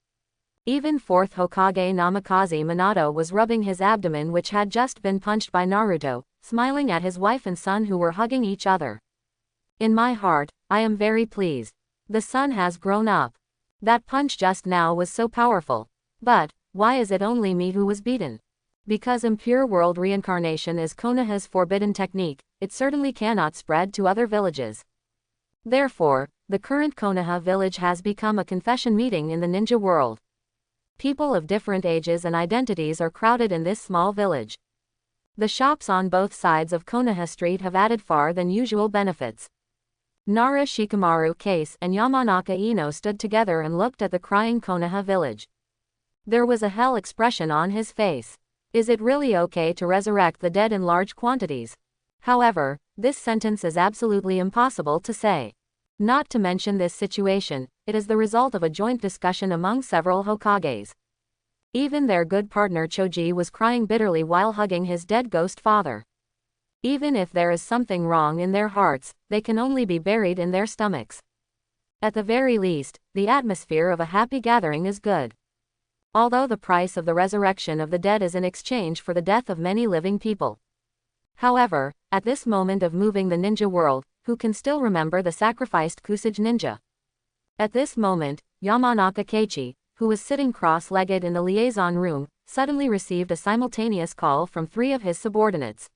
Even fourth Hokage Namikaze Minato was rubbing his abdomen, which had just been punched by Naruto, smiling at his wife and son who were hugging each other. In my heart, I am very pleased. The son has grown up. That punch just now was so powerful. But, why is it only me who was beaten? Because impure world reincarnation is Konoha's forbidden technique, it certainly cannot spread to other villages. Therefore, the current Konoha village has become a confession meeting in the ninja world. People of different ages and identities are crowded in this small village. The shops on both sides of Konoha Street have added far than usual benefits. Nara Shikamaru Case and Yamanaka Ino stood together and looked at the crying Konoha village. There was a hell expression on his face. Is it really okay to resurrect the dead in large quantities? However, this sentence is absolutely impossible to say. Not to mention this situation, it is the result of a joint discussion among several Hokages. Even their good partner Choji was crying bitterly while hugging his dead ghost father. Even if there is something wrong in their hearts, they can only be buried in their stomachs. At the very least, the atmosphere of a happy gathering is good. Although the price of the resurrection of the dead is in exchange for the death of many living people. However, at this moment of moving the ninja world, who can still remember the sacrificed Kusage ninja? At this moment, Yamanaka Keiichi, who was sitting cross-legged in the liaison room, suddenly received a simultaneous call from three of his subordinates.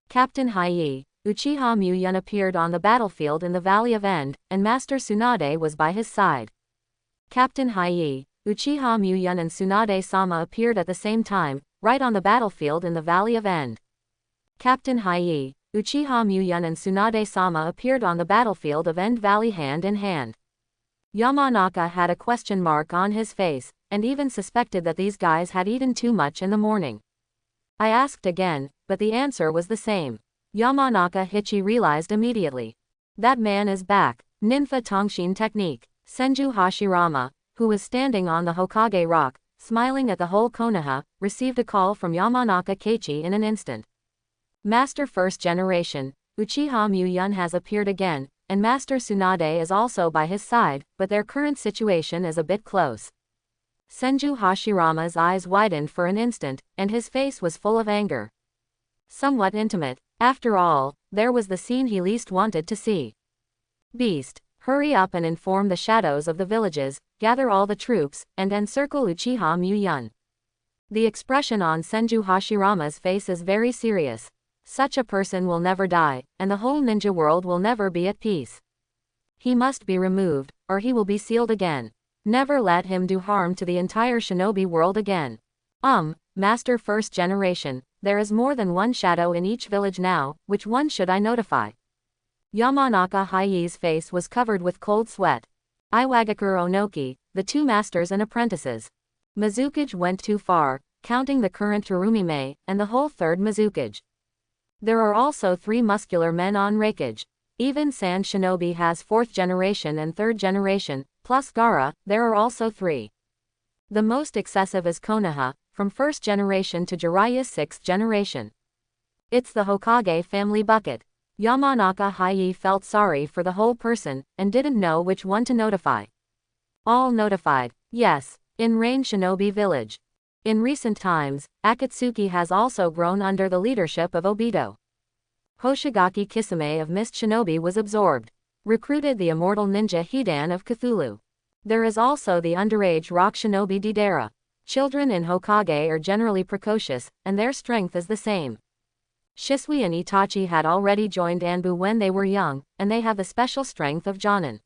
Captain Hiei, Uchiha Mu Yun appeared on the battlefield in the Valley of End, and Master Tsunade was by his side. Captain Hiei, Uchiha Mu Yun and Tsunade-sama appeared at the same time, right on the battlefield in the Valley of End. Captain Hiei, Uchiha Mu Yun and Tsunade-sama appeared on the battlefield of End Valley hand in hand. Yamanaka had a question mark on his face, and even suspected that these guys had eaten too much in the morning. I asked again, but the answer was the same. Yamanaka Hichi realized immediately. That man is back. Ninfa Tongshin technique. Senju Hashirama, who was standing on the Hokage rock, smiling at the whole Konoha, received a call from Yamanaka Keiichi in an instant. Master First Generation, Uchiha Muyun has appeared again, and Master Tsunade is also by his side, but their current situation is a bit close. Senju Hashirama's eyes widened for an instant, and his face was full of anger. Somewhat intimate. After all, there was the scene he least wanted to see. Beast, hurry up and inform the shadows of the villages, gather all the troops, and encircle Uchiha Muyun. The expression on Senju Hashirama's face is very serious. Such a person will never die, and the whole ninja world will never be at peace. He must be removed, or he will be sealed again. Never let him do harm to the entire shinobi world again. Master First Generation, there is more than one shadow in each village now, which one should I notify? Yamanaka Haii's face was covered with cold sweat. Iwagakure Onoki, the two masters and apprentices. Mizukage went too far, counting the current Terumime, and the whole third Mizukage. There are also 3 muscular men on Reikage. Even Sand Shinobi has 4th generation and 3rd generation, plus Gaara, there are also 3. The most excessive is Konoha, from 1st generation to Jiraiya's 6th generation. It's the Hokage family bucket. Yamanaka Haii felt sorry for the whole person, and didn't know which one to notify. All notified, yes, in Rain Shinobi Village. In recent times, Akatsuki has also grown under the leadership of Obito. Hoshigaki Kisame of Mist Shinobi was absorbed. Recruited the immortal ninja Hidan of Cthulhu. There is also the underage rock shinobi Deidara. Children in Hokage are generally precocious, and their strength is the same. Shisui and Itachi had already joined Anbu when they were young, and they have the special strength of Jonin.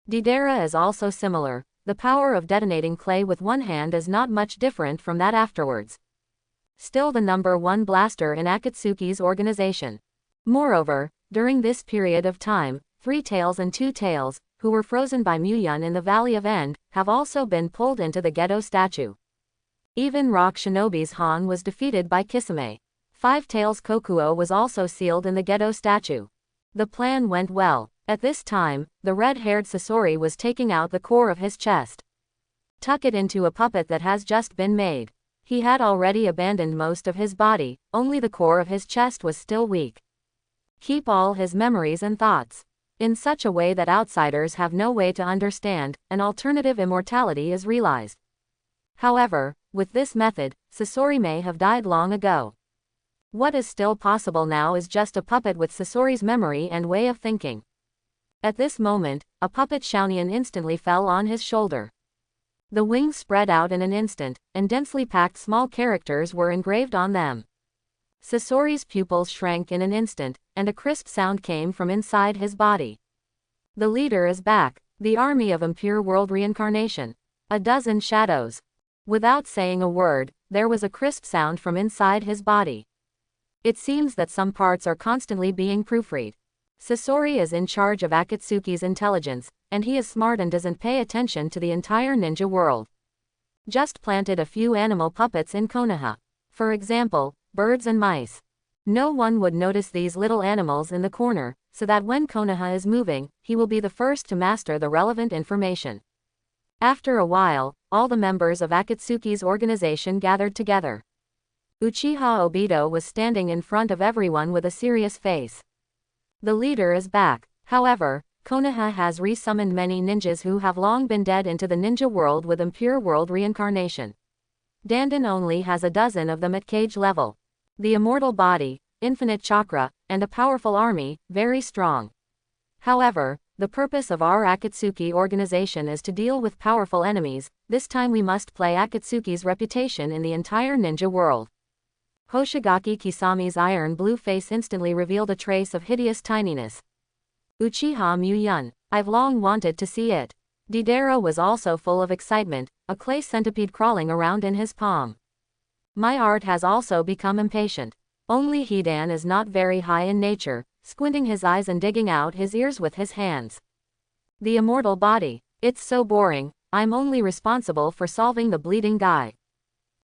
Deidara is also similar. The power of detonating clay with one hand is not much different from that afterwards. Still the number 1 blaster in Akatsuki's organization. Moreover, during this period of time, 3 Tails and 2 Tails, who were frozen by Muyun in the Valley of End, have also been pulled into the Gedo statue. Even Rock Shinobi's Han was defeated by Kisame. 5 Tails Kokuo was also sealed in the Gedo statue. The plan went well. At this time, the red-haired Sasori was taking out the core of his chest. Tuck it into a puppet that has just been made. He had already abandoned most of his body, only the core of his chest was still weak. Keep all his memories and thoughts. In such a way that outsiders have no way to understand, an alternative immortality is realized. However, with this method, Sasori may have died long ago. What is still possible now is just a puppet with Sasori's memory and way of thinking. At this moment, a puppet Shounian instantly fell on his shoulder. The wings spread out in an instant, and densely packed small characters were engraved on them. Sasori's pupils shrank in an instant, and a crisp sound came from inside his body. The leader is back, the army of impure world reincarnation. A dozen shadows. Without saying a word, there was a crisp sound from inside his body. It seems that some parts are constantly being proofread. Sasori is in charge of Akatsuki's intelligence, and he is smart and doesn't pay attention to the entire ninja world. Just planted a few animal puppets in Konoha. For example, birds and mice. No one would notice these little animals in the corner, so that when Konoha is moving, he will be the first to master the relevant information. After a while, all the members of Akatsuki's organization gathered together. Uchiha Obito was standing in front of everyone with a serious face. The leader is back. However, Konoha has resummoned many ninjas who have long been dead into the ninja world with impure world reincarnation. Dandan only has a dozen of them at cage level. The immortal body, infinite chakra, and a powerful army, very strong. However, the purpose of our Akatsuki organization is to deal with powerful enemies. This time we must play Akatsuki's reputation in the entire ninja world. Hoshigaki Kisami's iron blue face instantly revealed a trace of hideous tininess. Uchiha Muyun, I've long wanted to see it. Deidara was also full of excitement, a clay centipede crawling around in his palm. My art has also become impatient. Only Hidan is not very high in nature, squinting his eyes and digging out his ears with his hands. The immortal body, it's so boring, I'm only responsible for solving the bleeding guy.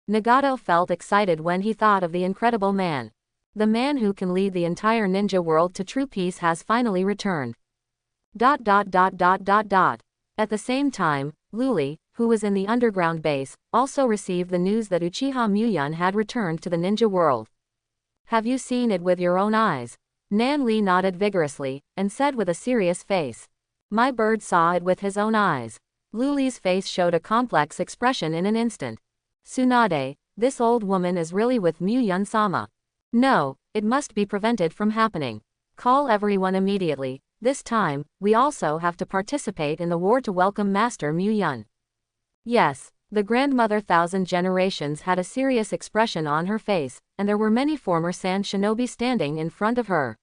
Nagato felt excited when he thought of the incredible man. The man who can lead the entire ninja world to true peace has finally returned. At the same time, Luli, who was in the underground base, also received the news that Uchiha Muyun had returned to the ninja world. Have you seen it with your own eyes? Nan Li nodded vigorously, and said with a serious face. My bird saw it with his own eyes. Lu Li's face showed a complex expression in an instant. Tsunade, this old woman is really with Muyun-sama. No, it must be prevented from happening. Call everyone immediately. This time, we also have to participate in the war to welcome Master Muyun. Yes, the grandmother thousand generations had a serious expression on her face, and there were many former Sand Shinobi standing in front of her.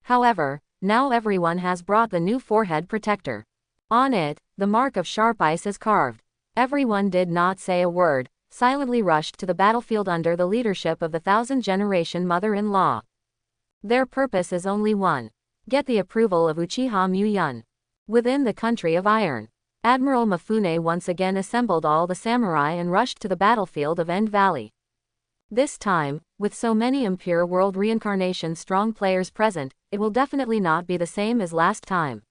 However, now everyone has brought the new forehead protector. On it, the mark of sharp ice is carved. Everyone did not say a word, silently rushed to the battlefield under the leadership of the thousand-generation mother-in-law. Their purpose is only one. Get the approval of Uchiha Muyun. Within the country of Iron, Admiral Mifune once again assembled all the samurai and rushed to the battlefield of End Valley. This time, with so many Impure World Reincarnation strong players present, it will definitely not be the same as last time.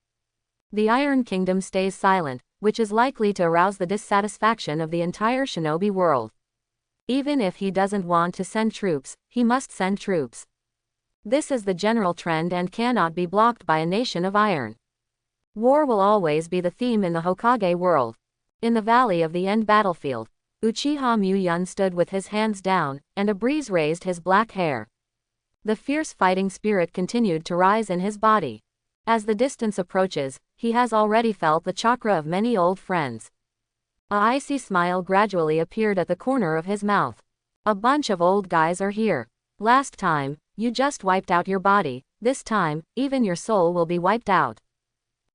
The Iron Kingdom stays silent, which is likely to arouse the dissatisfaction of the entire shinobi world. Even if he doesn't want to send troops, he must send troops. This is the general trend and cannot be blocked by a nation of iron. War will always be the theme in the Hokage world. In the valley of the End battlefield, Uchiha Muyun stood with his hands down, and a breeze raised his black hair. The fierce fighting spirit continued to rise in his body. As the distance approaches, he has already felt the chakra of many old friends. A icy smile gradually appeared at the corner of his mouth. A bunch of old guys are here. Last time, you just wiped out your body, this time, even your soul will be wiped out.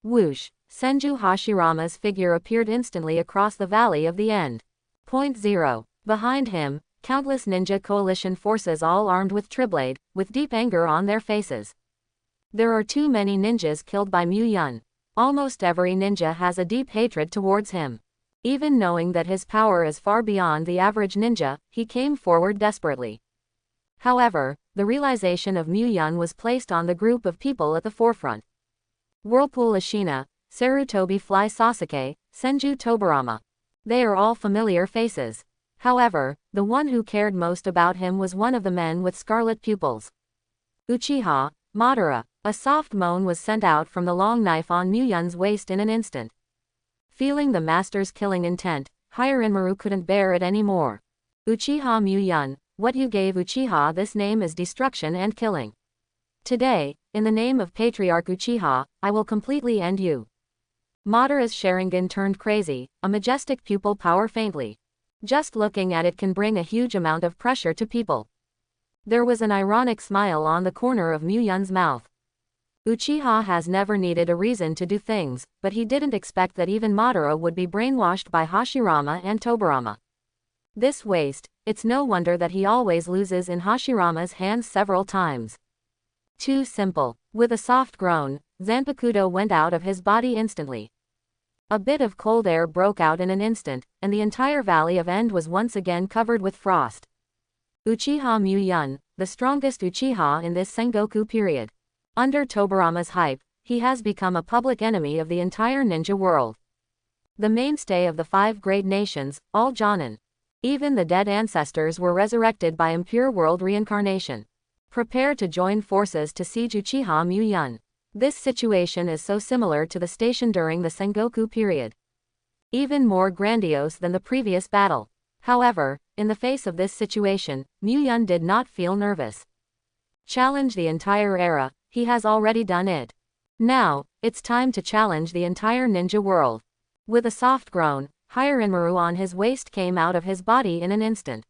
Whoosh! Senju Hashirama's figure appeared instantly across the valley of the End. 0. Behind him, countless ninja coalition forces all armed with triblade, with deep anger on their faces. There are too many ninjas killed by Muyun. Almost every ninja has a deep hatred towards him. Even knowing that his power is far beyond the average ninja, he came forward desperately. However, the realization of Muyun was placed on the group of people at the forefront. Whirlpool Ashina, Sarutobi Fly Sasuke, Senju Tobarama. They are all familiar faces. However, the one who cared most about him was one of the men with scarlet pupils. Uchiha Madara. A soft moan was sent out from the long knife on Muyun's waist in an instant. Feeling the master's killing intent, Hirinmaru couldn't bear it anymore. Uchiha Muyun, what you gave Uchiha this name is destruction and killing. Today, in the name of Patriarch Uchiha, I will completely end you. Madara's Sharingan turned crazy, a majestic pupil power faintly. Just looking at it can bring a huge amount of pressure to people. There was an ironic smile on the corner of Muyun's mouth. Uchiha has never needed a reason to do things, but he didn't expect that even Madara would be brainwashed by Hashirama and Tobarama. This waste, it's no wonder that he always loses in Hashirama's hands several times. Too simple. With a soft groan, Zanpakuto went out of his body instantly. A bit of cold air broke out in an instant, and the entire valley of End was once again covered with frost. Uchiha Muyun, the strongest Uchiha in this Sengoku period. Under Tobarama's hype, he has become a public enemy of the entire ninja world. The mainstay of the 5 great nations, all Jonin. Even the dead ancestors were resurrected by impure world reincarnation. Prepare to join forces to siege Uchiha Muyun. This situation is so similar to the station during the Sengoku period. Even more grandiose than the previous battle. However, in the face of this situation, Muyun did not feel nervous. Challenge the entire era, he has already done it. Now, it's time to challenge the entire ninja world. With a soft groan, Hirinmaru on his waist came out of his body in an instant.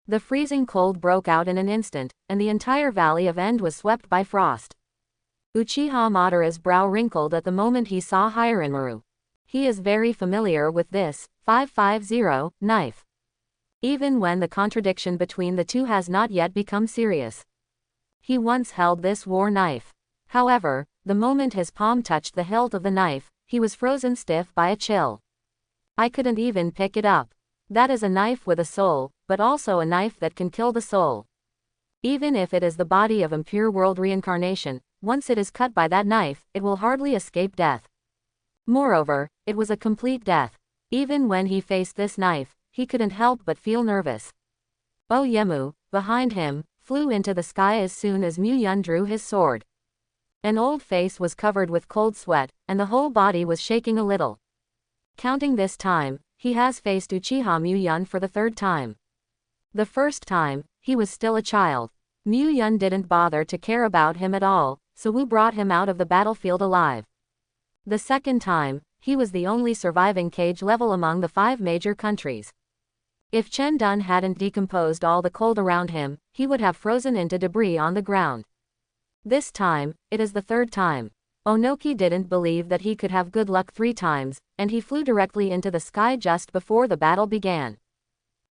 The freezing cold broke out in an instant, and the entire valley of End was swept by frost. Uchiha Madara's brow wrinkled at the moment he saw Hirinmaru. He is very familiar with this 550 knife. Even when the contradiction between the two has not yet become serious. He once held this war knife. However, the moment his palm touched the hilt of the knife, he was frozen stiff by a chill. I couldn't even pick it up. That is a knife with a soul, but also a knife that can kill the soul. Even if it is the body of impure world reincarnation, once it is cut by that knife, it will hardly escape death. Moreover, it was a complete death. Even when he faced this knife, he couldn't help but feel nervous. Oyemu, behind him, flew into the sky as soon as Mu Yun drew his sword. An old face was covered with cold sweat, and the whole body was shaking a little. Counting this time, he has faced Uchiha Mu Yun for the third time. The first time, he was still a child. Mu Yun didn't bother to care about him at all, so Wu brought him out of the battlefield alive. The second time, he was the only surviving cage level among the 5 major countries. If Chen Dun hadn't decomposed all the cold around him, he would have frozen into debris on the ground. This time, it is the third time. Onoki didn't believe that he could have good luck 3 times, and he flew directly into the sky just before the battle began.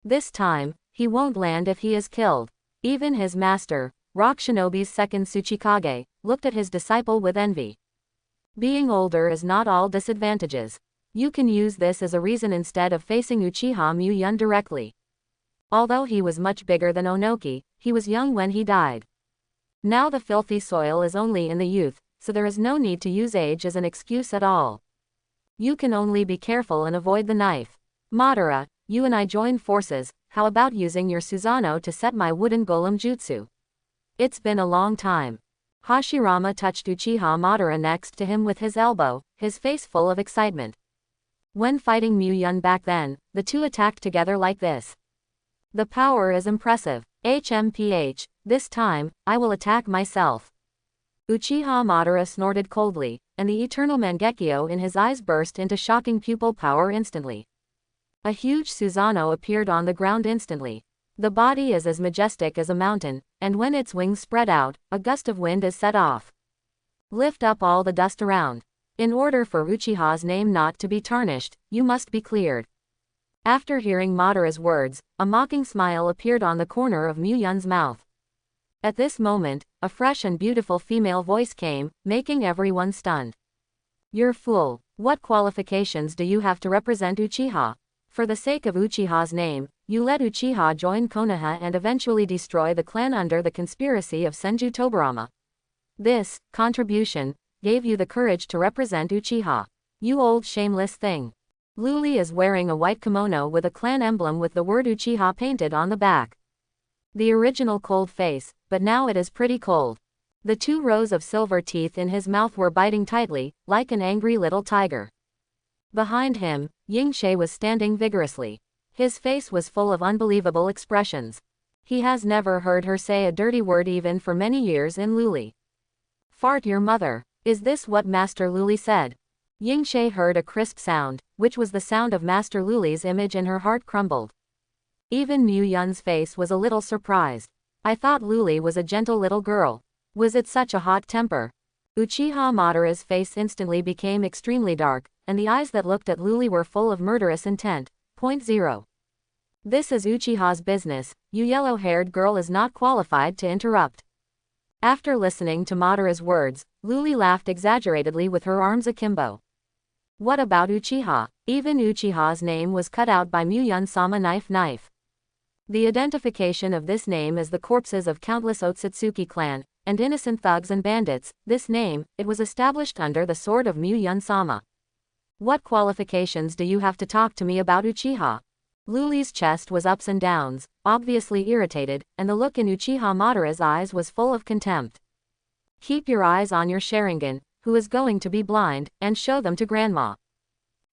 This time, he won't land if he is killed. Even his master, Rock Shinobi's second Tsuchikage, looked at his disciple with envy. Being older is not all disadvantages. You can use this as a reason instead of facing Uchiha Mu Yun directly. Although he was much bigger than Onoki, he was young when he died. Now the filthy soil is only in the youth, so there is no need to use age as an excuse at all. You can only be careful and avoid the knife. Madara, you and I join forces. How about using your Susanoo to set my wooden golem jutsu? It's been a long time. Hashirama touched Uchiha Madara next to him with his elbow, his face full of excitement. When fighting Mu Yun back then, the two attacked together like this. The power is impressive. HMPH, this time, I will attack myself. Uchiha Madara snorted coldly, and the eternal Mangekyo in his eyes burst into shocking pupil power instantly. A huge Susanoo appeared on the ground instantly. The body is as majestic as a mountain, and when its wings spread out, a gust of wind is set off. Lift up all the dust around. In order for Uchiha's name not to be tarnished, you must be cleared. After hearing Madara's words, a mocking smile appeared on the corner of Mu Yun's mouth. At this moment, a fresh and beautiful female voice came, making everyone stunned. You're fool. What qualifications do you have to represent Uchiha? For the sake of Uchiha's name, you let Uchiha join Konoha and eventually destroy the clan under the conspiracy of Senju Tobarama. This contribution gave you the courage to represent Uchiha. You old shameless thing. Luli is wearing a white kimono with a clan emblem with the word Uchiha painted on the back. The original cold face, but now it is pretty cold. The 2 rows of silver teeth in his mouth were biting tightly, like an angry little tiger. Behind him, Yingxie was standing vigorously. His face was full of unbelievable expressions. He has never heard her say a dirty word even for many years in Luli. Fart your mother. Is this what Master Luli said? Yingxie heard a crisp sound, which was the sound of Master Luli's image, and her heart crumbled. Even Mu Yun's face was a little surprised. I thought Luli was a gentle little girl. Was it such a hot temper? Uchiha Madara's face instantly became extremely dark, and the eyes that looked at Luli were full of murderous intent. 0. This is Uchiha's business. You yellow-haired girl is not qualified to interrupt. After listening to Madara's words, Luli laughed exaggeratedly with her arms akimbo. What about Uchiha? Even Uchiha's name was cut out by Mu Yun-sama knife. The identification of this name as the corpses of countless Otsutsuki clan, and innocent thugs and bandits, this name, it was established under the sword of Mu Yun-sama. What qualifications do you have to talk to me about Uchiha? Luli's chest was ups and downs, obviously irritated, and the look in Uchiha Madara's eyes was full of contempt. Keep your eyes on your Sharingan, who is going to be blind, and show them to Grandma.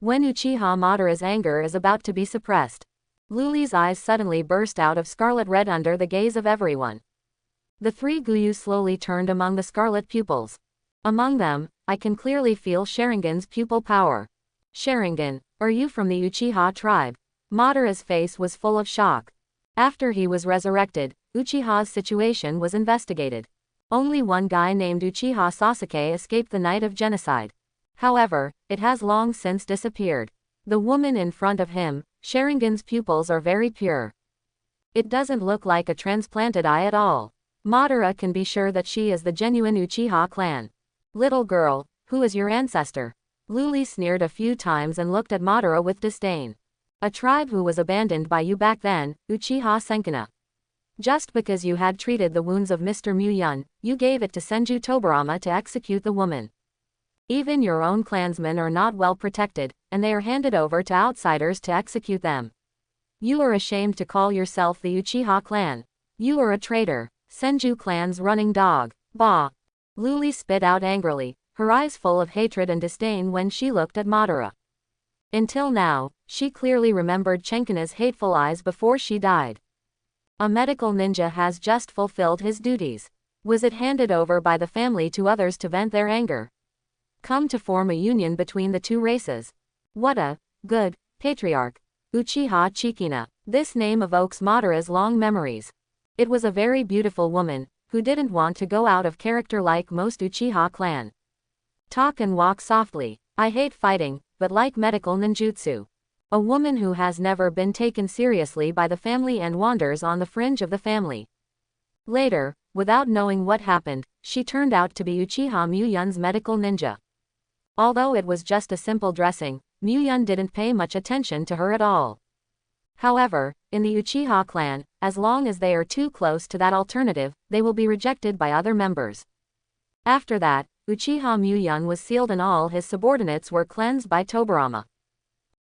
When Uchiha Madara's anger is about to be suppressed, Luli's eyes suddenly burst out of scarlet red under the gaze of everyone. The 3 Guyu slowly turned among the scarlet pupils. Among them, I can clearly feel Sharingan's pupil power. Sharingan, are you from the Uchiha tribe? Madara's face was full of shock. After he was resurrected, Uchiha's situation was investigated. Only one guy named Uchiha Sasuke escaped the night of genocide. However, it has long since disappeared. The woman in front of him, Sharingan's pupils are very pure. It doesn't look like a transplanted eye at all. Madara can be sure that she is the genuine Uchiha clan. Little girl, who is your ancestor? Luli sneered a few times and looked at Madara with disdain. A tribe who was abandoned by you back then, Uchiha Senkana. Just because you had treated the wounds of Mr. Mu Yun, you gave it to Senju Tobarama to execute the woman. Even your own clansmen are not well protected, and they are handed over to outsiders to execute them. You are ashamed to call yourself the Uchiha clan. You are a traitor. Senju clan's running dog. Bah! Luli spit out angrily, her eyes full of hatred and disdain when she looked at Madara. Until now, she clearly remembered Chenkana's hateful eyes before she died. A medical ninja has just fulfilled his duties. Was it handed over by the family to others to vent their anger? Come to form a union between the two races. What a good patriarch. Uchiha Chikina. This name evokes Madara's long memories. It was a very beautiful woman, who didn't want to go out of character like most Uchiha clan. Talk and walk softly. I hate fighting, but like medical ninjutsu. A woman who has never been taken seriously by the family and wanders on the fringe of the family. Later, without knowing what happened, she turned out to be Uchiha Muyun's medical ninja. Although it was just a simple dressing, Muyun didn't pay much attention to her at all. However, in the Uchiha clan, as long as they are too close to that alternative, they will be rejected by other members. After that, Uchiha Muyun was sealed and all his subordinates were cleansed by Tobirama.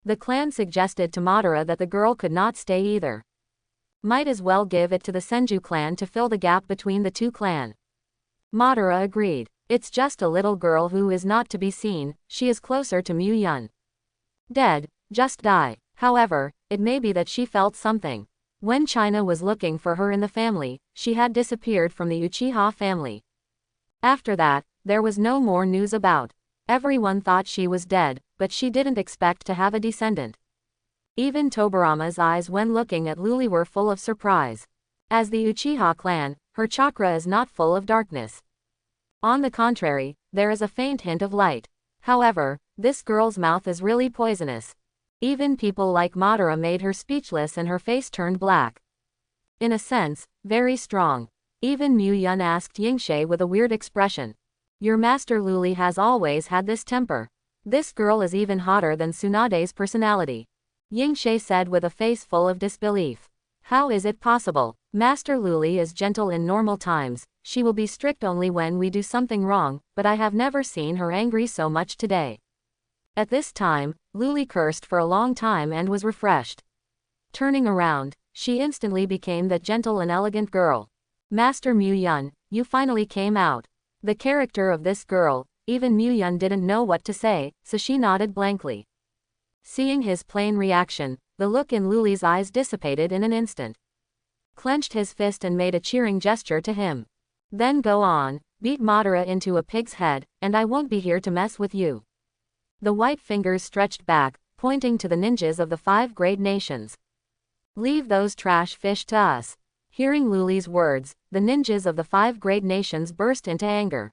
The clan suggested to Madara that the girl could not stay either. Might as well give it to the Senju clan to fill the gap between the two clans. Madara agreed. It's just a little girl who is not to be seen, she is closer to Muyun. Dead, just die. However, it may be that she felt something. When China was looking for her in the family, she had disappeared from the Uchiha family. After that, there was no more news about. Everyone thought she was dead, but she didn't expect to have a descendant. Even Tobirama's eyes when looking at Luli were full of surprise. As the Uchiha clan, her chakra is not full of darkness. On the contrary, there is a faint hint of light. However, this girl's mouth is really poisonous. Even people like Madara made her speechless and her face turned black. In a sense, very strong. Even Muyun asked Yingxie with a weird expression. Your master Luli has always had this temper. This girl is even hotter than Tsunade's personality. Yingxie said with a face full of disbelief. How is it possible? Master Luli is gentle in normal times, she will be strict only when we do something wrong, but I have never seen her angry so much today. At this time, Luli cursed for a long time and was refreshed. Turning around, she instantly became that gentle and elegant girl. Master Muyun, you finally came out. The character of this girl, even Muyun didn't know what to say, so she nodded blankly. Seeing his plain reaction, the look in Luli's eyes dissipated in an instant. Clenched his fist and made a cheering gesture to him. Then go on, beat Madara into a pig's head, and I won't be here to mess with you. The white fingers stretched back, pointing to the ninjas of the 5 great nations. Leave those trash fish to us. Hearing Luli's words, the ninjas of the 5 great nations burst into anger.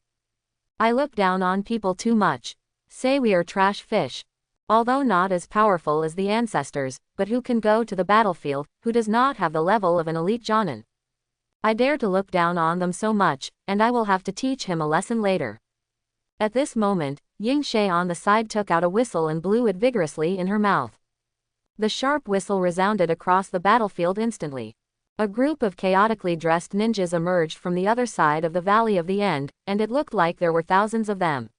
I look down on people too much. Say we are trash fish. Although not as powerful as the ancestors, but who can go to the battlefield, who does not have the level of an elite jonin. I dare to look down on them so much, and I will have to teach him a lesson later. At this moment, Yingxie on the side took out a whistle and blew it vigorously in her mouth. The sharp whistle resounded across the battlefield instantly. A group of chaotically dressed ninjas emerged from the other side of the Valley of the End, and it looked like there were thousands of them.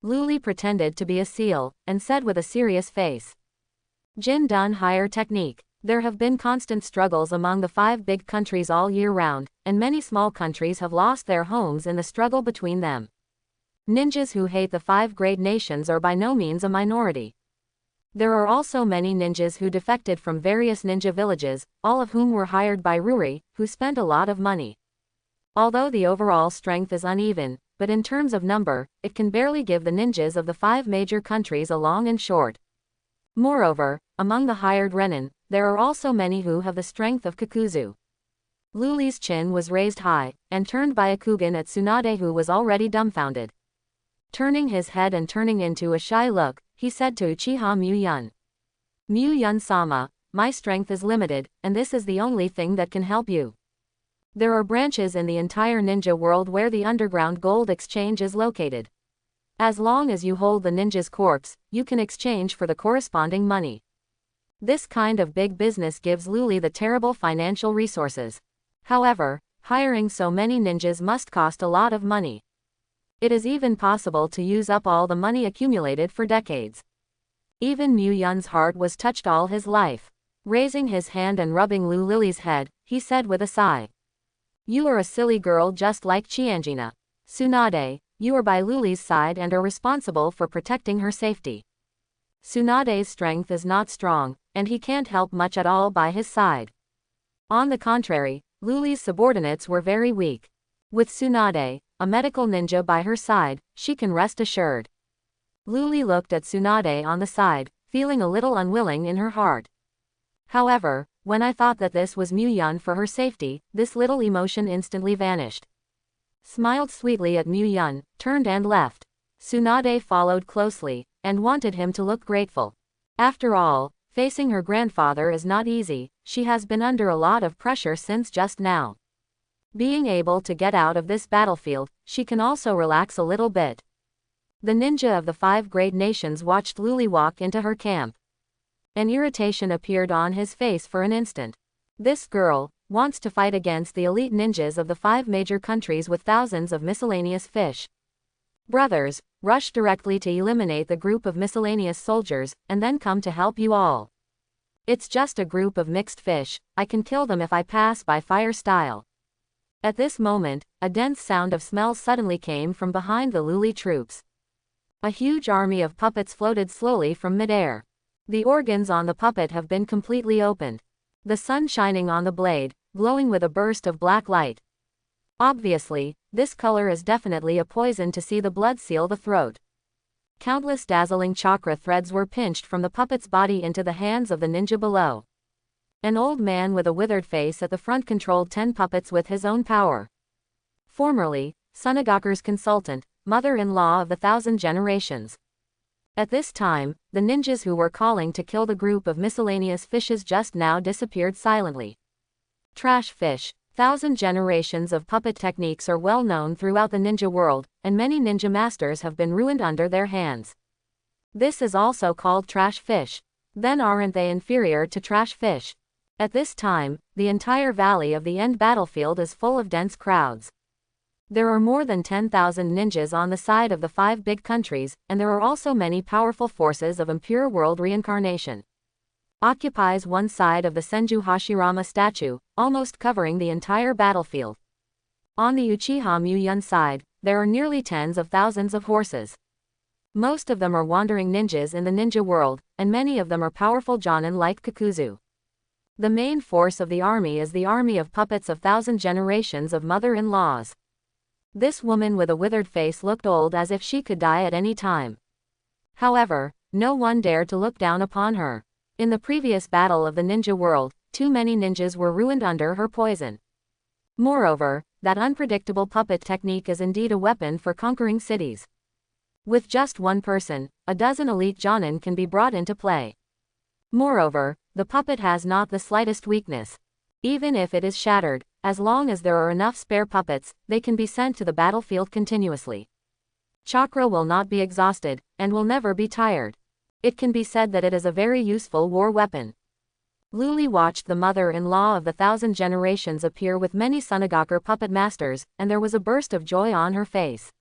Luli pretended to be a seal, and said with a serious face. Jin Dun Higher Technique. There have been constant struggles among the 5 big countries all year round, and many small countries have lost their homes in the struggle between them. Ninjas who hate the 5 great nations are by no means a minority. There are also many ninjas who defected from various ninja villages, all of whom were hired by Ruri, who spent a lot of money. Although the overall strength is uneven, but in terms of number, it can barely give the ninjas of the 5 major countries a long and short. Moreover, among the hired renin, there are also many who have the strength of Kakuzu. Luli's chin was raised high, and turned by Akugan at Tsunade who was already dumbfounded. Turning his head and turning into a shy look, he said to Uchiha Muyun. Muyun-sama, my strength is limited, and this is the only thing that can help you. There are branches in the entire ninja world where the underground gold exchange is located. As long as you hold the ninja's corpse, you can exchange for the corresponding money. This kind of big business gives Luli the terrible financial resources. However, hiring so many ninjas must cost a lot of money. It is even possible to use up all the money accumulated for decades. Even Mu Yun's heart was touched all his life. Raising his hand and rubbing Lu Lily's head, he said with a sigh. You are a silly girl just like Qianjina. Tsunade, you are by Luli's side and are responsible for protecting her safety. Tsunade's strength is not strong, and he can't help much at all by his side. On the contrary, Luli's subordinates were very weak. With Tsunade, a medical ninja by her side, she can rest assured. Luli looked at Tsunade on the side, feeling a little unwilling in her heart. However, when I thought that this was Mu Yun for her safety, this little emotion instantly vanished. Smiled sweetly at Mu Yun, turned and left. Tsunade followed closely, and wanted him to look grateful. After all, facing her grandfather is not easy, she has been under a lot of pressure since just now. Being able to get out of this battlefield, she can also relax a little bit. The ninja of the 5 great nations watched Luli walk into her camp. An irritation appeared on his face for an instant. This girl wants to fight against the elite ninjas of the 5 major countries with thousands of miscellaneous fish. Brothers, rush directly to eliminate the group of miscellaneous soldiers, and then come to help you all. It's just a group of mixed fish, I can kill them if I pass by fire style. At this moment, a dense sound of smells suddenly came from behind the Luli troops. A huge army of puppets floated slowly from midair. The organs on the puppet have been completely opened. The sun shining on the blade, glowing with a burst of black light. Obviously, this color is definitely a poison to see the blood seal the throat. Countless dazzling chakra threads were pinched from the puppet's body into the hands of the ninja below. An old man with a withered face at the front controlled 10 puppets with his own power. Formerly, Sunagaku's consultant, mother-in-law of the 1,000 generations. At this time, the ninjas who were calling to kill the group of miscellaneous fishes just now disappeared silently. Trash fish. 1,000 generations of puppet techniques are well known throughout the ninja world, and many ninja masters have been ruined under their hands. This is also called trash fish. Then aren't they inferior to trash fish? At this time, the entire valley of the end battlefield is full of dense crowds. There are more than 10,000 ninjas on the side of the 5 big countries, and there are also many powerful forces of impure world reincarnation. Occupies one side of the Senju Hashirama statue, almost covering the entire battlefield. On the Uchiha Mu Yun side, there are nearly tens of thousands of horses. Most of them are wandering ninjas in the ninja world, and many of them are powerful jonin like Kakuzu. The main force of the army is the army of puppets of 1,000 generations of mother-in-laws. This woman with a withered face looked old as if she could die at any time. However, no one dared to look down upon her. In the previous battle of the ninja world, too many ninjas were ruined under her poison. Moreover, that unpredictable puppet technique is indeed a weapon for conquering cities. With just one person, a dozen elite jonin can be brought into play. Moreover, the puppet has not the slightest weakness. Even if it is shattered, as long as there are enough spare puppets, they can be sent to the battlefield continuously. Chakra will not be exhausted, and will never be tired. It can be said that it is a very useful war weapon. Luli watched the mother-in-law of the 1,000 generations appear with many Sunagaku puppet masters, and there was a burst of joy on her face.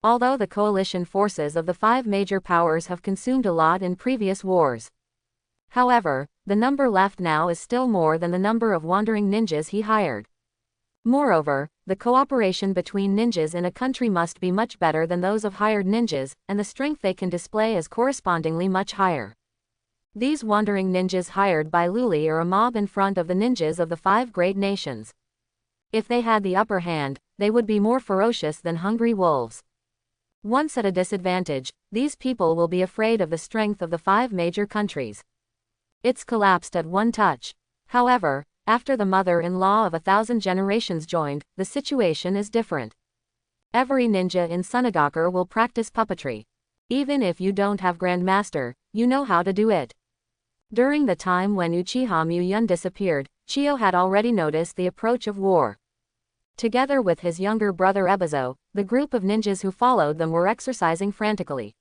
Although the coalition forces of the 5 major powers have consumed a lot in previous wars. However, the number left now is still more than the number of wandering ninjas he hired. Moreover, the cooperation between ninjas in a country must be much better than those of hired ninjas, and the strength they can display is correspondingly much higher. These wandering ninjas hired by Luli are a mob in front of the ninjas of the 5 great nations. If they had the upper hand, they would be more ferocious than hungry wolves. Once at a disadvantage, these people will be afraid of the strength of the 5 major countries. It's collapsed at one touch. However, after the mother-in-law of 1,000 generations joined, the situation is different. Every ninja in Sunagaku will practice puppetry. Even if you don't have Grandmaster, you know how to do it. During the time when Uchiha Mu Yun disappeared, Chiyo had already noticed the approach of war. Together with his younger brother Ebizo, the group of ninjas who followed them were exercising frantically.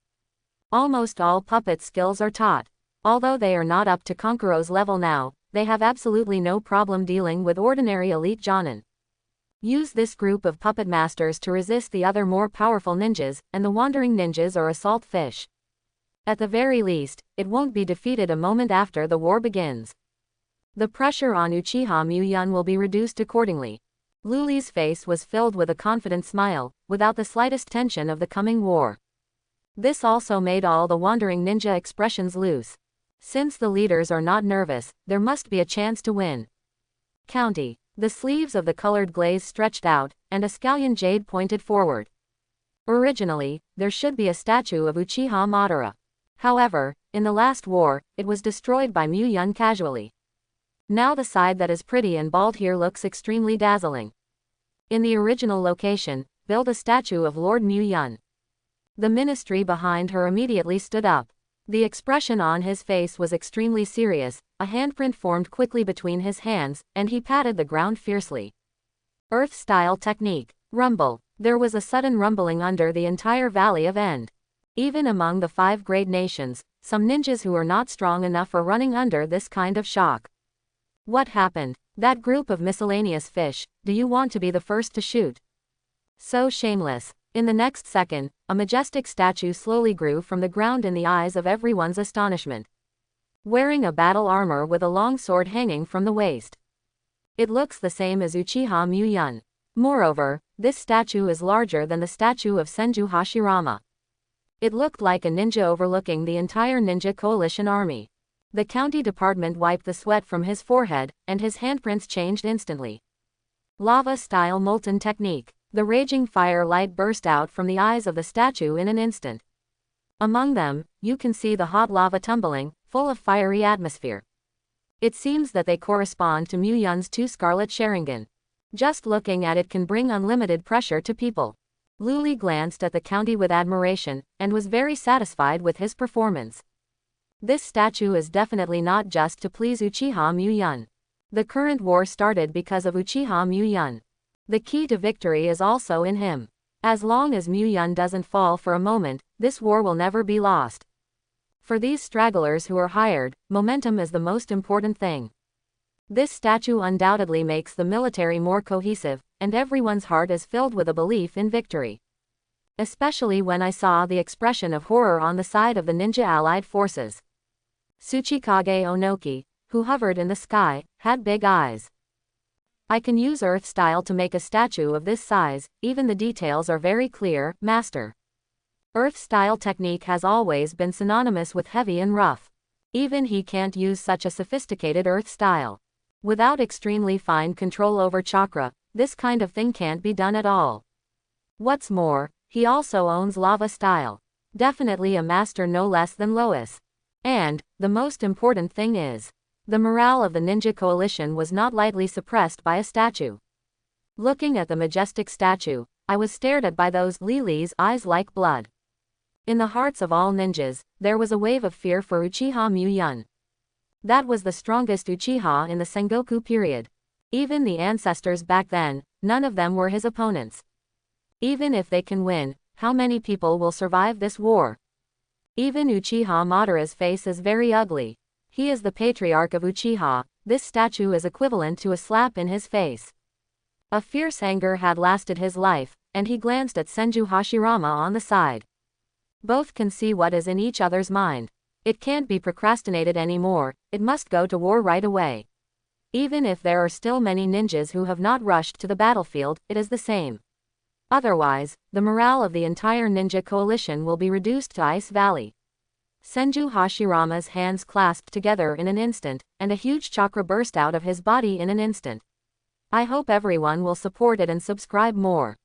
Almost all puppet skills are taught. Although they are not up to Konkuro's level now, they have absolutely no problem dealing with ordinary elite jonin. Use this group of puppet masters to resist the other more powerful ninjas, and the wandering ninjas are assault fish. At the very least, it won't be defeated a moment after the war begins. The pressure on Uchiha Muyun will be reduced accordingly. Luli's face was filled with a confident smile, without the slightest tension of the coming war. This also made all the wandering ninja expressions loose. Since the leaders are not nervous, there must be a chance to win. County. The sleeves of the colored glaze stretched out, and a scallion jade pointed forward. Originally, there should be a statue of Uchiha Madara. However, in the last war, it was destroyed by Muyun casually. Now the side that is pretty and bald here looks extremely dazzling. In the original location, build a statue of Lord Muyun. The ministry behind her immediately stood up. The expression on his face was extremely serious, a handprint formed quickly between his hands, and he patted the ground fiercely. Earth-style technique. Rumble. There was a sudden rumbling under the entire valley of End. Even among the 5 great nations, some ninjas who are not strong enough are running under this kind of shock. What happened? That group of miscellaneous fish, do you want to be the first to shoot? So shameless. In the next second, a majestic statue slowly grew from the ground in the eyes of everyone's astonishment. Wearing a battle armor with a long sword hanging from the waist. It looks the same as Uchiha Muyun. Moreover, this statue is larger than the statue of Senju Hashirama. It looked like a ninja overlooking the entire ninja coalition army. The county department wiped the sweat from his forehead, and his handprints changed instantly. Lava-style molten technique. The raging fire light burst out from the eyes of the statue in an instant. Among them, you can see the hot lava tumbling, full of fiery atmosphere. It seems that they correspond to Muyun's 2 scarlet Sharingan. Just looking at it can bring unlimited pressure to people. Luli glanced at the county with admiration, and was very satisfied with his performance. This statue is definitely not just to please Uchiha Muyun. The current war started because of Uchiha Muyun. The key to victory is also in him. As long as Muyun doesn't fall for a moment, this war will never be lost. For these stragglers who are hired, momentum is the most important thing. This statue undoubtedly makes the military more cohesive, and everyone's heart is filled with a belief in victory. Especially when I saw the expression of horror on the side of the ninja allied forces. Tsuchikage Onoki, who hovered in the sky, had big eyes. I can use earth style to make a statue of this size, even the details are very clear, master. Earth style technique has always been synonymous with heavy and rough. Even he can't use such a sophisticated earth style. Without extremely fine control over chakra, this kind of thing can't be done at all. What's more, he also owns lava style. Definitely a master no less than Lois. And, the most important thing is, the morale of the ninja coalition was not lightly suppressed by a statue. Looking at the majestic statue, I was stared at by those Lili's eyes like blood. In the hearts of all ninjas, there was a wave of fear for Uchiha Muyun. That was the strongest Uchiha in the Sengoku period. Even the ancestors back then, none of them were his opponents. Even if they can win, how many people will survive this war? Even Uchiha Madara's face is very ugly. He is the patriarch of Uchiha. This statue is equivalent to a slap in his face. A fierce anger had lasted his life, and he glanced at Senju Hashirama on the side. Both can see what is in each other's mind. It can't be procrastinated anymore, it must go to war right away. Even if there are still many ninjas who have not rushed to the battlefield, it is the same. Otherwise, the morale of the entire ninja coalition will be reduced to Ice Valley. Senju Hashirama's hands clasped together in an instant, and a huge chakra burst out of his body in an instant. I hope everyone will support it and subscribe more.